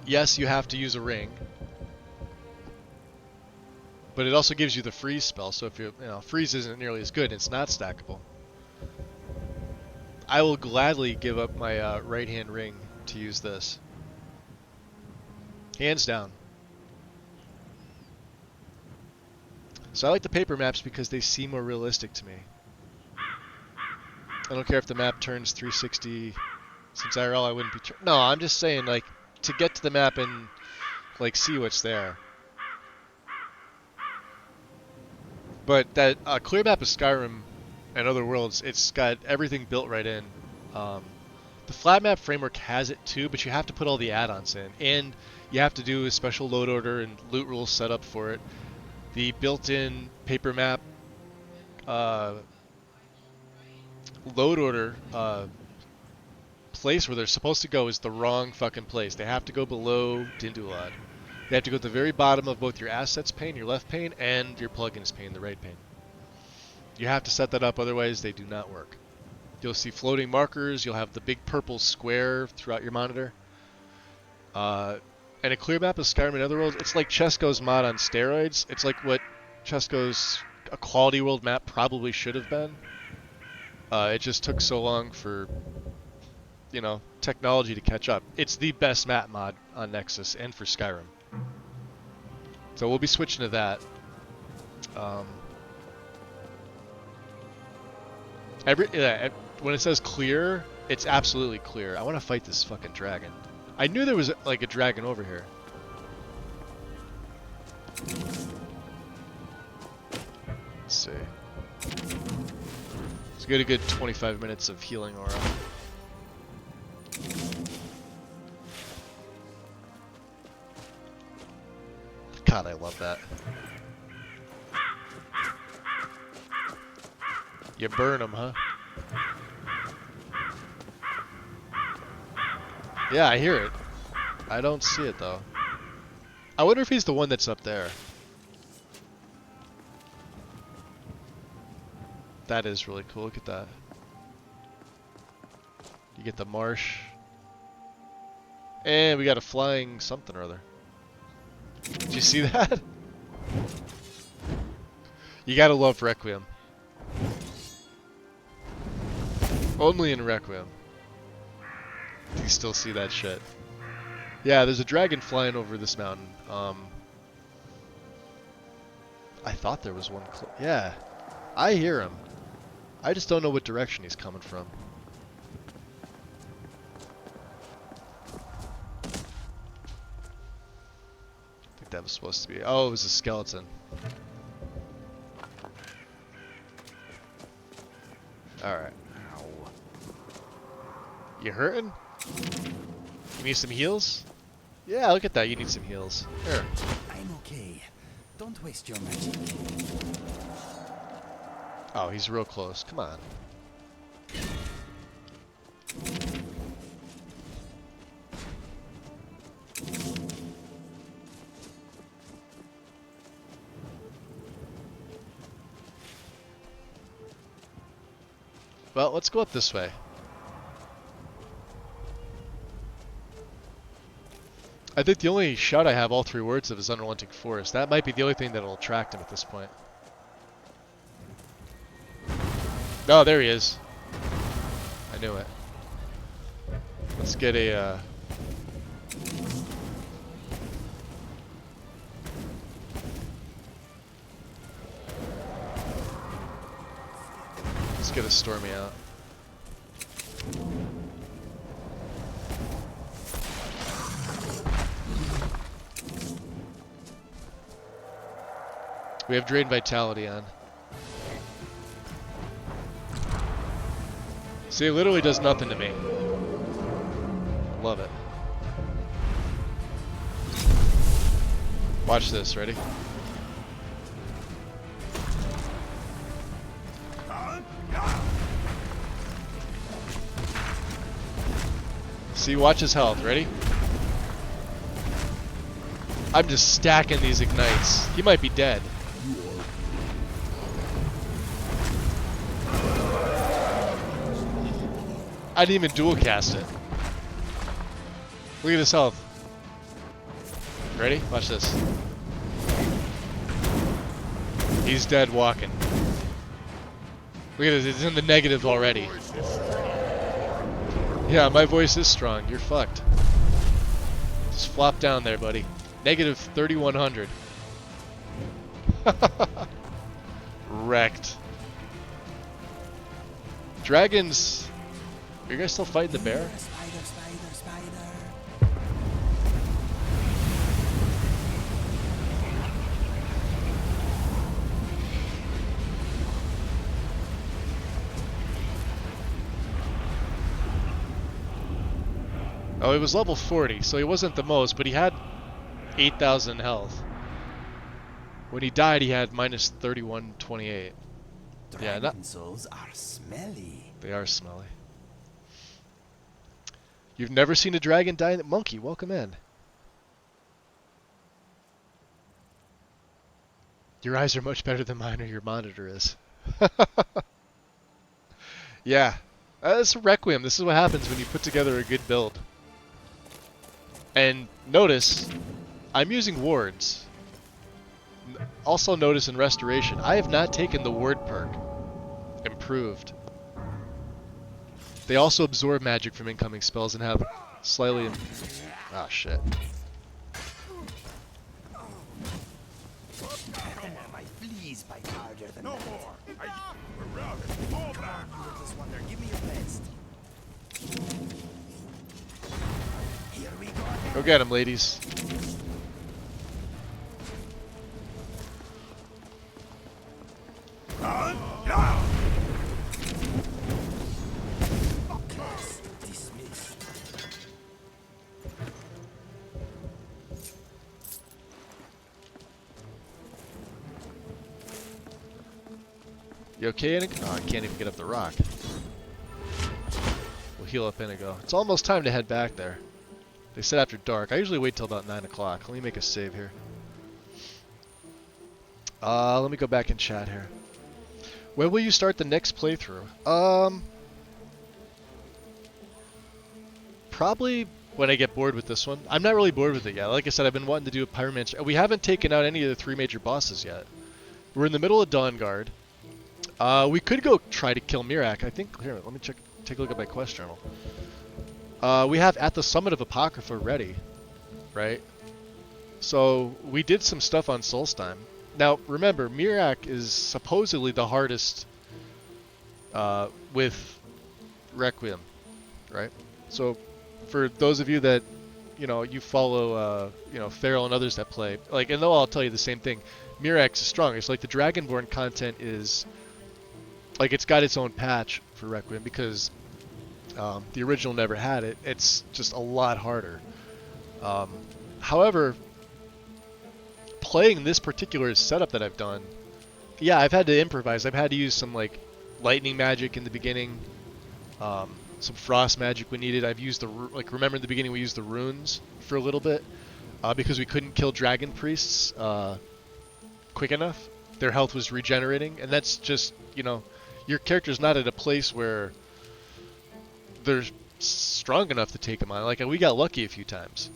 Yes, you have to use a ring. But it also gives you the freeze spell, so if freeze isn't nearly as good, it's not stackable. I will gladly give up my right hand ring to use this. Hands down. So I like the paper maps because they seem more realistic to me. I don't care if the map turns 360. Since IRL I wouldn't be... No, I'm just saying, like, to get to the map and, like, see what's there. But that clear map of Skyrim and other worlds, it's got everything built right in. The flat map framework has it too, but you have to put all the add-ons in. And you have to do a special load order and loot rules set up for it. The built-in paper map load order place where they're supposed to go is the wrong fucking place. They have to go below Dindulad. They have to go to the very bottom of both your assets pane, your left pane, and your plugins pane, the right pane. You have to set that up, otherwise they do not work. You'll see floating markers, you'll have the big purple square throughout your monitor. And a clear map of Skyrim and Otherworlds, it's like Chesko's mod on steroids. It's like what Chesko's a quality world map probably should have been. It just took so long for, technology to catch up. It's the best map mod on Nexus and for Skyrim. So we'll be switching to that. When it says clear, it's absolutely clear. I want to fight this fucking dragon. I knew there was like a dragon over here. Let's see. Let's get a good 25 minutes of healing aura. God, I love that. You burn them, huh? Yeah, I hear it. I don't see it, though. I wonder if he's the one that's up there. That is really cool. Look at that. You get the marsh. And we got a flying something or other. Did you see that? You gotta love Requiem. Only in Requiem. You still see that shit. Yeah, there's a dragon flying over this mountain. I thought there was one. Yeah, I hear him. I just don't know what direction he's coming from. I think that was supposed to be. Oh, it was a skeleton. Alright. You hurting? You need some heals? Yeah, look at that. You need some heals. Here. I'm okay. Don't waste your magic. Oh, he's real close. Come on. Well, let's go up this way. I think the only shout I have all three words of is Unrelenting Forest. That might be the only thing that'll attract him at this point. Oh, there he is. I knew it. Let's get a... Let's get a Stormy out. We have Drain Vitality on. See, it literally does nothing to me. Love it. Watch this, ready? See, watch his health, ready? I'm just stacking these ignites. He might be dead. I didn't even dual cast it. Look at his health. Ready? Watch this. He's dead walking. Look at this, it's in the negative already. Yeah, my voice is strong. You're fucked. Just flop down there, buddy. Negative 3,100. Wrecked. Dragons... Are you guys still fighting the bear? Spider, spider, spider. Oh, he was level 40, so he wasn't the most, but he had 8,000 health. When he died, he had minus 3128. Yeah, Dragon souls are smelly. They are smelly. You've never seen a dragon die? Monkey, welcome in. Your eyes are much better than mine or your monitor is. Yeah. This is Requiem. This is what happens when you put together a good build. And notice, I'm using wards. Also notice in Restoration, I have not taken the ward perk. Improved. They also absorb magic from incoming spells and have slightly... Ah, shit. My fleas bite harder than no more. We're routed. Come on, you little wonder. Give me your best. Here we go. Go get him, ladies. Dismissed. You okay, Inigo? Oh, I can't even get up the rock. We'll heal up Inigo. It's almost time to head back there. They said after dark. I usually wait till about 9 o'clock. Let me make a save here. Let me go back and chat here. When will you start the next playthrough? Probably when I get bored with this one. I'm not really bored with it yet. Like I said, I've been wanting to do a pyromancer. We haven't taken out any of the 3 major bosses yet. We're in the middle of Dawn Guard. We could go try to kill Mirak. I think, here, let me take a look at my quest journal. We have At the Summit of Apocrypha ready, right? So we did some stuff on Solstheim. Now, remember, Mirak is supposedly the hardest with Requiem, right? So for those of you that, you follow, Feral and others that play, like, and they'll all tell you the same thing, Mirak's is strong. It's like the Dragonborn content is, like, it's got its own patch for Requiem because the original never had it. It's just a lot harder. However, playing this particular setup that I've done, yeah, I've had to improvise. I've had to use some, like, lightning magic in the beginning, some frost magic we needed. I've used remember in the beginning we used the runes for a little bit because we couldn't kill dragon priests quick enough. Their health was regenerating, and that's just, your character's not at a place where they're strong enough to take them on. Like, we got lucky a few times.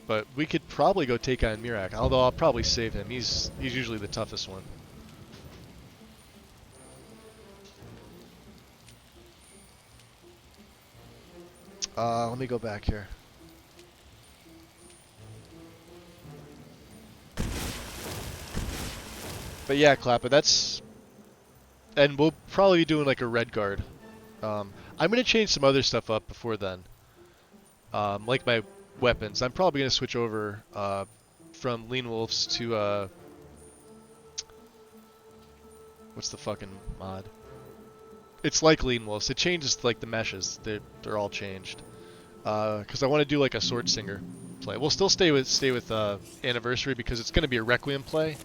But we could probably go take on Mirak, although I'll probably save him. He's usually the toughest one. Let me go back here. But yeah, Clapper, that's... And we'll probably be doing like a red guard. I'm going to change some other stuff up before then. Like my weapons. I'm probably going to switch over from Lean Wolves to... what's the fucking mod? It's like Lean Wolves. It changes like the meshes. They're all changed. Because I want to do like a Sword Singer play. We'll still stay with Anniversary because it's going to be a Requiem play.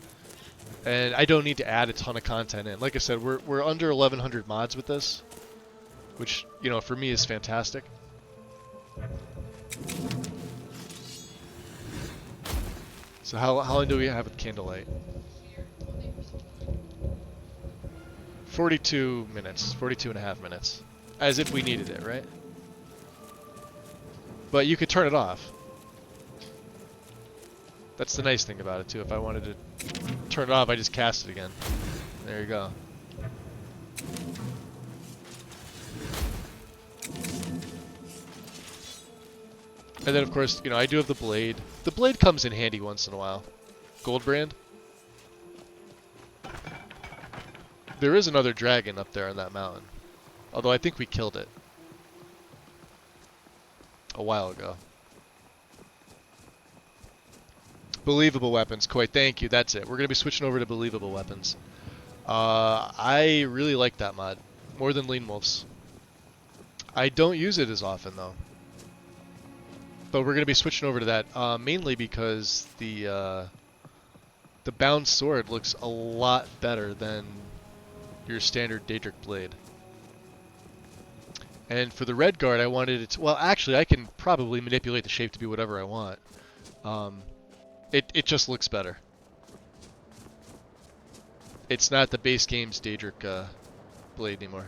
And I don't need to add a ton of content in. Like I said, we're under 1,100 mods with this, which, for me is fantastic. So how long do we have with Candlelight? 42 minutes, 42 and a half minutes. As if we needed it, right? But you could turn it off. That's the nice thing about it, too. If I wanted to turn it off, I just cast it again. There you go. And then, of course, I do have the blade. The blade comes in handy once in a while. Goldbrand. There is another dragon up there on that mountain. Although I think we killed it a while ago. Believable weapons. Koi, thank you. That's it. We're going to be switching over to believable weapons. I really like that mod. More than Lean Wolves. I don't use it as often, though. But we're going to be switching over to that. Mainly because the bound sword looks a lot better than your standard Daedric blade. And for the red guard, I wanted it to... Well, actually, I can probably manipulate the shape to be whatever I want. It just looks better. It's not the base game's Daedric blade anymore.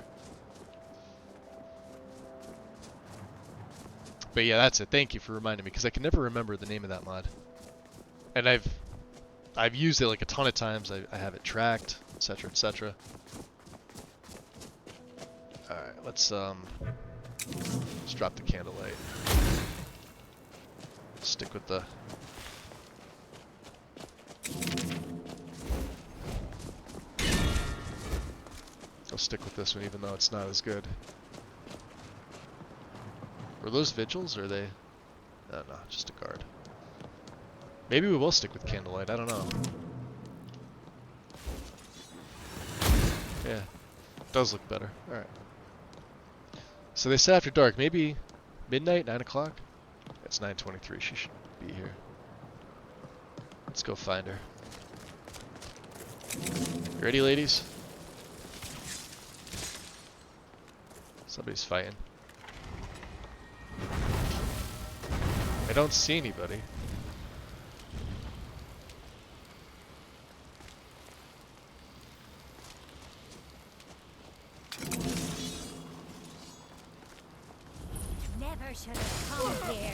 But yeah, that's it. Thank you for reminding me, because I can never remember the name of that mod. And I've used it like a ton of times. I have it tracked, etc., etc. Alright, let's drop the candlelight. Stick with the... I'll stick with this one even though it's not as good. Were those vigils or are they... No, just a guard. Maybe we will stick with candlelight, I don't know. Yeah, does look better. Alright. So they said after dark, maybe midnight, 9 o'clock? It's 9:23, she should be here. Let's go find her. You ready, ladies? Somebody's fighting. I don't see anybody. Never should have come here.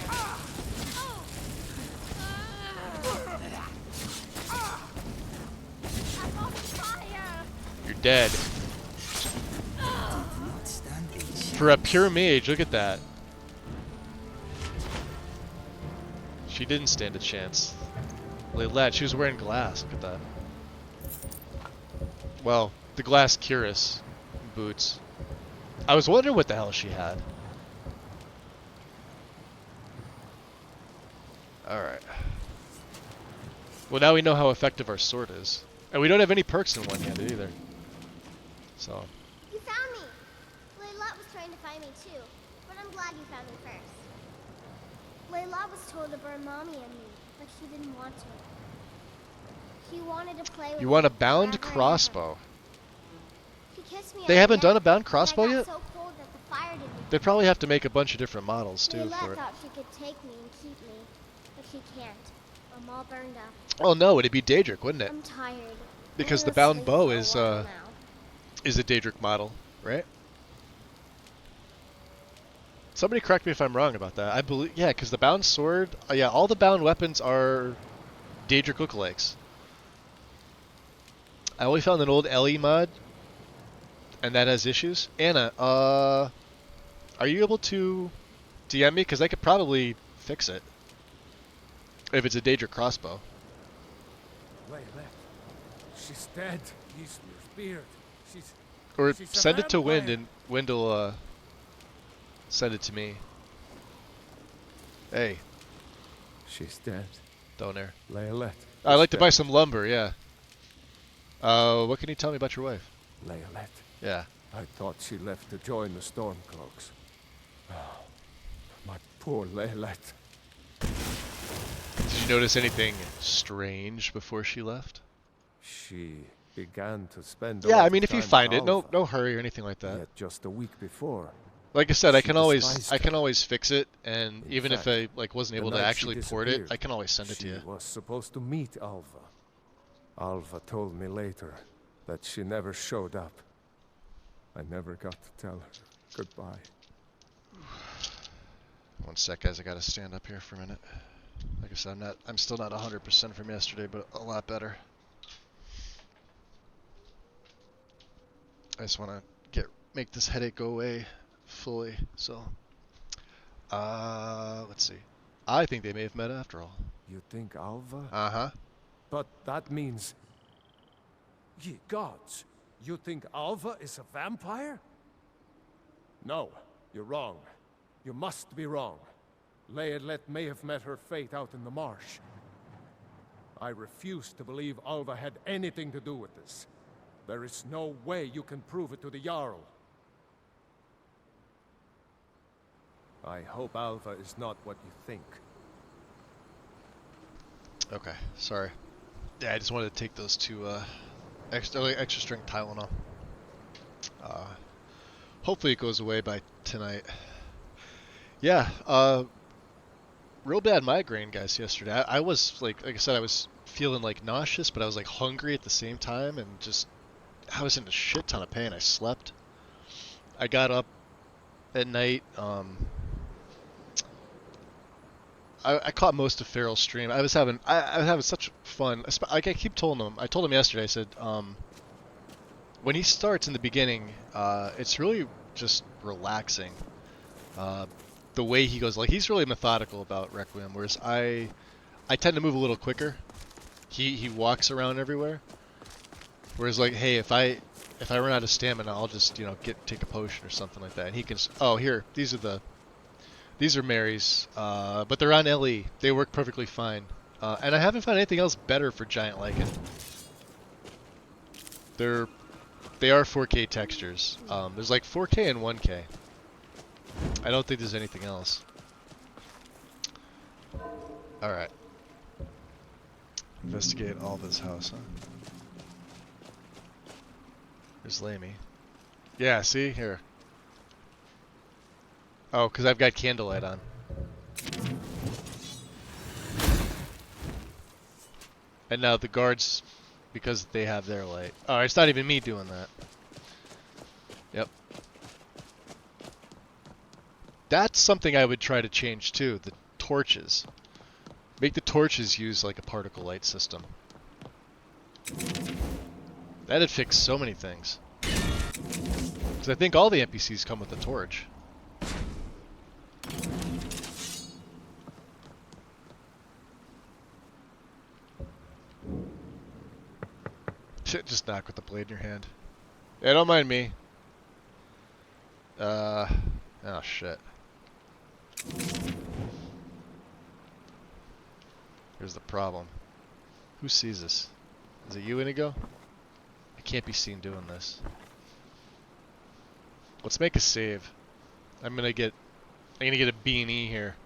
I'm on fire. You're dead. For a pure mage, look at that. She didn't stand a chance. Lad, she was wearing glass, look at that. Well, the glass cuirass boots. I was wondering what the hell she had. Alright. Well, now we know how effective our sword is. And we don't have any perks in one-handed either. So. You found me! Layla was trying to find me too, but I'm glad you found me first. Layla was told to burn Mommy and me, but she didn't want to. She wanted to play with You want a me bound forever and crossbow? She kissed me They on haven't the done neck, a bound and crossbow I got yet? so cold that the fire didn't. They probably have to make a bunch of different models too Layla for it. thought she could take me and keep me, but she can't. I'm all burned up. Oh no, it'd be Daedric, wouldn't it? I'm tired. Because I'm the gonna bound sleep bow for a is while now. a Daedric model, right? Somebody correct me if I'm wrong about that. I believe, yeah, because the bound sword, yeah, all the bound weapons are Daedric lookalikes. I only found an old LE mod, and that has issues. Anna, are you able to DM me? Because I could probably fix it. If it's a Daedric crossbow. Layla, she's dead. He's speared. Or she's a send it to Wind, vampire. and Wind will send it to me. Hey. She's dead. Donair. Layla. I'd like to buy some lumber, yeah. What can you tell me about your wife? Layla. Yeah. I thought she left to join the Stormcloaks. Oh, my poor Layla. Did you notice anything strange before she left? She began to spend. Yeah, I mean, if you find it, no hurry or anything like that. Yet just a week before. Like I said, I she can always despised fix it, and In even fact, if I wasn't the able to night she actually port it, disappeared, I can always send it to you. She was supposed to meet Alva. Alva told me later that she never showed up. I never got to tell her goodbye. One sec, guys. I gotta stand up here for a minute. Like I said, I'm still not 100% from yesterday, but a lot better. I just want to make this headache go away fully. So, let's see. I think they may have met after all. You think Alva? Uh-huh. But that means... Ye gods, you think Alva is a vampire? No, you're wrong. You must be wrong. Leodlet may have met her fate out in the marsh. I refuse to believe Alva had anything to do with this. There is no way you can prove it to the Jarl. I hope Alva is not what you think. Okay, sorry. Yeah, I just wanted to take those two extra strength Tylenol. Hopefully it goes away by tonight. Yeah, real bad migraine, guys, yesterday. I was like I said, I was feeling like nauseous, but I was like hungry at the same time, and just I was in a shit ton of pain. I slept. I got up at night. I caught most of Farrell's stream. I was having such fun. Like I told him yesterday. I said when he starts in the beginning, it's really just relaxing. The way he goes, like he's really methodical about Requiem, whereas I tend to move a little quicker. He walks around everywhere. Whereas like, hey, if I run out of stamina, I'll just take a potion or something like that, and he can. Oh, here, these are Mary's, but they're on LE. They work perfectly fine, and I haven't found anything else better for giant lichen. They are 4K textures. There's like 4K and 1K. I don't think there's anything else. All right. Investigate Alva's house, huh? There's Lamy. Yeah, see? Here. Oh, because I've got candlelight on. And now the guards, because they have their light. Oh, it's not even me doing that. Yep. That's something I would try to change too, the torches. Make the torches use like a particle light system. That'd fix so many things. Because I think all the NPCs come with a torch. Just knock with the blade in your hand. Yeah, don't mind me. Oh shit. Here's the problem. Who sees this? Is it you, Inigo? I can't be seen doing this. Let's make a save. I'm gonna get a B&E here.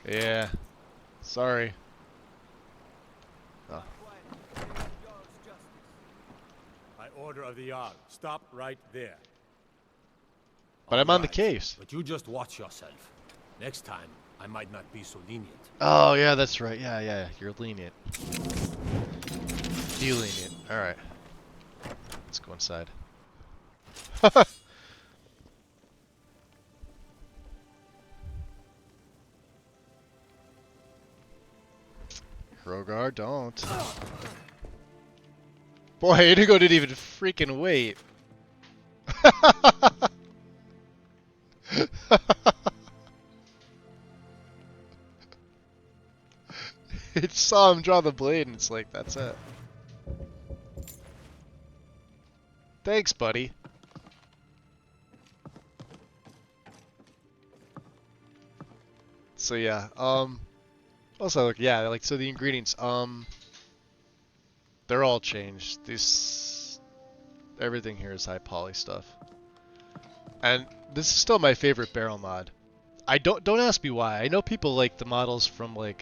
Yeah. Sorry. Oh. By order of the Jarl, stop right there. But I'm on the case. But you just watch yourself. Next time, I might not be so lenient. Oh, yeah, that's right. Yeah. You're lenient. Be lenient. Alright. Let's go inside. Rogar, don't. Boy, Inigo didn't even freaking wait. It saw him draw the blade and it's like, that's it. Thanks, buddy. So yeah, also look, yeah, like so the ingredients, they're all changed. Everything here is high poly stuff. And this is still my favorite barrel mod. Don't ask me why. I know people like the models from like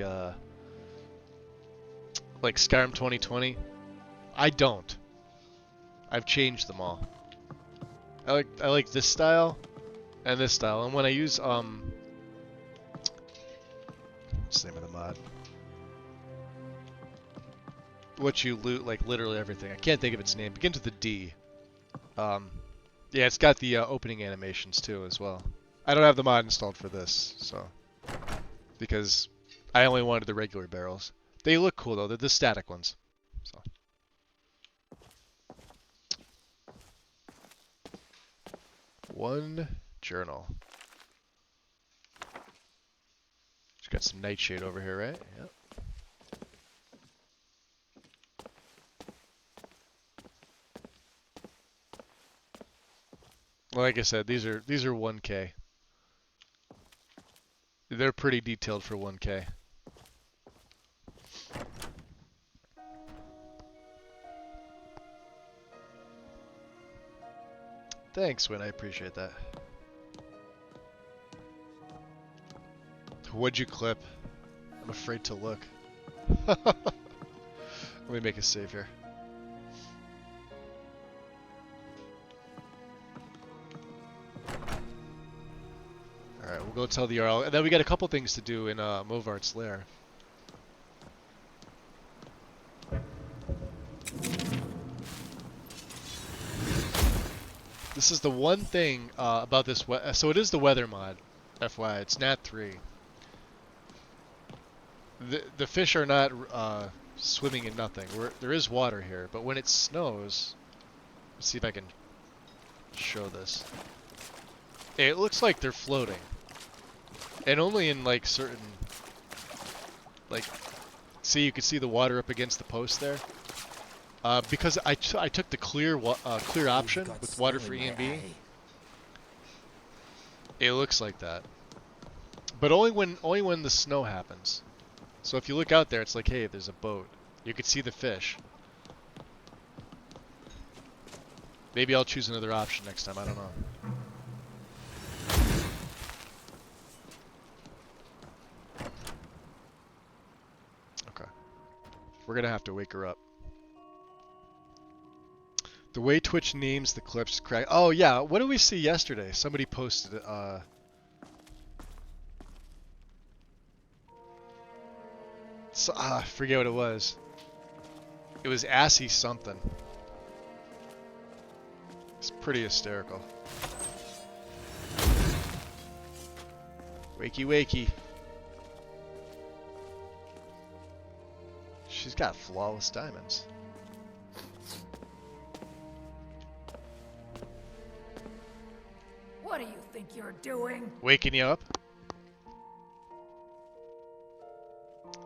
Skyrim 2020. I don't. I've changed them all. I like this style and this style. And when I use what's the name of the mod? What you loot, like literally everything. I can't think of its name. Begins with a D. Yeah, it's got the opening animations too as well. I don't have the mod installed for this, so because I only wanted the regular barrels. They look cool though. They're the static ones. So. One journal. Just got some nightshade over here, right? Yep. Like I said, these are 1K. They're pretty detailed for 1K. Thanks, Win. I appreciate that. What'd you clip? I'm afraid to look. Let me make a save here. Alright, we'll go tell the Jarl. And then we got a couple things to do in Movart's lair. This is the one thing about this. So it is the weather mod, FYI. It's Nat 3. The fish are not swimming in nothing. There is water here, but when it snows, let's see if I can show this. It looks like they're floating, and only in like certain, like, see, you can see the water up against the post there. Because I took the clear option with water for E and B. It looks like that, but only when the snow happens. So if you look out there, it's like, hey, there's a boat. You can see the fish. Maybe I'll choose another option next time. I don't know. Okay, we're gonna have to wake her up. The way Twitch names the clips crack. Oh yeah, what did we see yesterday? Somebody posted it. I forget what it was. It was assy something. It's pretty hysterical. Wakey wakey. She's got flawless diamonds. What do you think you're doing? Waking you up?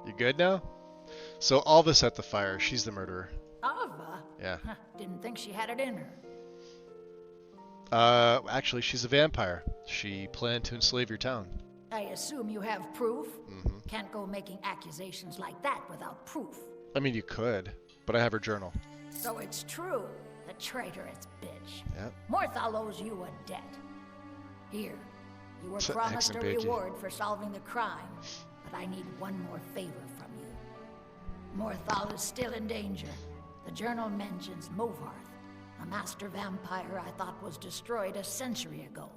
You good now? So Alva set the fire. She's the murderer. Alva? Yeah. Didn't think she had it in her. Actually, she's a vampire. She planned to enslave your town. I assume you have proof? Mm-hmm. Can't go making accusations like that without proof. I mean, you could, but I have her journal. So it's true, the traitorous bitch. Yep. Morthal owes you a debt. Here, you were It's promised a excellent, Becky. reward for solving the crime, but I need one more favor from you. Morthal is still in danger. The journal mentions Movarth, a master vampire I thought was destroyed a century ago.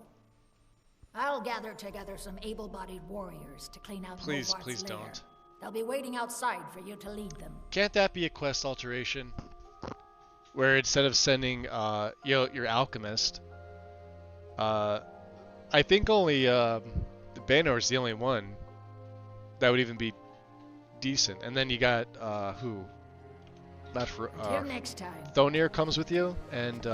I'll gather together some able-bodied warriors to clean out Please, Movarth's please lair. don't. They'll be waiting outside for you to lead them. Can't that be a quest alteration? Where instead of sending, your alchemist, I think only, Banor is the only one that would even be decent. And then you got, who? Not for, Until next time. Thonir comes with you, and,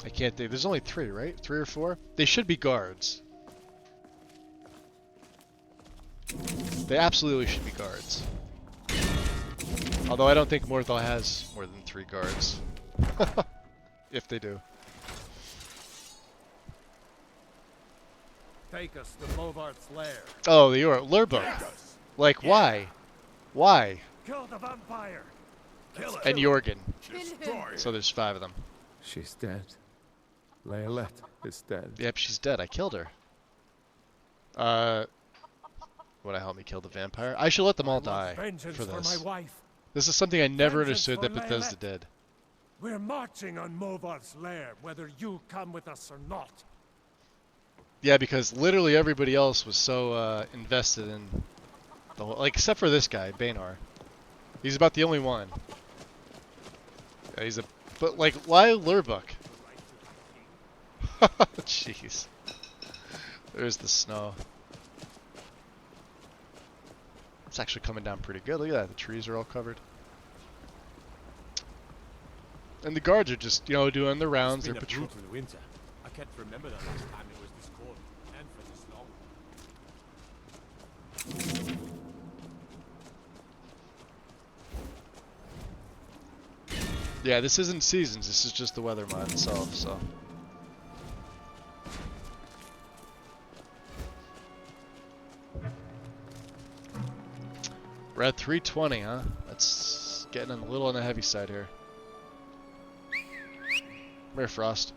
I can't think. There's only 3, right? 3 or 4? They should be guards. They absolutely should be guards. Although I don't think Morthal has more than 3 guards. If they do. Take us to Movarth's lair. Oh, you are Lurbook. Like, why? Why? Kill the vampire. Kill And Jorgen. Destroy So there's 5 of them. She's dead. Leolette is dead. Yep, she's dead. I killed her. Would I help me kill the vampire? I should let them all die vengeance for for this. my wife. This is something I never Vengeance understood for that Bethesda Leolette. did. We're marching on Movarth's lair, whether you come with us or not. Yeah, because literally everybody else was so invested in the whole, like, except for this guy, Banor. He's about the only one. Yeah, he's a, but like, why Lurbook? Jeez. There's the snow. It's actually coming down pretty good. Look at that, the trees are all covered. And the guards are just, doing their rounds. They're patrolling. winter. I can't remember the last time it was this cold and for this long. Yeah, this isn't seasons. This is just the weather mod itself. So. We're at 320, huh? That's getting a little on the heavy side here. Come here, Frost.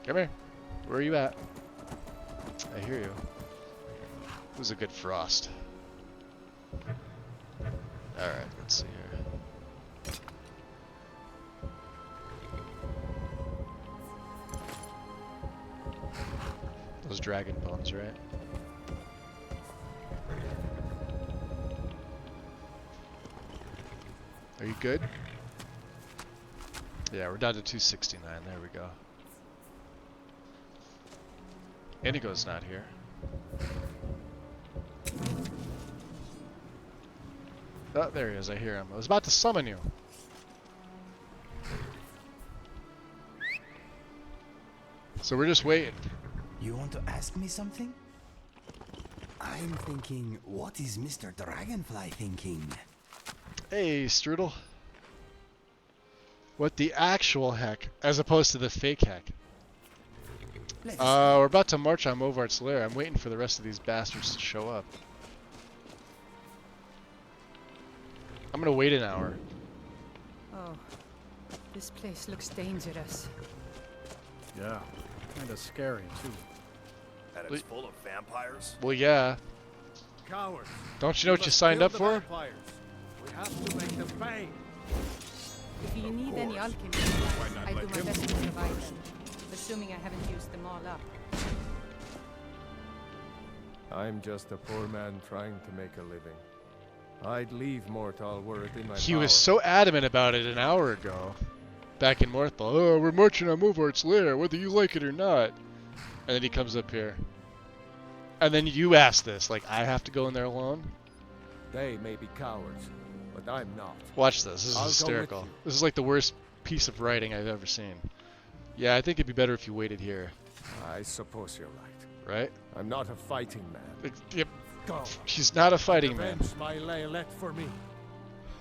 Come here. Where are you at? I hear you. It was a good Frost. Alright, let's see here. Those dragon bones, right? Are you good? Yeah, we're down to 269. There we go. Indigo's not here. Oh, there he is. I hear him. I was about to summon you. So we're just waiting. You want to ask me something? I'm thinking, what is Mr. Dragonfly thinking? Hey, Strudel. What the actual heck, as opposed to the fake heck? We're about to march on Movart's lair. I'm waiting for the rest of these bastards to show up. I'm gonna wait an hour. Oh, this place looks dangerous. Yeah, kinda scary too. And it's full of vampires? Well, yeah. Cowards. Don't you know what you signed up for? We have to make them pay. If you need any alchemy, I do my best to provide them. Assuming I haven't used them all up. I'm just a poor man trying to make a living. I'd leave Mortal were it in my He power. was so adamant about it an hour ago. Back in Morthal. Oh, we're marching on Movart's lair, whether you like it or not. And then he comes up here. And then you ask this, like, I have to go in there alone? They may be cowards, but I'm not. Watch this. This is I'll go hysterical. with you. This is like the worst piece of writing I've ever seen. Yeah, I think it'd be better if you waited here. I suppose you're right. Right? I'm not a fighting man. Yep. Go. She's not a fighting man. Avenge my laylet for me.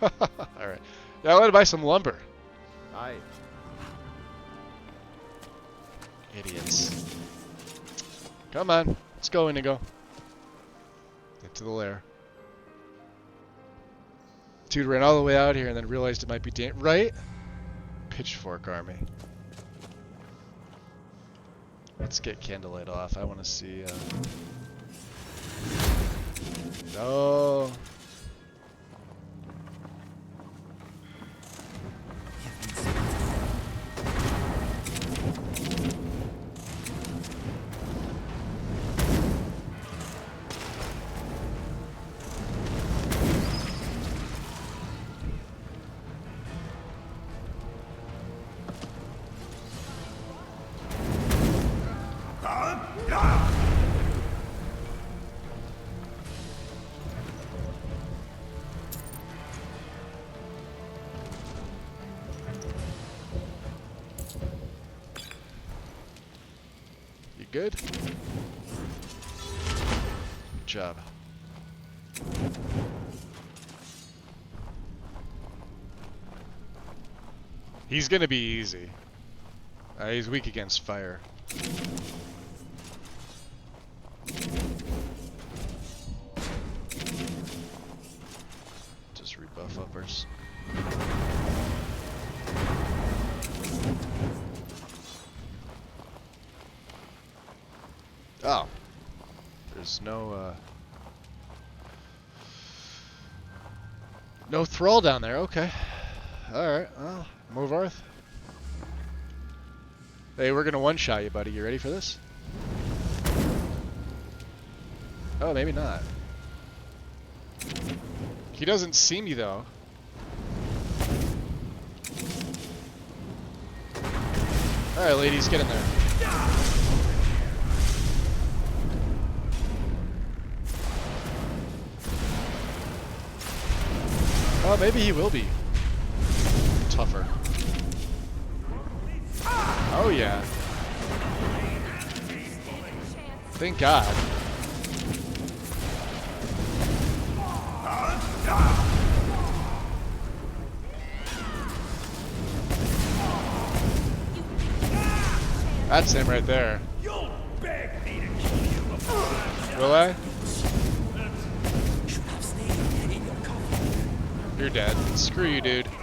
Alright. Yeah, I want to buy some lumber. Aye. Idiots. Come on. Let's go, Indigo. Get to the lair. Dude ran all the way out here and then realized it might be right? Pitchfork army. Let's get Candlelight off. I want to see... No. Good? Good job. He's gonna be easy. He's weak against fire. Just rebuff uppers. Oh. There's no, no thrall down there, okay. Alright, well, Movarth. Hey, we're gonna one-shot you, buddy. You ready for this? Oh, maybe not. He doesn't see me, though. Alright, ladies, get in there. Oh, maybe he will be tougher. Oh, yeah. Thank God. That's him right there. Will I? You're dead. Screw you, dude. Is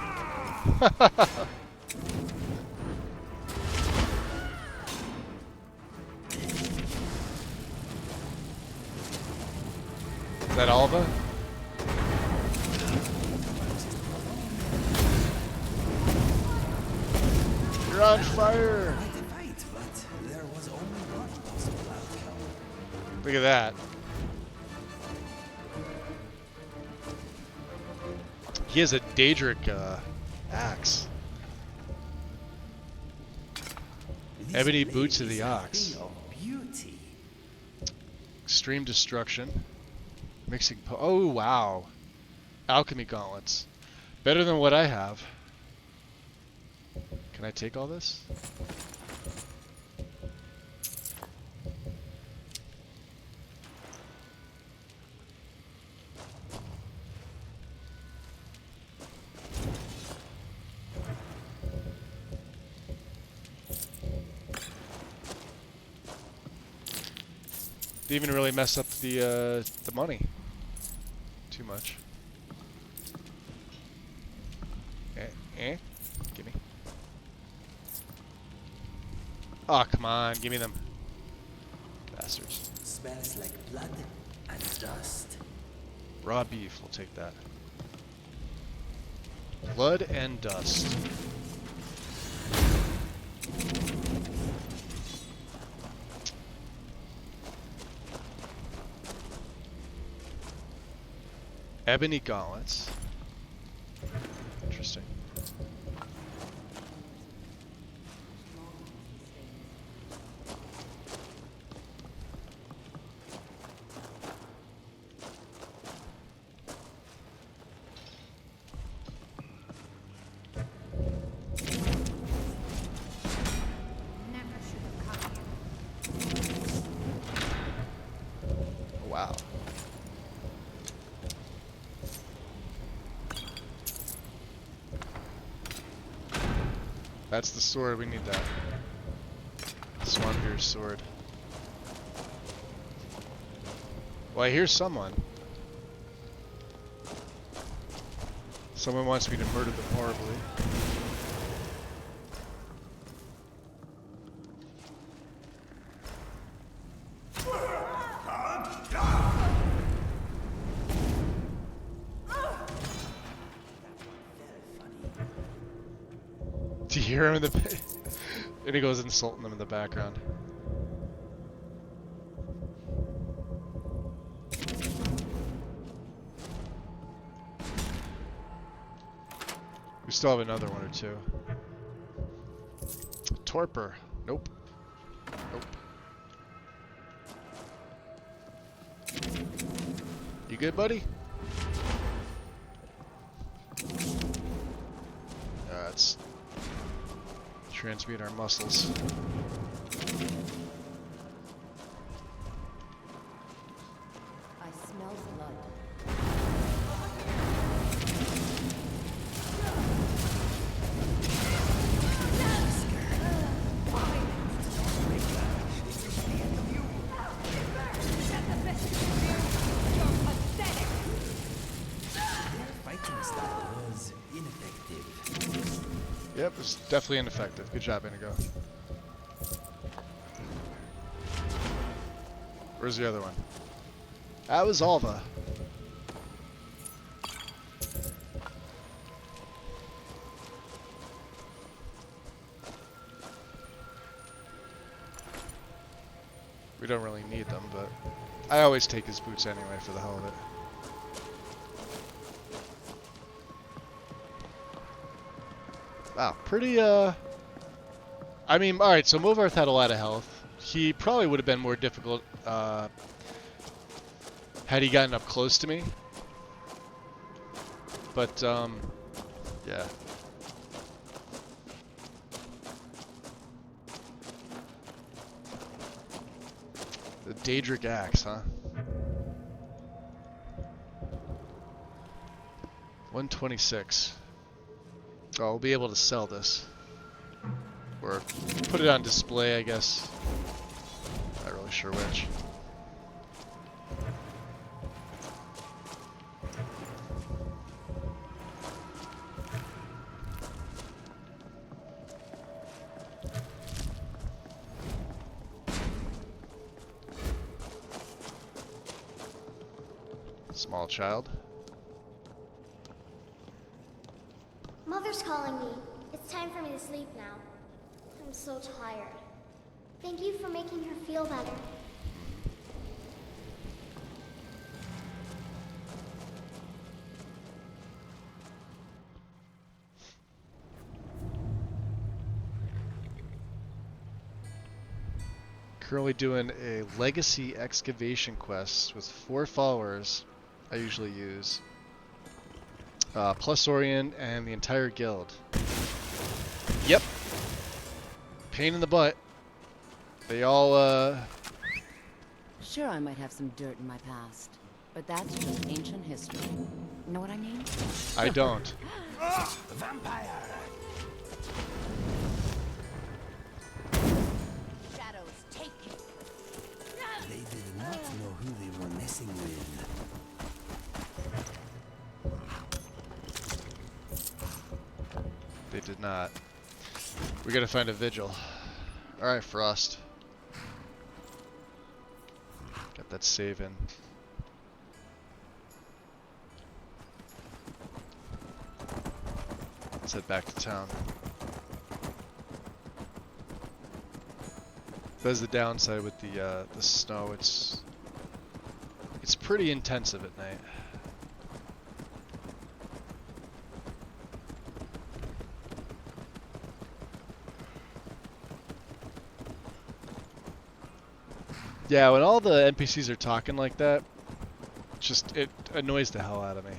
that Alva? You're on fire! Look at that. He has a Daedric axe. Ebony Boots of the blade is a Ox. thing of beauty. Extreme Destruction. Mixing oh, wow. Alchemy Gauntlets. Better than what I have. Can I take all this? Didn't even really mess up the money too much. Gimme. Oh, come on, give me them. Bastards. Smells like blood and dust. Raw beef, we'll take that. Blood and dust. Ebony gauntlets. Interesting. Wow. That's the sword, we need that. Swanbeer's sword. Well, I hear someone. Someone wants me to murder them horribly. Do you hear him in the and he goes insulting them in the background. We still have another one or two. Torpor. Nope. Nope. You good, buddy? Let's transmute our muscles. I smell blood. Yep, it's definitely ineffective. Good job, Inigo. Where's the other one? That was Alva. We don't really need them, but I always take his boots anyway for the hell of it. Wow, pretty, I mean, alright, so Movarth had a lot of health. He probably would have been more difficult, had he gotten up close to me. But, yeah. The Daedric Axe, huh? 126. Oh, we'll be able to sell this. Or put it on display, I guess. Not really sure which. Small child. Mother's calling me. It's time for me to sleep now. I'm so tired. Thank you for making her feel better. Currently doing a legacy excavation quest with 4 followers I usually use. Plus Orient and the entire guild. Yep. Pain in the butt. They all, Sure, I might have some dirt in my past, but that's just ancient history. Know what I mean? I don't. Vampire! Shadows, take you. They did not know who they were messing with. They did not. We gotta find a vigil. Alright, Frost. Got that save in. Let's head back to town. That's the downside with the snow. It's pretty intensive at night. Yeah, when all the NPCs are talking like that, it annoys the hell out of me.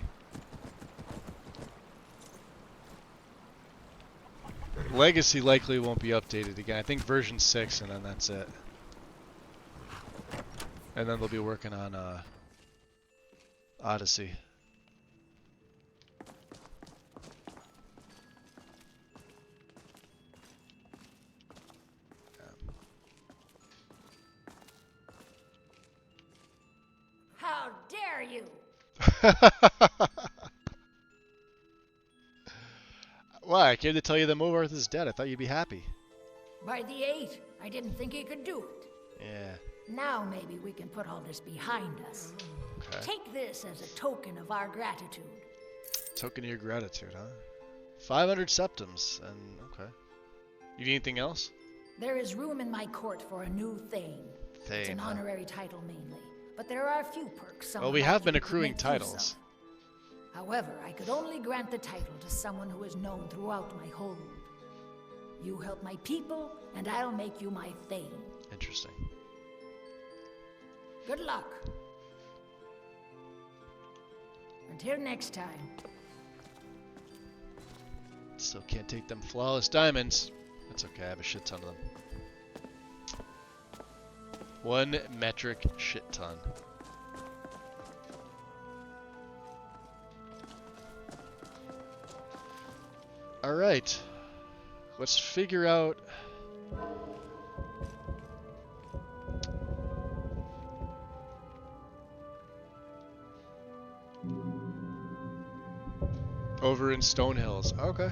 Legacy likely won't be updated again. I think version 6 and then that's it. And then they'll be working on Odyssey. How dare you! Why? I came to tell you that Movarth is dead. I thought you'd be happy. By the 8, I didn't think he could do it. Yeah. Now maybe we can put all this behind us. Okay. Take this as a token of our gratitude. Token of your gratitude, huh? 500 septums, and okay. You need anything else? There is room in my court for a new Thane. It's an honorary title mainly, but there are a few perks. Well, we have been accruing titles. However, I could only grant the title to someone who is known throughout my hold. You help my people, and I'll make you my Thane. Interesting. Good luck. Until next time. Still can't take them flawless diamonds. That's okay, I have a shit ton of them. 1 metric shit ton. Alright. Let's figure out... Over in Stone Hills. Okay.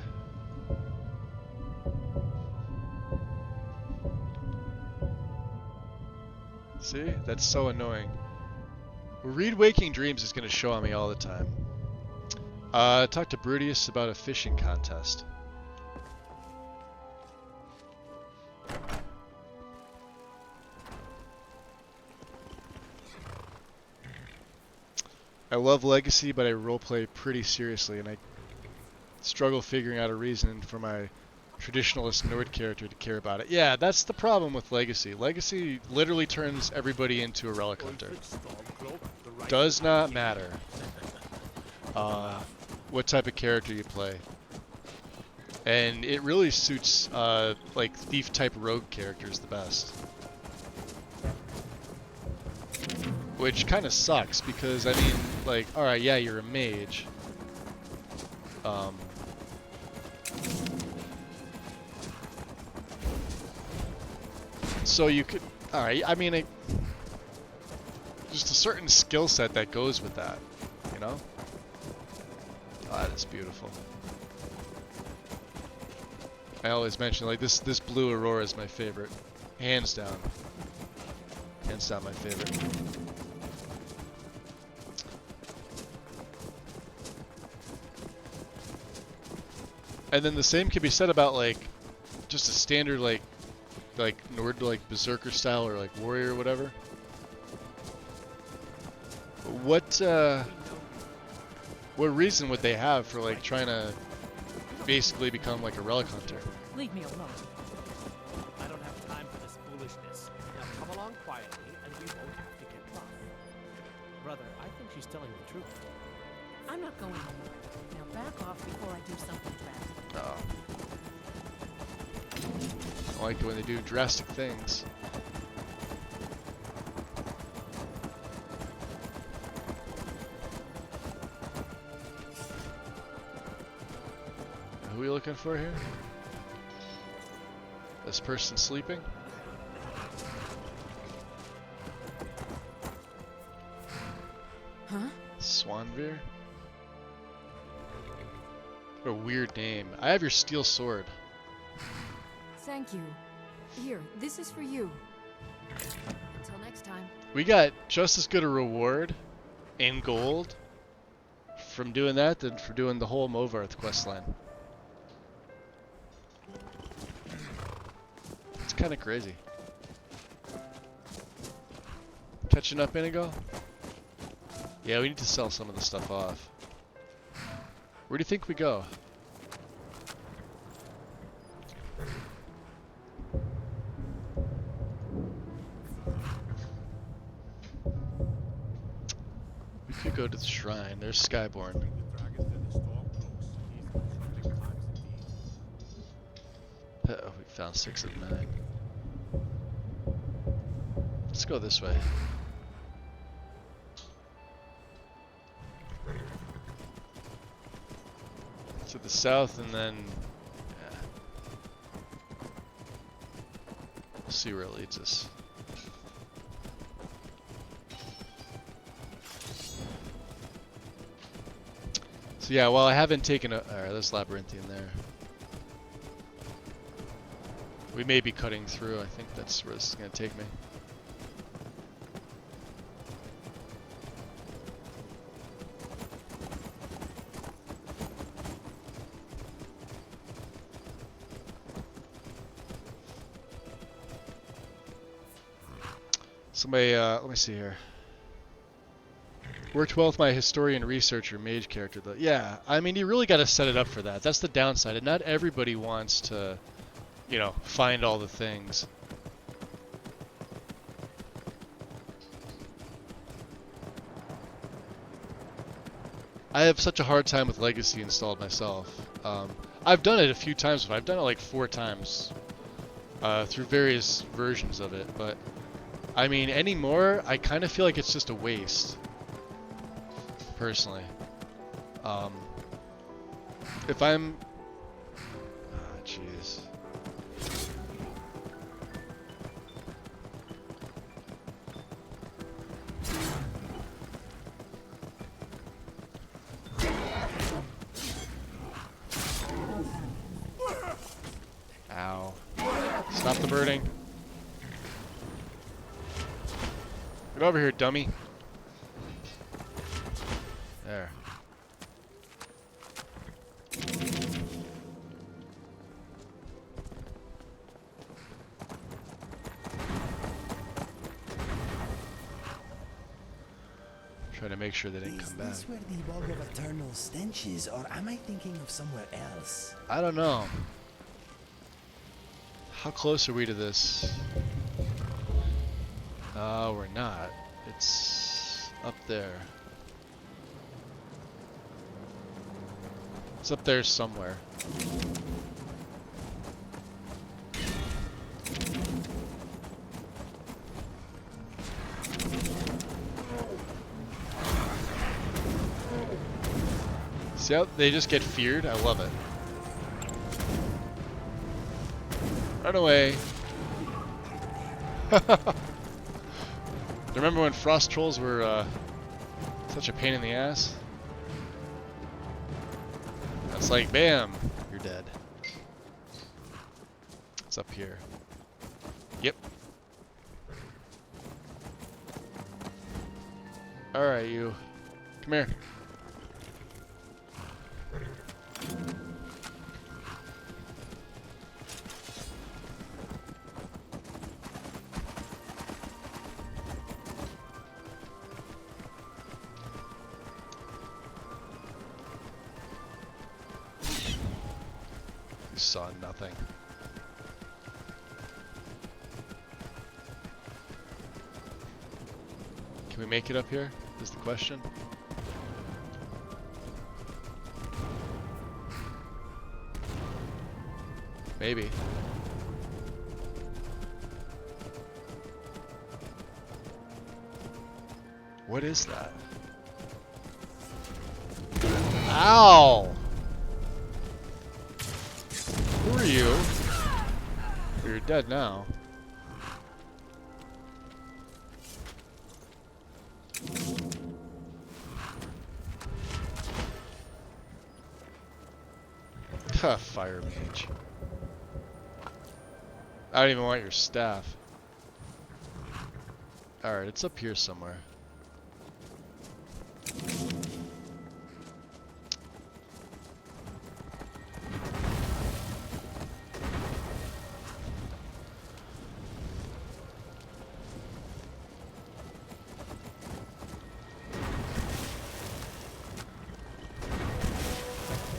See? That's so annoying. Read Waking Dreams is going to show on me all the time. Talk to Brudius about a fishing contest. I love Legacy, but I roleplay pretty seriously, and I struggle figuring out a reason for my traditionalist Nord character to care about it. Yeah, that's the problem with Legacy. Legacy literally turns everybody into a relic hunter. Does not matter what type of character you play. And it really suits like thief-type rogue characters the best. Which kind of sucks, because, I mean, like, alright, yeah, you're a mage. So you could, alright, I mean, just a certain skill set that goes with that, you know? Oh, that is beautiful. I always mention, like, this blue Aurora is my favorite. Hands down. Hands down my favorite. And then the same can be said about, like, just a standard, like Nord, like, Berserker style or, like, Warrior or whatever. What reason would they have for, like, trying to basically become, like, a relic hunter? Leave me alone. I don't have time for this foolishness. Now come she's telling the truth. I'm not going home. Now back off before I do something drastic. Oh. I like it when they do drastic things. Who are we looking for here? This person sleeping? Huh? Swanveer? What a weird name. I have your steel sword. Thank you. Here, this is for you. Until next time. We got just as good a reward in gold from doing that than for doing the whole Movarth questline. It's kind of crazy. Catching up, Inigo? Yeah, we need to sell some of the stuff off. Where do you think we go? We could go to the shrine. There's Skyborn. Uh-oh, we found 6 of 9. Let's go this way. To the south, and then yeah. We'll see where it leads us. So yeah, well, I haven't taken a. Alright, there's Labyrinthian there. We may be cutting through. I think that's where this is going to take me. Somebody, let me see here. Worked well with my historian researcher mage character though. Yeah, I mean you really got to set it up for that. That's the downside, and not everybody wants to, you know, find all the things. I have such a hard time with Legacy installed myself. I've done it a few times, but I've done it like 4 times through various versions of it, but I mean, anymore, I kind of feel like it's just a waste, personally. If I'm... Ah, jeez. Ow. Stop the birding. Get over here, dummy. There. Trying to make sure they didn't come back. Is this where the bog of eternal stench is, or am I thinking of somewhere else? I don't know. How close are we to this? We're not. It's up there. It's up there somewhere. See how they just get feared? I love it. Run away. Remember when frost trolls were such a pain in the ass? It's like, bam, you're dead. It's up here. Yep. Alright, you. Come here. Saw nothing. Can we make it up here? is the question. Maybe. What is that? Ow! Who are you? You're dead now. Ha, fire mage. I don't even want your staff. Alright, it's up here somewhere.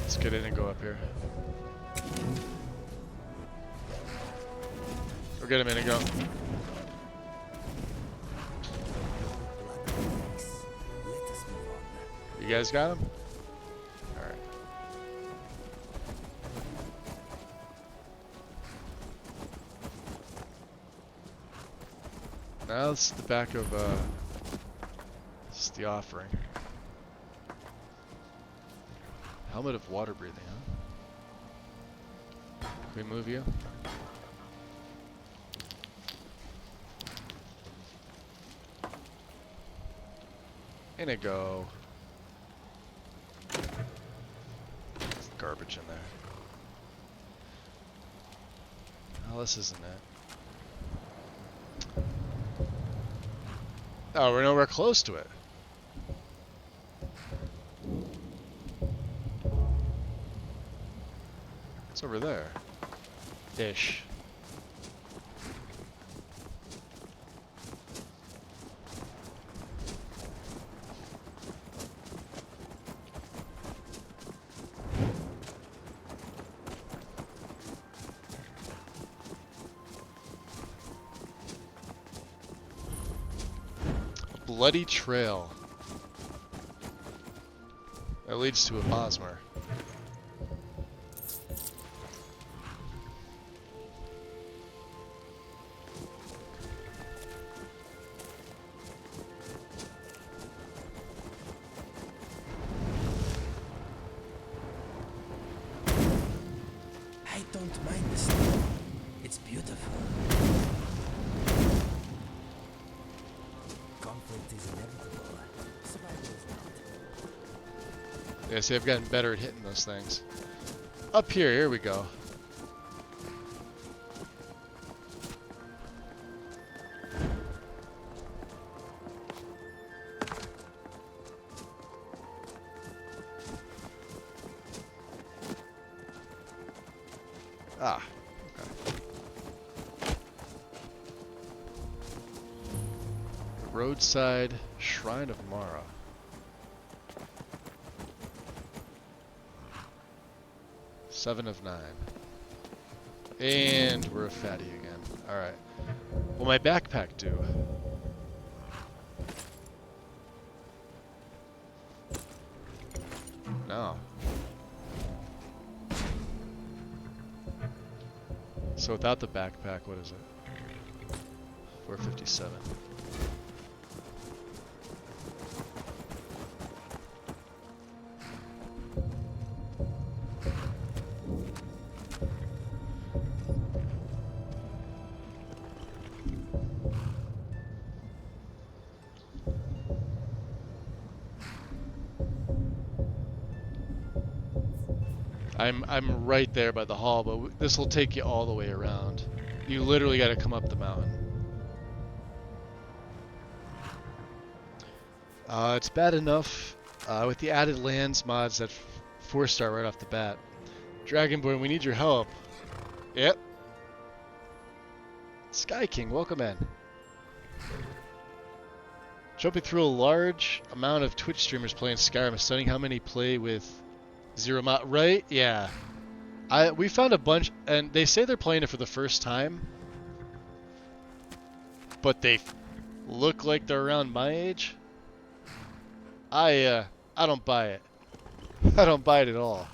Let's get in and go up here. We'll get him in and go. You guys got him? Alright. Now this is the back of, this is the offering. Helmet of water breathing, huh? Can we move you? In it go. There's garbage in there. Oh, this isn't it. Oh, we're nowhere close to it. It's over there. Ish. Bloody trail. That leads to a Altmer. I don't mind the snow. It's beautiful. Conflict is inevitable. Survival is not. Yeah, see, I've gotten better at hitting those things. Up here we go. Ah, okay. Roadside Shrine of Mara. Seven of 9. And we're a fatty again. Alright. Will my backpack do? No. So without the backpack, what is it? 457. I'm right there by the hall, but this will take you all the way around. You literally got to come up the mountain. It's bad enough with the added lands mods at 4-star right off the bat. Dragonborn, we need your help. Yep. Sky King, welcome in. Jumping through a large amount of Twitch streamers playing Skyrim, studying how many play with 0 mod, right? Yeah. We found a bunch, and they say they're playing it for the first time, but they look like they're around my age. I don't buy it. I don't buy it at all.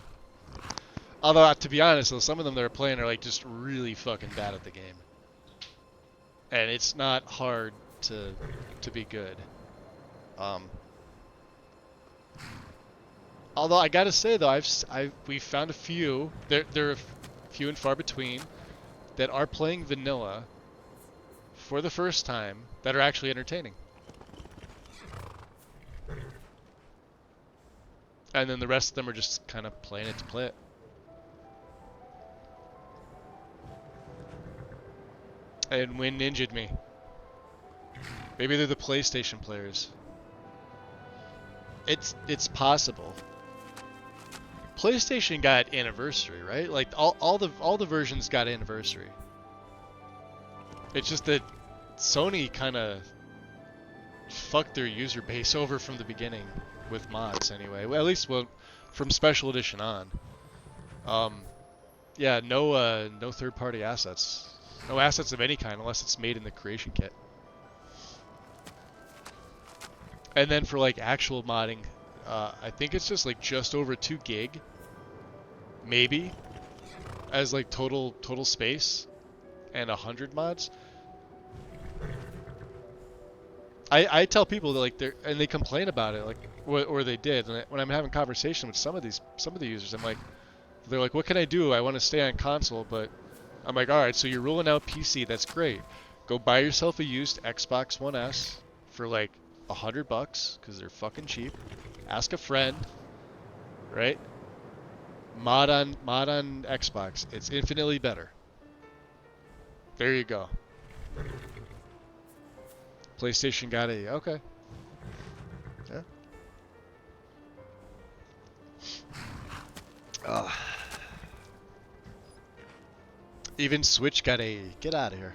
Although, to be honest, though, some of them that are playing are like just really fucking bad at the game, and it's not hard to be good. Although I gotta say though, we've found a few. There are few and far between that are playing vanilla for the first time that are actually entertaining. And then the rest of them are just kind of playing it to play it. And Win ninja'd me. Maybe they're the PlayStation players. It's possible. PlayStation got anniversary, right? Like all the versions got anniversary. It's just that Sony kind of fucked their user base over from the beginning with mods anyway. Well, at least from Special Edition on. Yeah, no third-party assets. No assets of any kind unless it's made in the creation kit. And then for like actual modding, I think it's just like just over 2 gig, maybe, as like total space, and 100 mods. I tell people that like they complain about it, like or they did, and when I'm having conversation with some of the users, they're like, what can I do? I want to stay on console, but I'm like, all right, so you're ruling out PC. That's great. Go buy yourself a used Xbox One S for like $100 because they're fucking cheap. Ask a friend, right? Mod on Xbox. It's infinitely better. There you go. PlayStation got a okay. Yeah. Even Switch got a get out of here.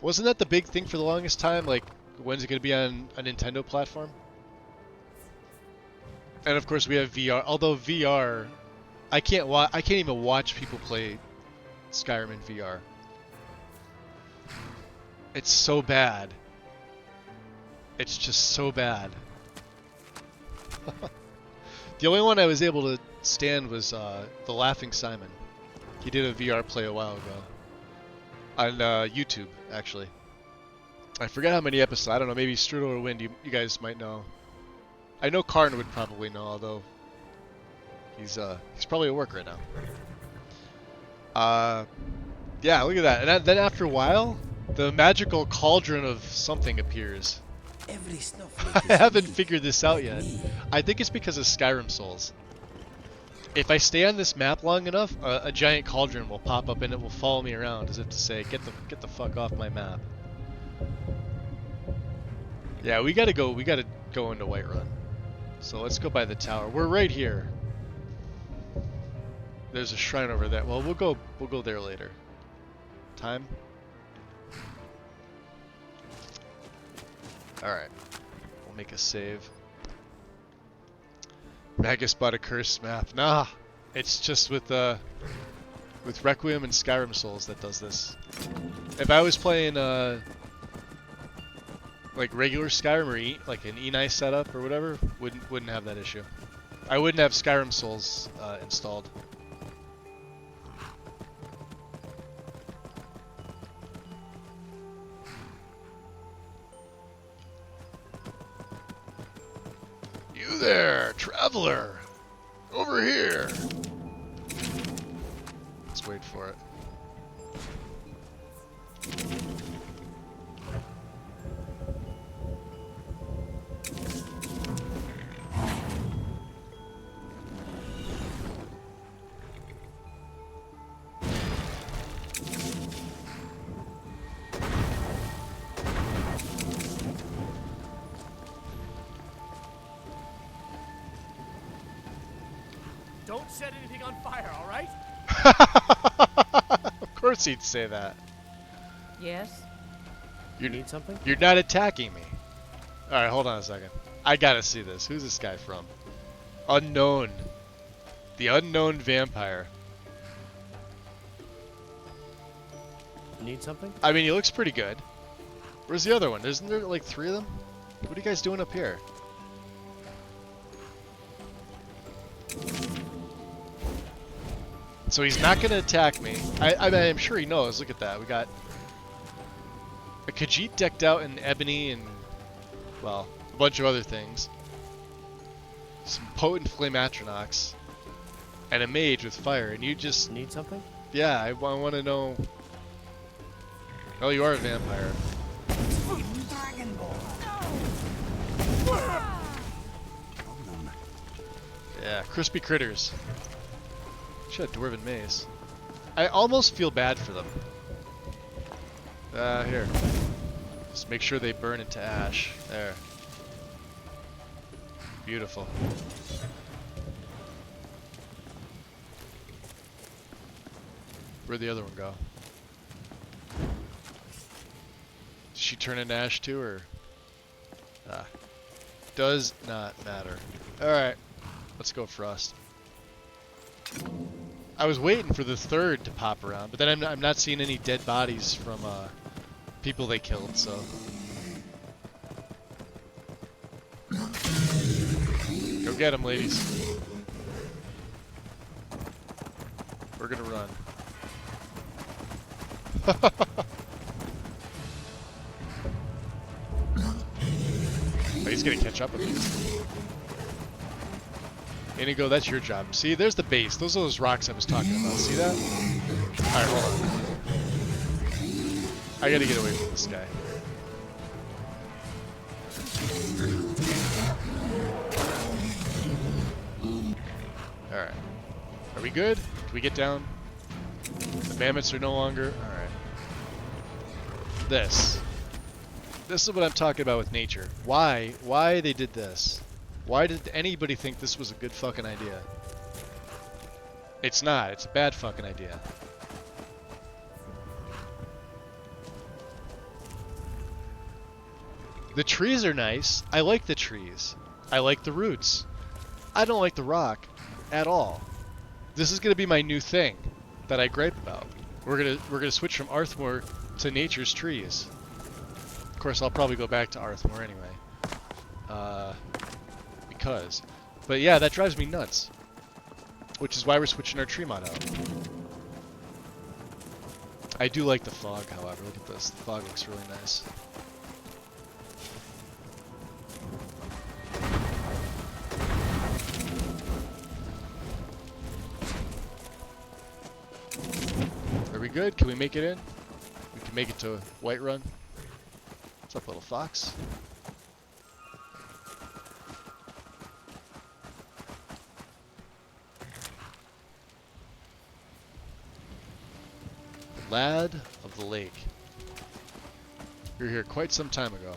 Wasn't that the big thing for the longest time? Like, when's it going to be on a Nintendo platform? And of course we have VR. Although VR, I can't even watch people play Skyrim in VR. It's so bad. It's just so bad. The only one I was able to stand was the Laughing Simon. He did a VR play a while ago on YouTube, actually. I forget how many episodes. I don't know. Maybe Strudel or Wind. You guys might know. I know Karn would probably know, although he's probably at work right now. Yeah, look at that. And then after a while, the magical cauldron of something appears. Every snowflake I haven't figured this out yet. I think it's because of Skyrim Souls. If I stay on this map long enough, a giant cauldron will pop up and it will follow me around as if to say, get the fuck off my map. Yeah, we gotta go into Whiterun. So let's go by the tower. We're right here. There's a shrine over there. Well, we'll go there later. Time? Alright. We'll make a save. Magus bought a cursed map. Nah, it's just with Requiem and Skyrim Souls that does this. If I was playing like regular Skyrim or like an E-Nice setup or whatever, wouldn't have that issue. I wouldn't have Skyrim Souls installed. You there, traveler! Over here! Let's wait for it. Don't set anything on fire, all right? Of course he'd say that. Yes? You need something? You're not attacking me. Alright, hold on a second. I gotta see this. Who's this guy from? Unknown. The unknown vampire. Need something? I mean, he looks pretty good. Where's the other one? Isn't there like 3 of them? What are you guys doing up here? So he's not going to attack me. I'm sure he knows. Look at that. We got a Khajiit decked out in ebony and, well, a bunch of other things. Some potent Flame-Atronachs. And a mage with fire. And you just... Need something? Yeah, I want to know... Oh, you are a vampire. Dragon Ball. Yeah, crispy critters. Should have Dwarven Mace. I almost feel bad for them. Here. Just make sure they burn into ash. There. Beautiful. Where'd the other one go? Did she turn into ash too, or? Does not matter. Alright. Let's go Frost. I was waiting for the third to pop around, but then I'm not seeing any dead bodies from people they killed, so... Go get them, ladies. We're gonna run. Oh, he's gonna catch up with me. Inigo, that's your job. See, there's the base. Those are those rocks I was talking about. See that? Alright, hold on. I gotta get away from this guy. Alright. Are we good? Can we get down? The mammoths are no longer... Alright. This. This is what I'm talking about with nature. Why they did this? Why did anybody think this was a good fucking idea? It's not. It's a bad fucking idea. The trees are nice. I like the trees. I like the roots. I don't like the rock at all. This is gonna be my new thing that I gripe about. We're gonna switch from Arthmore to nature's trees. Of course, I'll probably go back to Arthmore anyway. But yeah, that drives me nuts. Which is why we're switching our tree mod out. I do like the fog, however. Look at this. The fog looks really nice. Are we good? Can we make it in? We can make it to Whiterun. What's up, little fox? Lad of the Lake. You're here quite some time ago.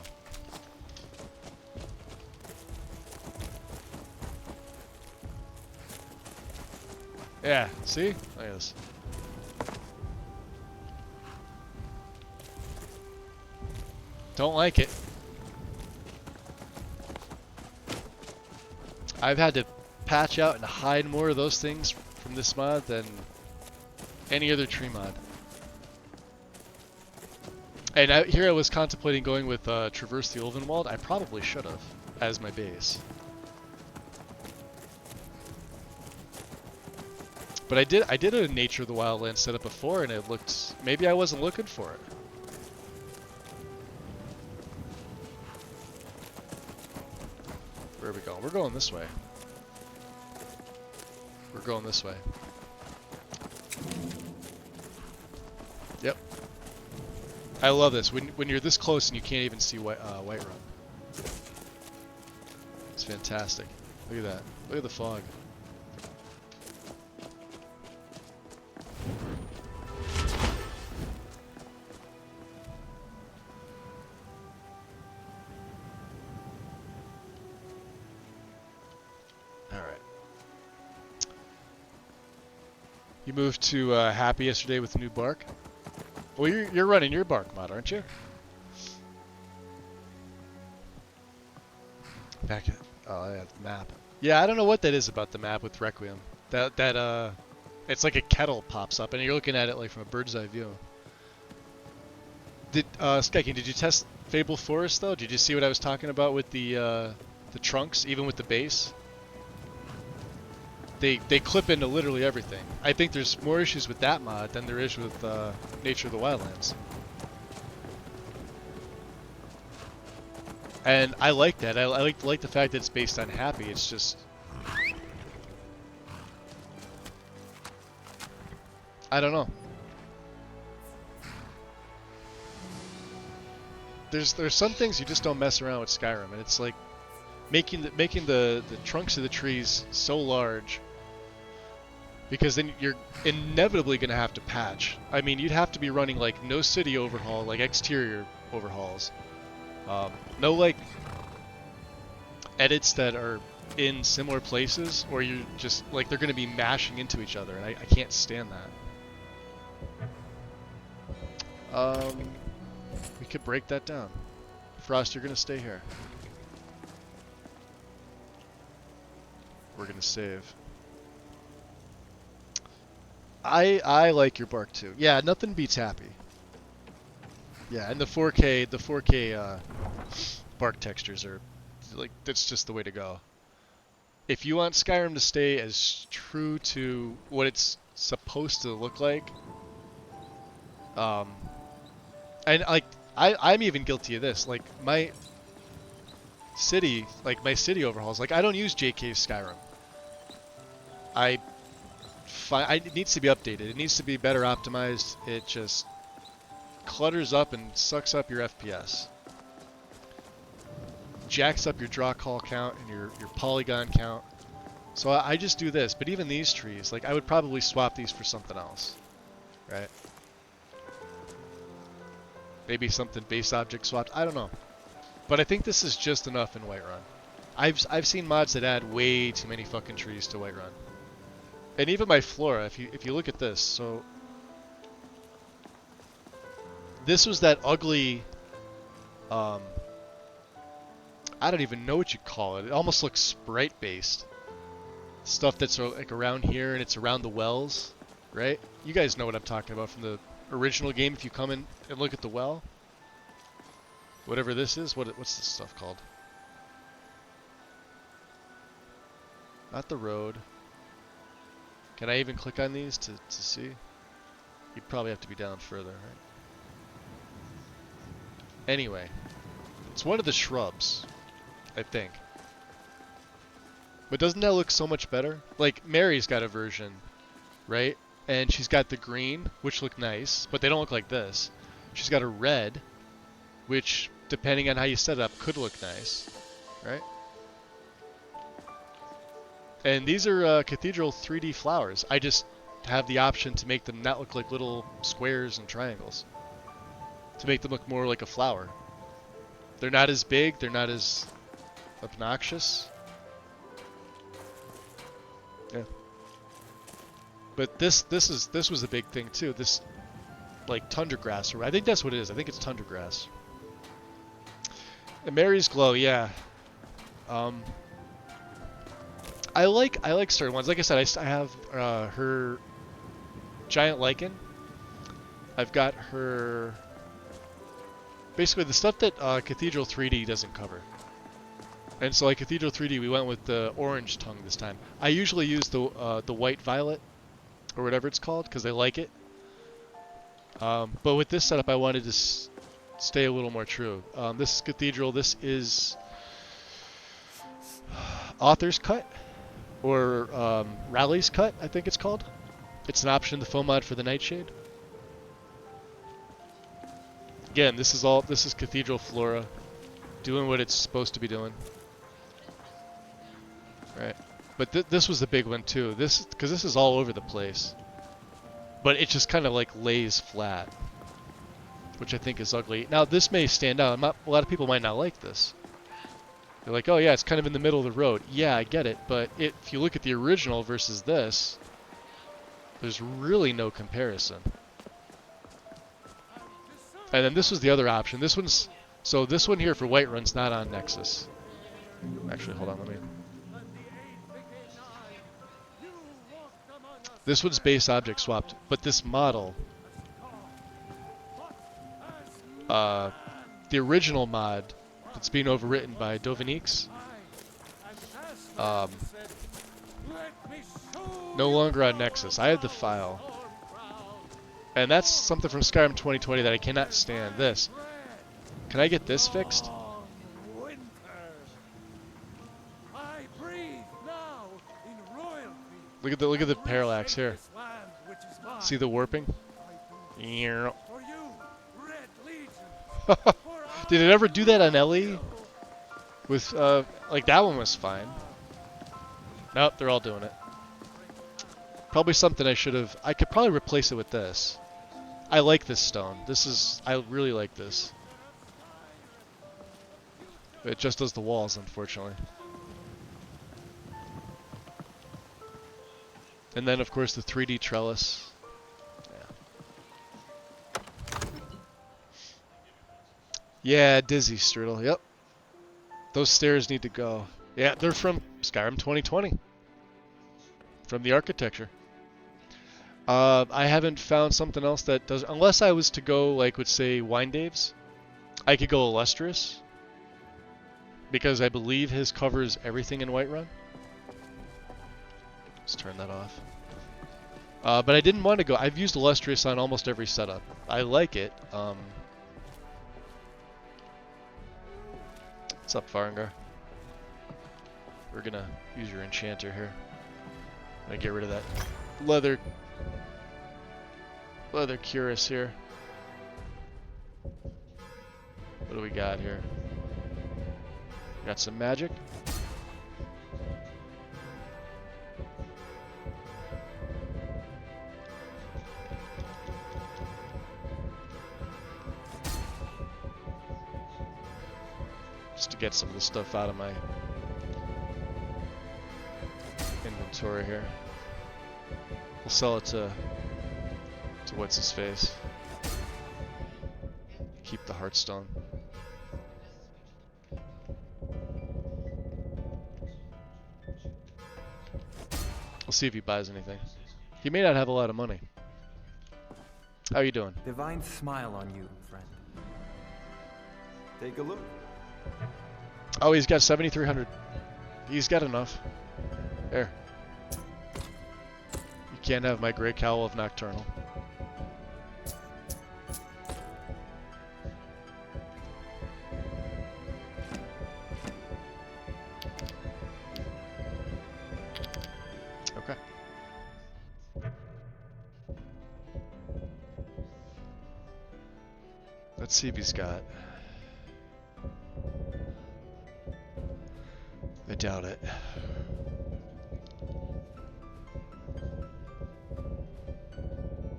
Yeah, see? Look at this. Don't like it. I've had to patch out and hide more of those things from this mod than any other tree mod. And here I was contemplating going with Traverse the Ulvenwald. I probably should have as my base. But I did a Nature of the Wildlands setup before, and it looked... Maybe I wasn't looking for it. Where are we going? We're going this way. We're going this way. Yep. I love this. When you're this close and you can't even see Whiterun. It's fantastic. Look at that. Look at the fog. Alright. You moved to Happy yesterday with the new bark? Well, you're running your bark mod, aren't you? Back at the map. Yeah, I don't know what that is about the map with Requiem. That it's like a kettle pops up, and you're looking at it like from a bird's eye view. Did Skyking, did you test Fable Forest though? Did you see what I was talking about with the trunks, even with the base? they clip into literally everything. I think there's more issues with that mod than there is with Nature of the Wildlands. And I like that. I like the fact that it's based on happy. It's just, I don't know. There's some things you just don't mess around with Skyrim, and it's like making the trunks of the trees so large, because then you're inevitably gonna have to patch. I mean, you'd have to be running like no city overhaul, like exterior overhauls. No like edits that are in similar places, or you're just like they're going to be mashing into each other, and I can't stand that. We could break that down. Frost, you're going to stay here. We're going to save. I like your bark too. Yeah, nothing beats happy. Yeah, and the 4K bark textures are like, that's just the way to go. If you want Skyrim to stay as true to what it's supposed to look like, and like I'm even guilty of this. Like my city overhauls, like I don't use JK Skyrim. It needs to be updated. It needs to be better optimized. It just clutters up and sucks up your FPS. Jacks up your draw call count and your polygon count. So I just do this, but even these trees, like I would probably swap these for something else, right? Maybe something base object swapped, I don't know. But I think this is just enough in Whiterun. I've seen mods that add way too many fucking trees to Whiterun. And even my flora, if you look at this, so this was that ugly, I don't even know what you call it. It almost looks sprite based. Stuff that's like around here and it's around the wells, right? You guys know what I'm talking about from the original game. If you come in and look at the well, whatever this is, what's this stuff called? Not the road. Can I even click on these to see? You'd probably have to be down further, right? Anyway, it's one of the shrubs, I think. But doesn't that look so much better? Like, Mary's got a version, right? And she's got the green, which look nice, but they don't look like this. She's got a red, which, depending on how you set it up, could look nice, right? And these are Cathedral 3D flowers. I just have the option to make them not look like little squares and triangles. To make them look more like a flower. They're not as big, they're not as obnoxious. Yeah. But this was a big thing too. This like tundra grass, or I think that's what it is. I think it's tundra grass. And Mary's Glow, yeah. I like certain ones. Like I said, I have her giant lichen. I've got her basically the stuff that Cathedral 3D doesn't cover. And so like Cathedral 3D, we went with the orange tongue this time. I usually use the white violet, or whatever it's called, because I like it. But with this setup, I wanted to stay a little more true. This is Cathedral. This is Author's Cut, or Rally's Cut, I think it's called. It's an option in the foam mod for the Nightshade. Again, this is Cathedral Flora, doing what it's supposed to be doing. Right, but this was the big one too. Because this is all over the place, but it just kind of like lays flat, which I think is ugly. Now this may stand out. A lot of people might not like this. They're like, oh yeah, it's kind of in the middle of the road. Yeah, I get it, but if you look at the original versus this, there's really no comparison. And then this was the other option. This one here for Whiterun's not on Nexus. Actually, hold on, let me. This one's base object swapped, but this model, the original mod that's being overwritten by Doviniques, No longer on Nexus. I have the file. And that's something from Skyrim 2020 that I cannot stand. This. Can I get this fixed? Look at the parallax here. See the warping? Did it ever do that on Ellie? With like that one was fine. Nope, they're all doing it. Probably something I should have. I could probably replace it with this. I like this stone. I really like this. It just does the walls, unfortunately. And then, of course, the 3D trellis. Yeah, dizzy strudel. Yep. Those stairs need to go. Yeah, they're from Skyrim 2020. From the architecture. I haven't found something else that does... Unless I was to go, like, would say, Wine Dave's. I could go Illustrious. Because I believe his covers everything in Whiterun. Let's turn that off. But I didn't want to go... I've used Illustrious on almost every setup. I like it. What's up, Farengar? We're gonna use your enchanter here. I'm gonna get rid of that leather cuirass here. What do we got here? Got some magic. Just to get some of the stuff out of my inventory here. We'll sell it to what's his face. Keep the Heartstone. We'll see if he buys anything. He may not have a lot of money. How are you doing? Divine smile on you, friend. Take a look. Oh, he's got 7,300. He's got enough. There. You can't have my Grey Cowl of Nocturnal. Okay. Let's see if he's got... I doubt it.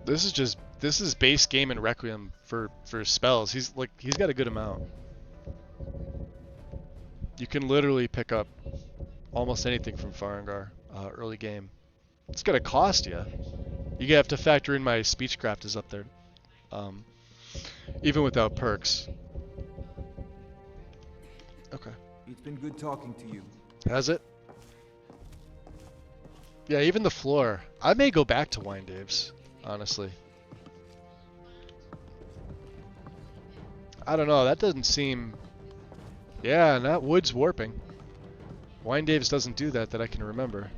This is base game and Requiem for spells. He's got a good amount. You can literally pick up almost anything from Farengar early game. It's gonna cost you. You have to factor in my Speechcraft is up there, even without perks. Okay. It's been good talking to you. Has it? Yeah, even the floor. I may go back to Wine Dave's, honestly. I don't know, that doesn't seem... Yeah, not wood's warping. Wine Dave's doesn't do that I can remember.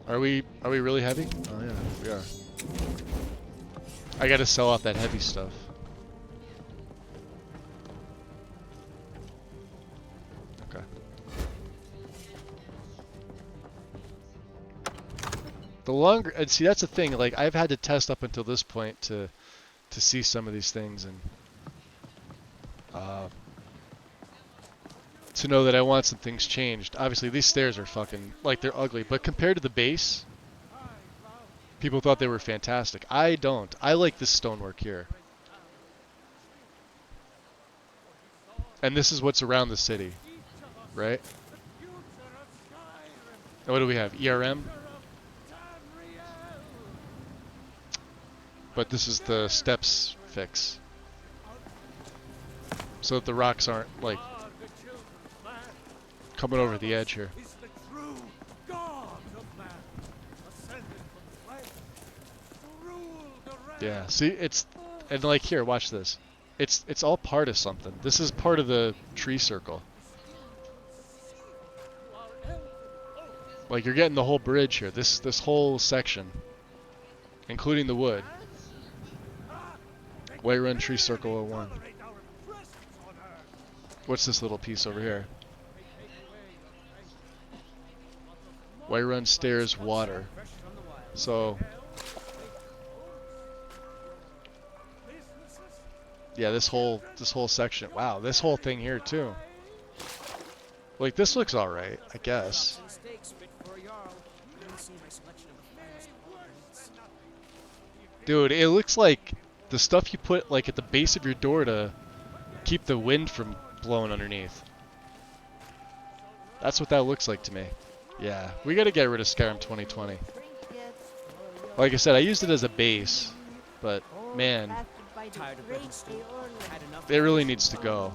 Are we really heavy? Oh yeah, we are. I gotta sell off that heavy stuff. Okay. The longer, and see that's the thing, like I've had to test up until this point to see some of these things and to know that I want some things changed. Obviously these stairs are fucking, like they're ugly, but compared to the base, people thought they were fantastic. I don't. I like this stonework here. And this is what's around the city, right? And what do we have? ERM? But this is the steps fix. So that the rocks aren't, like, coming over the edge here. Yeah, see, it's... And, like, here, watch this. It's all part of something. This is part of the tree circle. Like, you're getting the whole bridge here. This whole section, including the wood. Whiterun Tree Circle 01. What's this little piece over here? Whiterun Stairs Water. So, yeah, this whole section. Wow, this whole thing here too. Like, this looks all right, I guess. Dude, it looks like the stuff you put like at the base of your door to keep the wind from blowing underneath. That's what that looks like to me. Yeah, we gotta get rid of Skyrim 2020. Like I said, I used it as a base, but man, it really needs to go.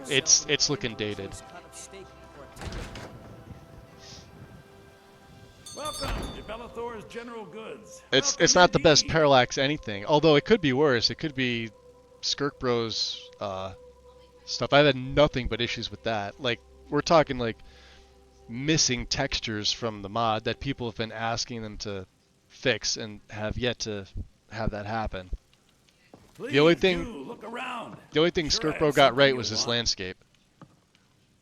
It's looking dated. Welcome to Bellathor's General Goods. It's not the best parallax anything, although it could be worse. It could be Skirk Bros stuff. I've had nothing but issues with that. Like, we're talking like missing textures from the mod that people have been asking them to fix and have yet to have that happen. The only thing Skirk Bro got right was this landscape.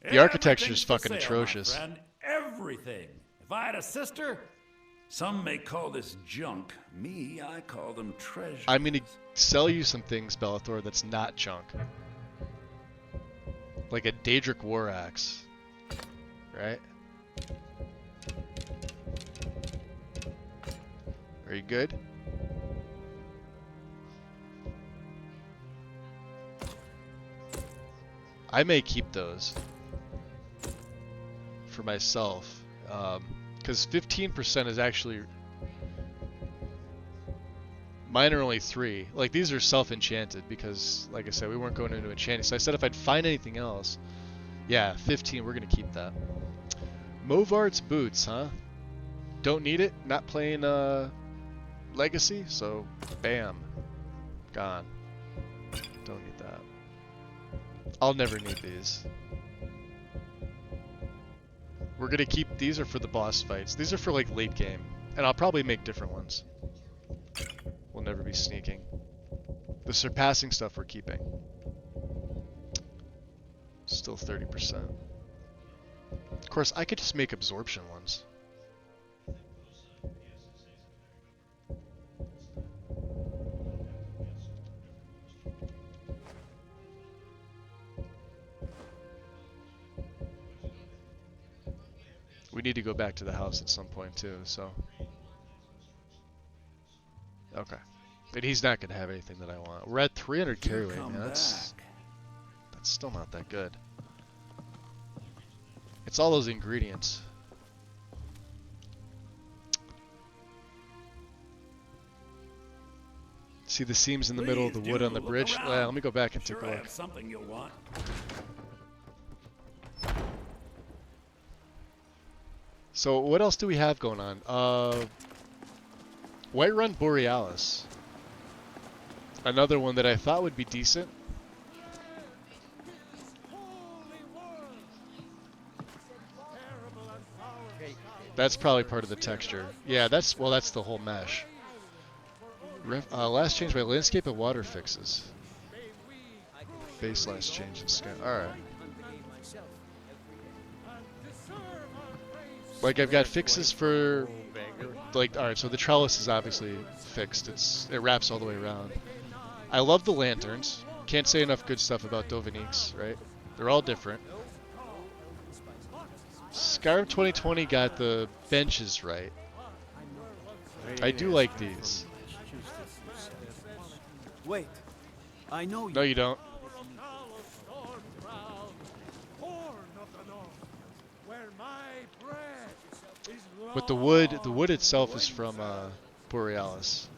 The architecture's fucking atrocious. Everything. If I had a sister, some may call this junk. Me, I call them treasures. I'm gonna sell you some things, Bellathor, that's not junk. Like a Daedric War Axe. Right? Are you good? I may keep those for myself. Because 15% is actually... Mine are only 3. Like, these are self-enchanted because, like I said, we weren't going into enchanting. So I said if I'd find anything else... Yeah, 15, we're going to keep that. Movard's Boots, huh? Don't need it. Not playing Legacy, so bam. Gone. Don't need that. I'll never need these. We're gonna keep these are for the boss fights. These are for like late game. And I'll probably make different ones. We'll never be sneaking. The surpassing stuff we're keeping. Still 30%. Of course, I could just make absorption ones. We need to go back to the house at some point too, so. Okay. And he's not gonna have anything that I want. We're at 300 carry weight, man. That's still not that good. It's all those ingredients. See the seams in the middle of the wood on the bridge? Well, let me go back and take a look. Something you'll want. So what else do we have going on? Whiterun Borealis. Another one that I thought would be decent. That's probably part of the texture. Yeah, that's the whole mesh. Last change by landscape and water fixes. Base last change in sky. Alright. Like, I've got fixes for, like, alright, so the trellis is obviously fixed. It wraps all the way around. I love the lanterns. Can't say enough good stuff about Dovinique's, right? They're all different. Skyrim 2020 got the benches right. I do like these. Wait, I know you. No, you don't. But the wood itself is from Borealis.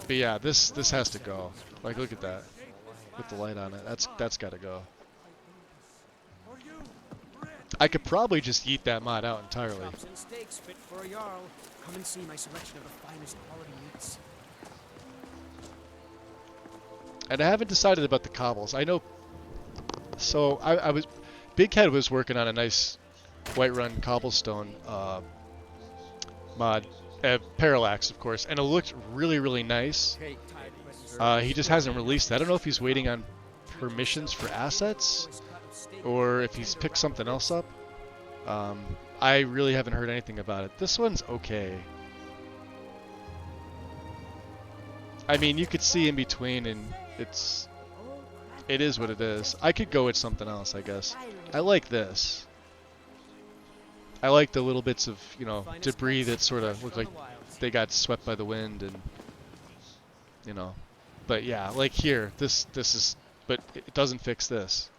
But yeah, this has to go. Like, look at that, with the light on it. That's got to go. I could probably just eat that mod out entirely. Chops and steaks fit for a jarl. Come and see my selection of the finest quality meats. And I haven't decided about the cobbles. I know. So I was, Big Head was working on a nice Whiterun Cobblestone mod, Parallax, of course, and it looked really, really nice. He just hasn't released it. I don't know if he's waiting on permissions for assets, or if he's picked something else up. I really haven't heard anything about it. This one's okay. I mean, you could see in between, and it is what it is. I could go with something else, I guess. I like this. I like the little bits of, you know, debris that sort of look like they got swept by the wind, and, you know. But yeah, like here, this is, but it doesn't fix this.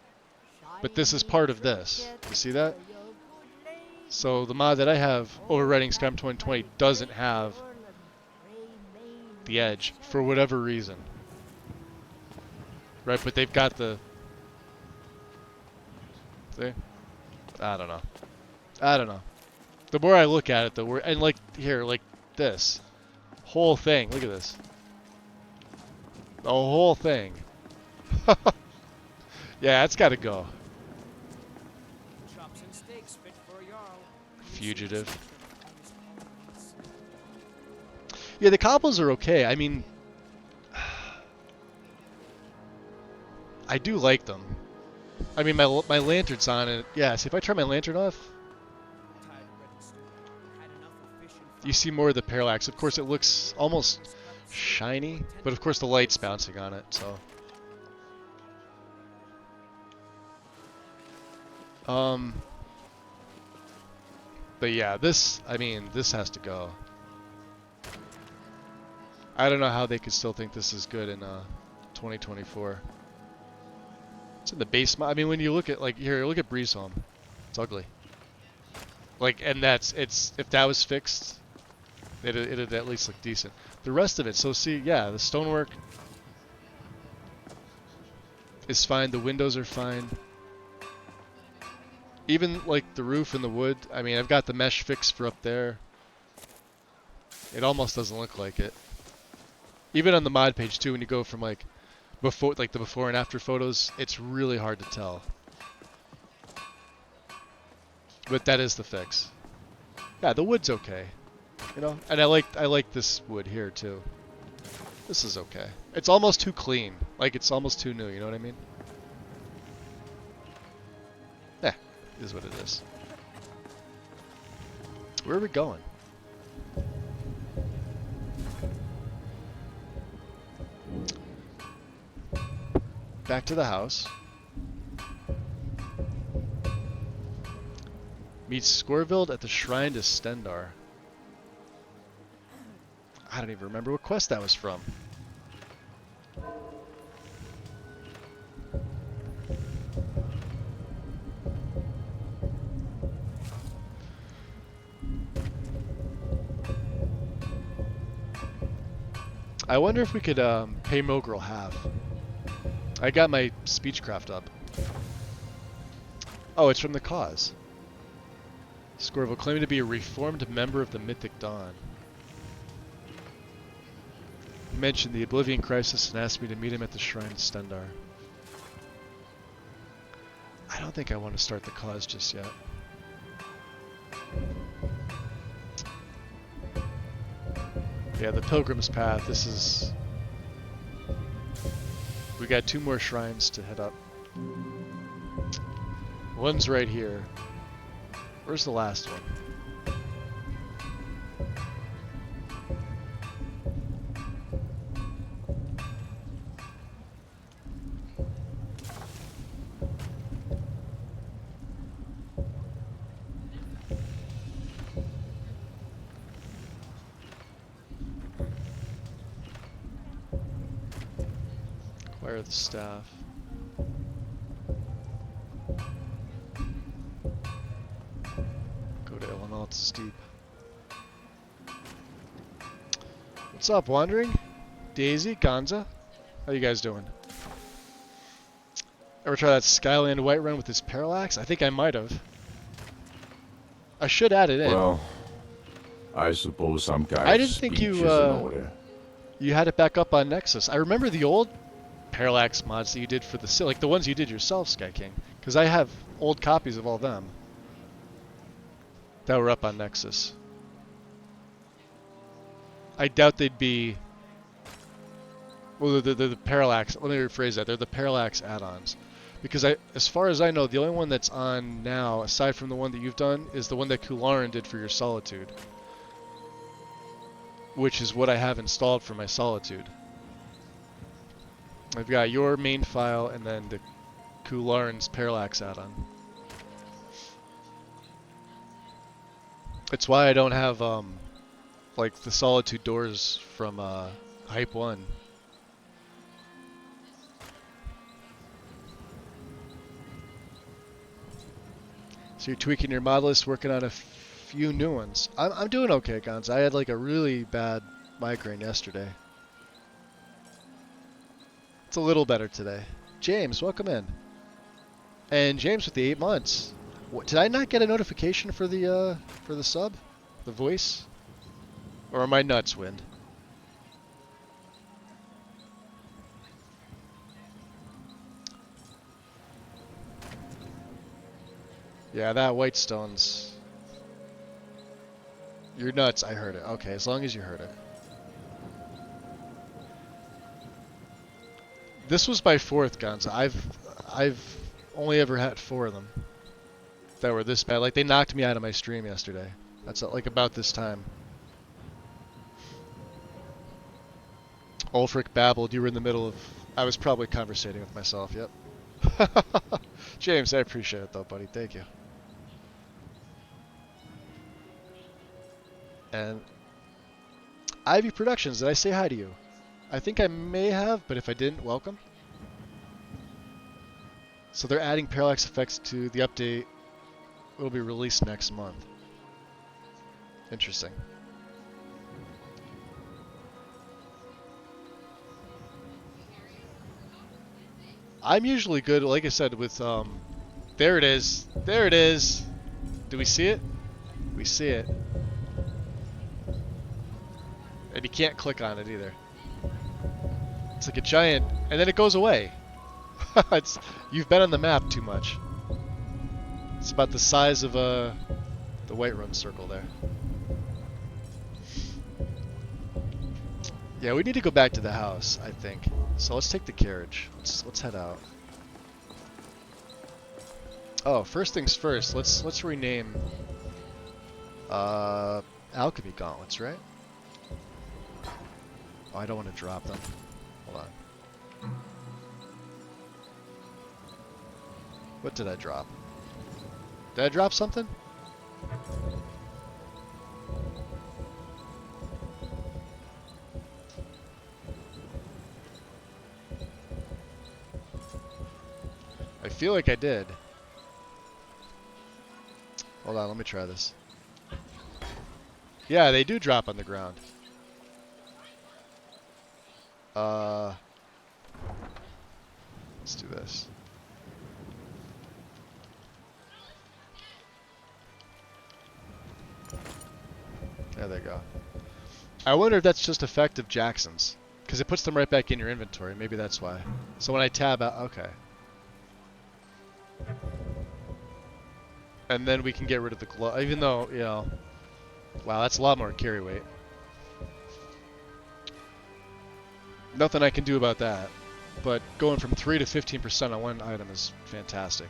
But this is part of this. You see that? So the mod that I have, Overriding Skyrim 2020, doesn't have the edge for whatever reason. Right, but they've got the... See? I don't know. I don't know. The more I look at it, the worse... And like, here, like this. Whole thing. Look at this. The whole thing. Yeah, it's gotta go. Fugitive. Yeah, the cobbles are okay. I mean... I do like them. I mean, my lantern's on it. Yeah, see, if I turn my lantern off, you see more of the parallax. Of course, it looks almost shiny, but of course the light's bouncing on it, so. But yeah, this, I mean, this has to go. I don't know how they could still think this is good in 2024. It's in the base mod. I mean, when you look at, like, here, look at Breeze Home. It's ugly. Like, and if that was fixed, it'd at least look decent. The rest of it, so see, yeah, the stonework is fine. The windows are fine. Even, like, the roof and the wood. I mean, I've got the mesh fixed for up there. It almost doesn't look like it. Even on the mod page, too, when you go from, like, before, like the before and after photos, it's really hard to tell. But that is the fix. Yeah, the wood's okay, you know. And I like this wood here too. This is okay. It's almost too clean. Like it's almost too new. You know what I mean? Yeah, it is what it is. Where are we going? Back to the house. Meet Scorvild at the Shrine to Stendar. I don't even remember what quest that was from. I wonder if we could pay Mogrel half. I got my speechcraft up. Oh, it's from the cause. Scorville claiming to be a reformed member of the Mythic Dawn. He mentioned the Oblivion Crisis and asked me to meet him at the Shrine of Stendar. I don't think I want to start the cause just yet. Yeah, the Pilgrim's Path, this is... We got 2 more shrines to head up. One's right here. Where's the last one? Acquire the staff. Go to Illinois' Deep. What's up, Wandering? Daisy, Gonza? How you guys doing? Ever try that Skyland Whiterun with this parallax? I think I might have. I should add it in. Well, I suppose some guys. I didn't think you had it back up on Nexus. I remember the old parallax mods that you did for the like the ones you did yourself, Sky King, because I have old copies of all them. that were up on Nexus. I doubt they'd be... Well, they're the Parallax... Let me rephrase that. They're the Parallax add-ons. Because as far as I know, the only one that's on now, aside from the one that you've done, is the one that Kularin did for your Solitude. Which is what I have installed for my Solitude. I've got your main file and then the Kularin's Parallax add-on. It's why I don't have, like, the Solitude doors from Hype 1. So you're tweaking your mod list, working on a few new ones. I'm doing okay, Gons. I had like a really bad migraine yesterday. It's a little better today. James, welcome in. And James with the 8 months. What, did I not get a notification for the sub? The voice? Or am I nuts, Wind? Yeah, that Whitestone's... You're nuts, I heard it. Okay, as long as you heard it. This was my 4th, Gonza. I've only ever had 4 of them that were this bad. Like, they knocked me out of my stream yesterday. That's like about this time. Ulfric babbled. You were in the middle of... I was probably conversating with myself, yep. James, I appreciate it though, buddy. Thank you. And Ivy Productions, did I say hi to you? I think I may have, but if I didn't, welcome. So they're adding parallax effects to the update. It'll be released next month. Interesting. I'm usually good, like I said, with, there it is. There it is. Do we see it? We see it. And you can't click on it either. It's like a giant, and then it goes away. You've been on the map too much. It's about the size of the Whiterun circle there. Yeah, we need to go back to the house, I think. So let's take the carriage. Let's head out. Oh, first things first. Let's rename alchemy gauntlets, right? Oh, I don't want to drop them. Hold on. What did I drop? Did I drop something? I feel like I did. Hold on, let me try this. Yeah, they do drop on the ground. Let's do this. There they go. I wonder if that's just effective Jackson's, because it puts them right back in your inventory. Maybe that's why. So when I tab out, okay. And then we can get rid of the glove, even though, you know, wow, that's a lot more carry weight. Nothing I can do about that. But going from 3 to 15% on one item is fantastic.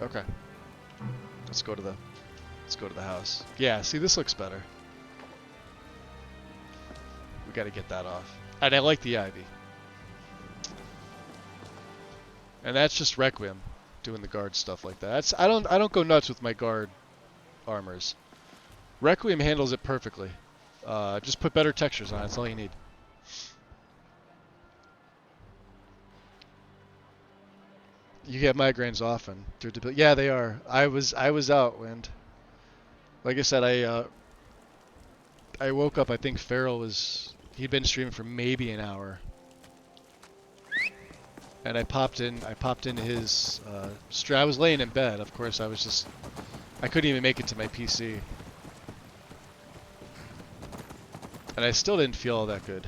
Okay. Let's go to the house. Yeah, see, this looks better. We got to get that off. And I like the ivy. And that's just Requiem doing the guard stuff like that. I don't go nuts with my guard armors. Requiem handles it perfectly. Just put better textures on it. That's all you need. You get migraines often. Yeah, they are. I was out, Wind. Like I said, I woke up. I think Farrell he'd been streaming for maybe an hour, and I popped into his stream. I was laying in bed. Of course, I couldn't even make it to my PC, and I still didn't feel all that good.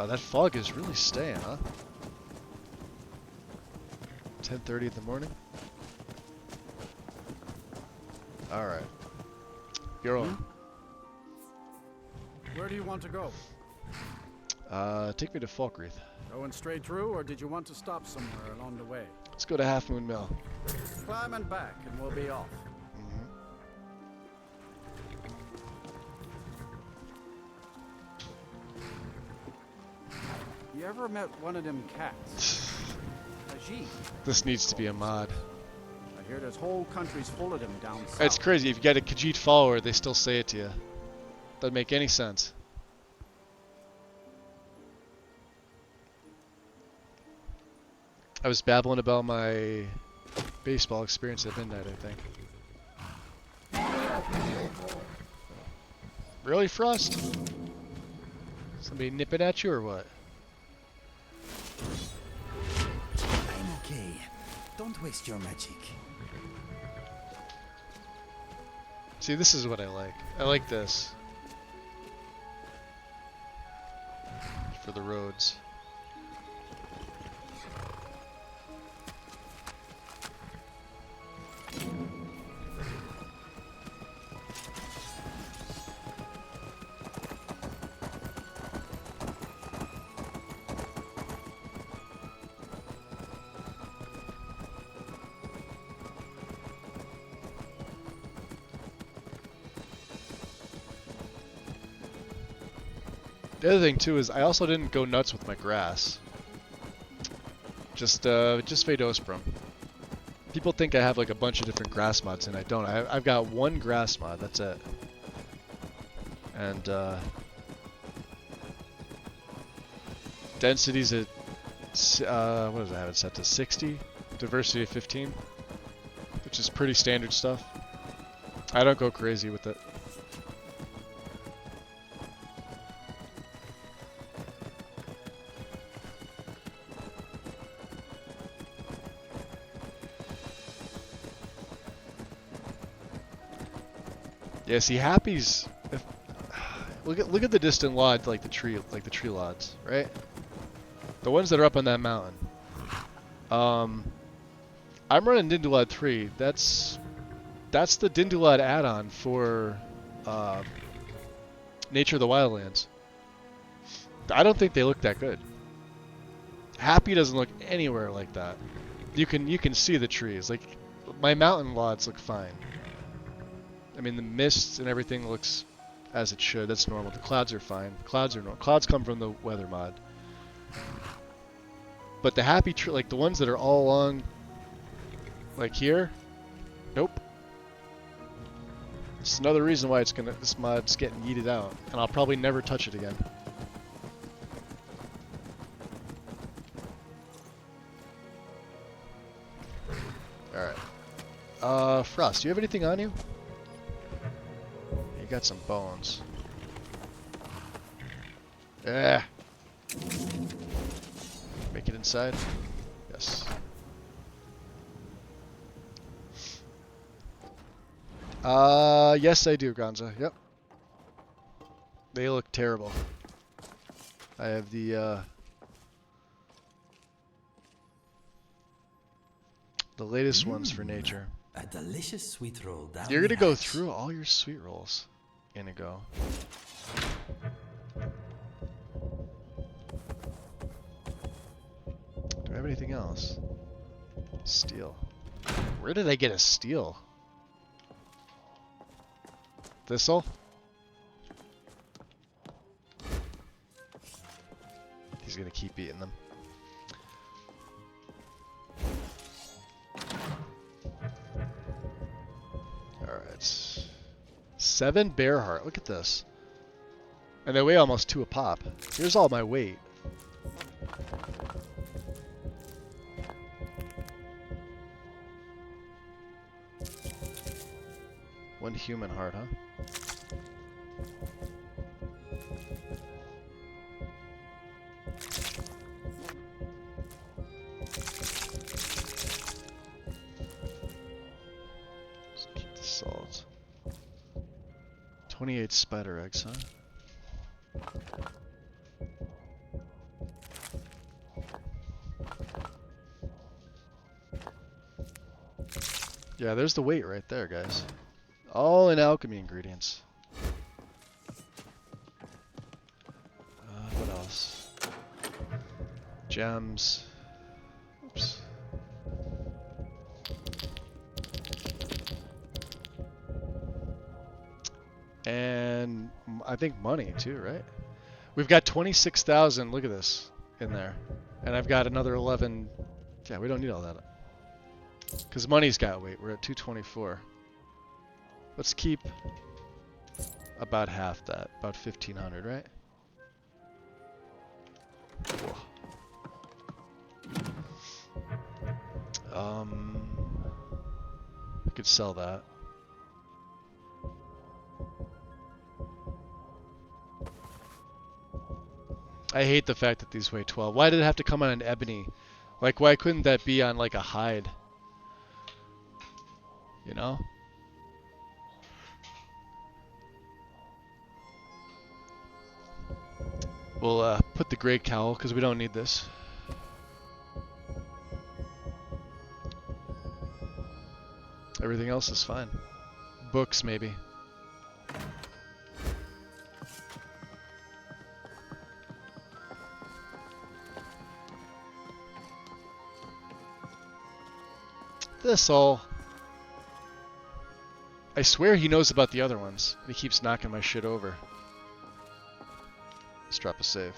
Oh, that fog is really staying, huh? 10:30 in the morning. All right. You're on. Where do you want to go? Take me to Falkreath. Going straight through, or did you want to stop somewhere along the way? Let's go to Half Moon Mill. Climb and back, and we'll be off. You ever met one of them cats? Ajit. This needs to be a mod. I hear there's whole countries full of them down south. It's crazy. If you get a Khajiit follower, they still say it to you. Doesn't make any sense. I was babbling about my baseball experience at midnight, I think. Really, Frost? Somebody nipping at you or what? I'm okay. Don't waste your magic. See, this is what I like. I like this. For the roads. The other thing too is I also didn't go nuts with my grass. Just Fade Osprum. People think I have like a bunch of different grass mods, and I don't. I've got one grass mod. That's it. And density's at what does I have it set to? 60. Diversity of 15, which is pretty standard stuff. I don't go crazy with it. Yeah, see, Happy's. Look at the distant lodge, like the tree lodges, right? The ones that are up on that mountain. I'm running Dindulad 3. That's the Dindulad add-on for Nature of the Wildlands. I don't think they look that good. Happy doesn't look anywhere like that. You can see the trees. Like my mountain lodges look fine. I mean, the mist and everything looks as it should. That's normal. The clouds are fine. Clouds are normal. Clouds come from the weather mod. But the happy tree, like the ones that are all along, like here, nope. It's another reason why this mod's getting yeeted out, and I'll probably never touch it again. All right. Frost, do you have anything on you? Got some bones. Yeah. Make it inside? Yes. Yes I do, Gonza. Yep. They look terrible. I have the latest ones for nature. A delicious sweet roll down. You're gonna go through all your sweet rolls. Gonna go. Do I have anything else? Steel. Where did I get a steel? Thistle? He's gonna keep eating them. Alright. 7 bear heart. Look at this. And they weigh almost 2 a pop. Here's all my weight. One human heart, huh? Let's keep the salt. 28 spider eggs, huh? Yeah, there's the weight right there, guys. All in alchemy ingredients. What else? Gems. Oops. And I think money too, right? We've got 26,000, look at this, in there. And I've got another 11. Yeah, we don't need all that. Because money's got weight. We're at 224. Let's keep about half that, about 1,500, right? Whoa. I could sell that. I hate the fact that these weigh 12. Why did it have to come on an ebony? Like, why couldn't that be on, like, a hide? You know? We'll put the gray cowl, because we don't need this. Everything else is fine. Books, maybe. This all. I swear he knows about the other ones. He keeps knocking my shit over. Let's drop a save.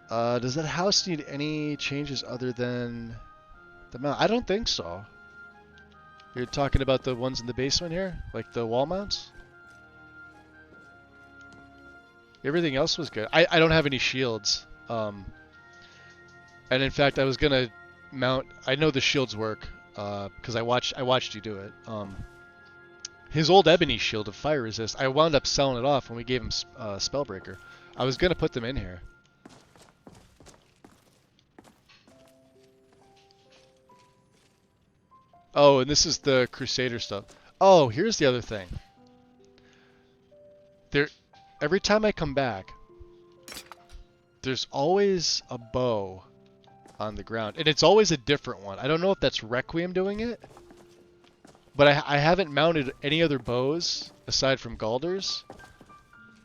Does that house need any changes other than the mount? I don't think so. You're talking about the ones in the basement here? Like the wall mounts? Everything else was good. I don't have any shields. And in fact, I was gonna mount. I know the shields work because I watched you do it. His old ebony shield of fire resist. I wound up selling it off when we gave him Spellbreaker. I was gonna put them in here. Oh, and this is the Crusader stuff. Oh, here's the other thing. Every time I come back, there's always a bow on the ground, and it's always a different one. I don't know if that's Requiem doing it, but I haven't mounted any other bows aside from Galder's,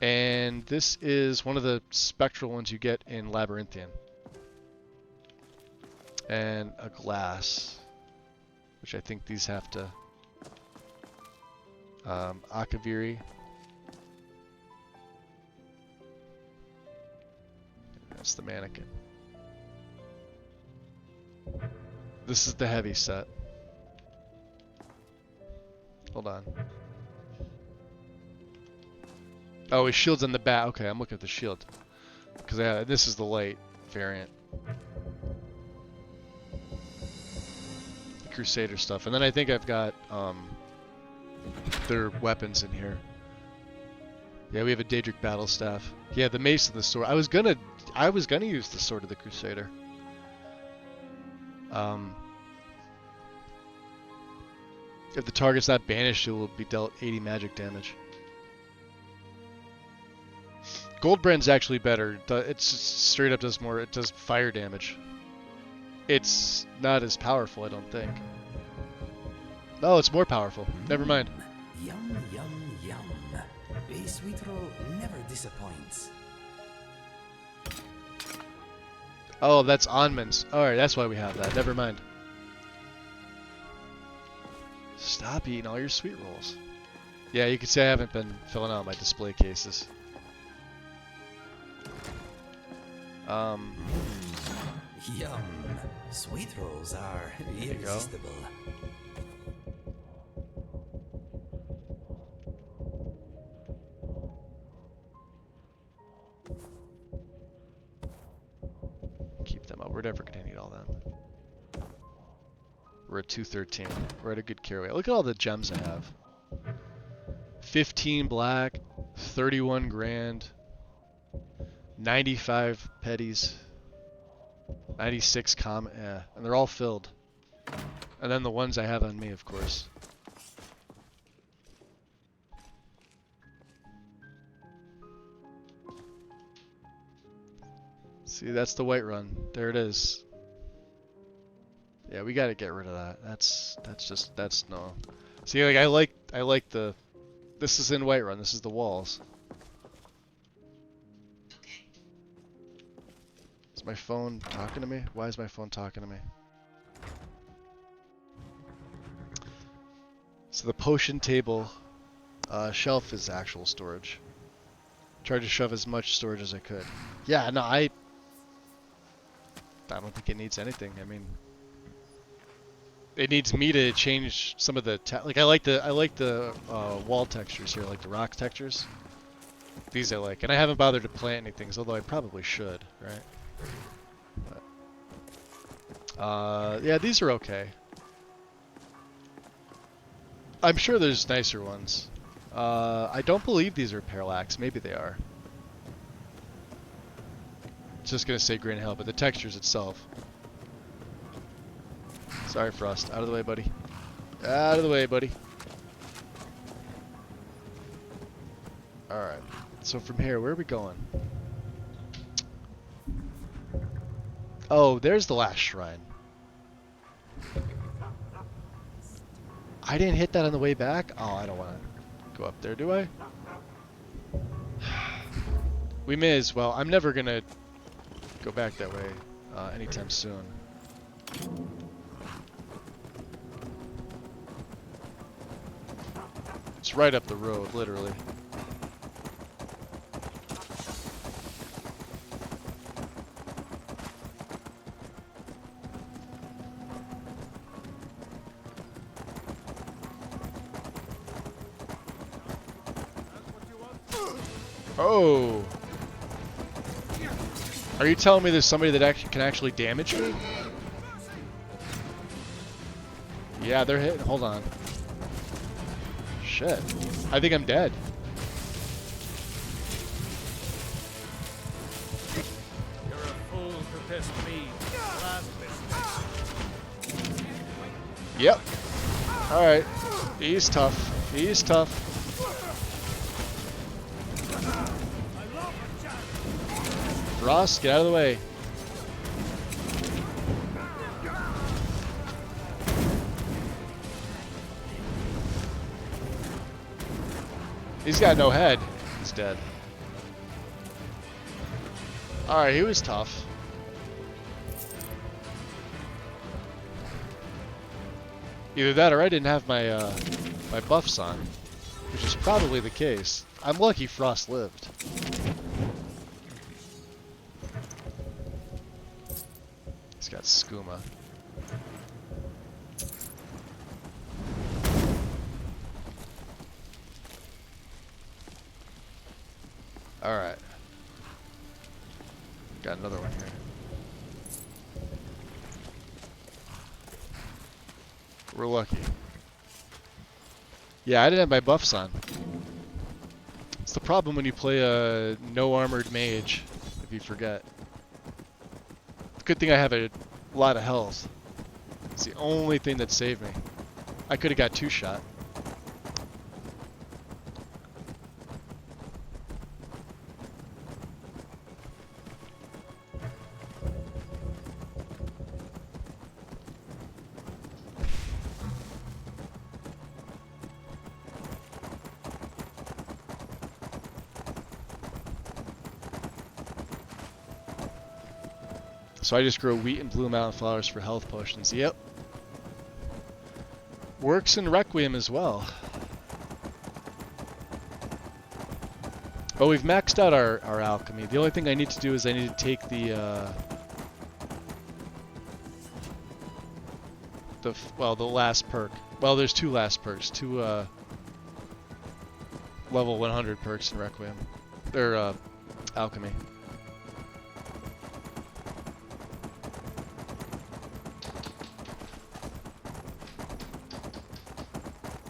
and this is one of the spectral ones you get in Labyrinthian. And a glass, which I think these have to Akaviri. That's the mannequin. This is the heavy set. Hold on. Oh, his shield's on the back. Okay, I'm looking at the shield. Because this is the light variant. The Crusader stuff. And then I think I've got their weapons in here. Yeah, we have a Daedric battle staff. Yeah, the mace and the sword. I was gonna use the sword of the Crusader. If the target's not banished, it will be dealt 80 magic damage. Goldbrand's actually better. It's straight up does more. It does fire damage. It's not as powerful, I don't think. No, it's more powerful. Never mind. Yum, yum, yum. A sweet roll never disappoints. Oh, that's Onman's. Alright, that's why we have that. Never mind. Stop eating all your sweet rolls. Yeah, you could say I haven't been filling out my display cases. Yum. Sweet rolls are irresistible. Keep them up. We're never going to need all them. We're at 213. We're at a good carry. Look at all the gems I have. 15 black, 31 grand, 95 petties, 96 common, yeah, and they're all filled. And then the ones I have on me, of course. See, that's the white run. There it is. Yeah, we gotta get rid of that. That's no. See, like I like the. This is in Whiterun. This is the walls. Is my phone talking to me? Why is my phone talking to me? So the potion table shelf is actual storage. Tried to shove as much storage as I could. Yeah, no, I don't think it needs anything. I mean, it needs me to change some of the like I like the wall textures here, like the rock textures. These I like, and I haven't bothered to plant anything, although I probably should, right? But, yeah, these are okay. I'm sure there's nicer ones. I don't believe these are parallax. Maybe they are. Just gonna say green hell, but the textures itself. Sorry, Frost. Out of the way, buddy. Out of the way, buddy. Alright. So from here, where are we going? Oh, there's the last shrine. I didn't hit that on the way back? Oh, I don't want to go up there, do I? We may as well. I'm never going to go back that way anytime soon. It's right up the road, literally. Oh! Are you telling me there's somebody that can actually damage me? Yeah, they're hitting. Hold on. Shit. I think I'm dead. You're a fool to test me. Yep. Alright. He's tough. He's tough. Frost, get out of the way. He's got no head. He's dead. Alright, he was tough. Either that or I didn't have my my buffs on, which is probably the case. I'm lucky Frost lived. He's got skooma. Alright. Got another one here. We're lucky. Yeah, I didn't have my buffs on. It's the problem when you play a no-armored mage, if you forget. Good thing I have a lot of health. It's the only thing that saved me. I could have got two-shot. So I just grow wheat and blue mountain flowers for health potions. Yep. Works in Requiem as well. But we've maxed out our alchemy. The only thing I need to do is I need to take the last perk. Well, there's two last perks. Two level 100 perks in Requiem. Or alchemy.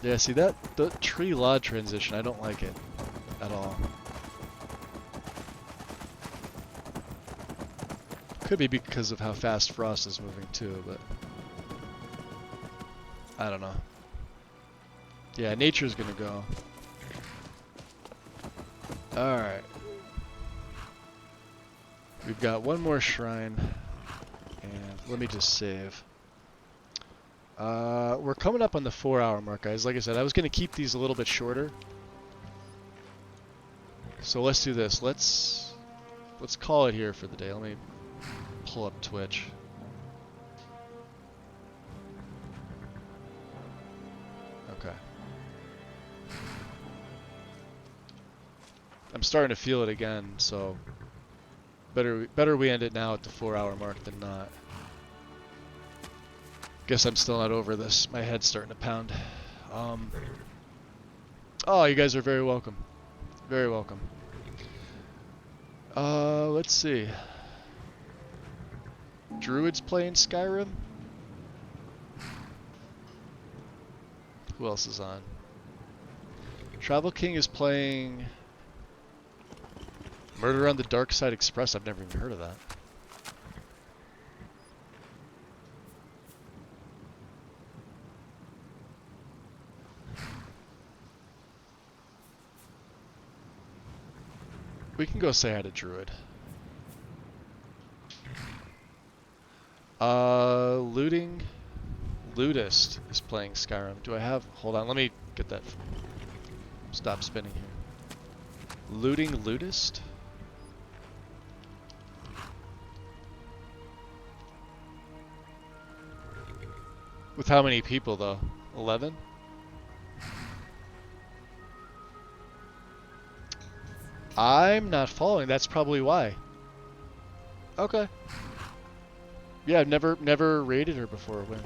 Yeah, see the tree law transition, I don't like it at all. Could be because of how fast Frost is moving too, but I don't know. Yeah, nature's gonna go. Alright. We've got one more shrine, and let me just save. We're coming up on the 4-hour mark, guys. Like I said, I was going to keep these a little bit shorter. So let's do this. Let's call it here for the day. Let me pull up Twitch. Okay. I'm starting to feel it again, so better we end it now at the 4-hour mark than not. Guess I'm still not over this. My head's starting to pound. Oh, you guys are very welcome. Very welcome. Let's see. Druid's playing Skyrim? Who else is on? Travel King is playing Murder on the Dark Side Express. I've never even heard of that. We can go say hi to Druid. Ludist is playing Skyrim. Do I have... Hold on, let me get that... Stop spinning here. Ludist? With how many people, though? 11? I'm not following. That's probably why. Okay. Yeah, I've never raided her before. When?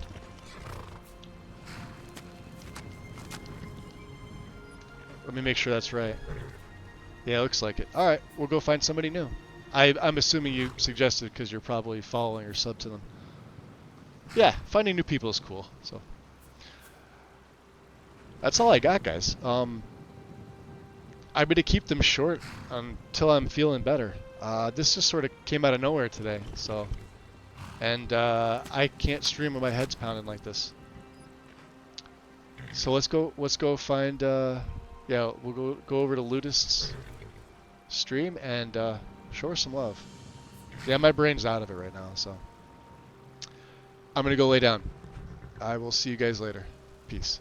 Let me make sure that's right. Yeah, looks like it. All right, we'll go find somebody new. I'm assuming you suggested because you're probably following or sub to them. Yeah, finding new people is cool. So that's all I got, guys. I'm gonna keep them short until I'm feeling better. This just sort of came out of nowhere today, so, and I can't stream when my head's pounding like this. So let's go find. Yeah, we'll go over to Ludist's stream and show her some love. Yeah, my brain's out of it right now, so I'm gonna go lay down. I will see you guys later. Peace.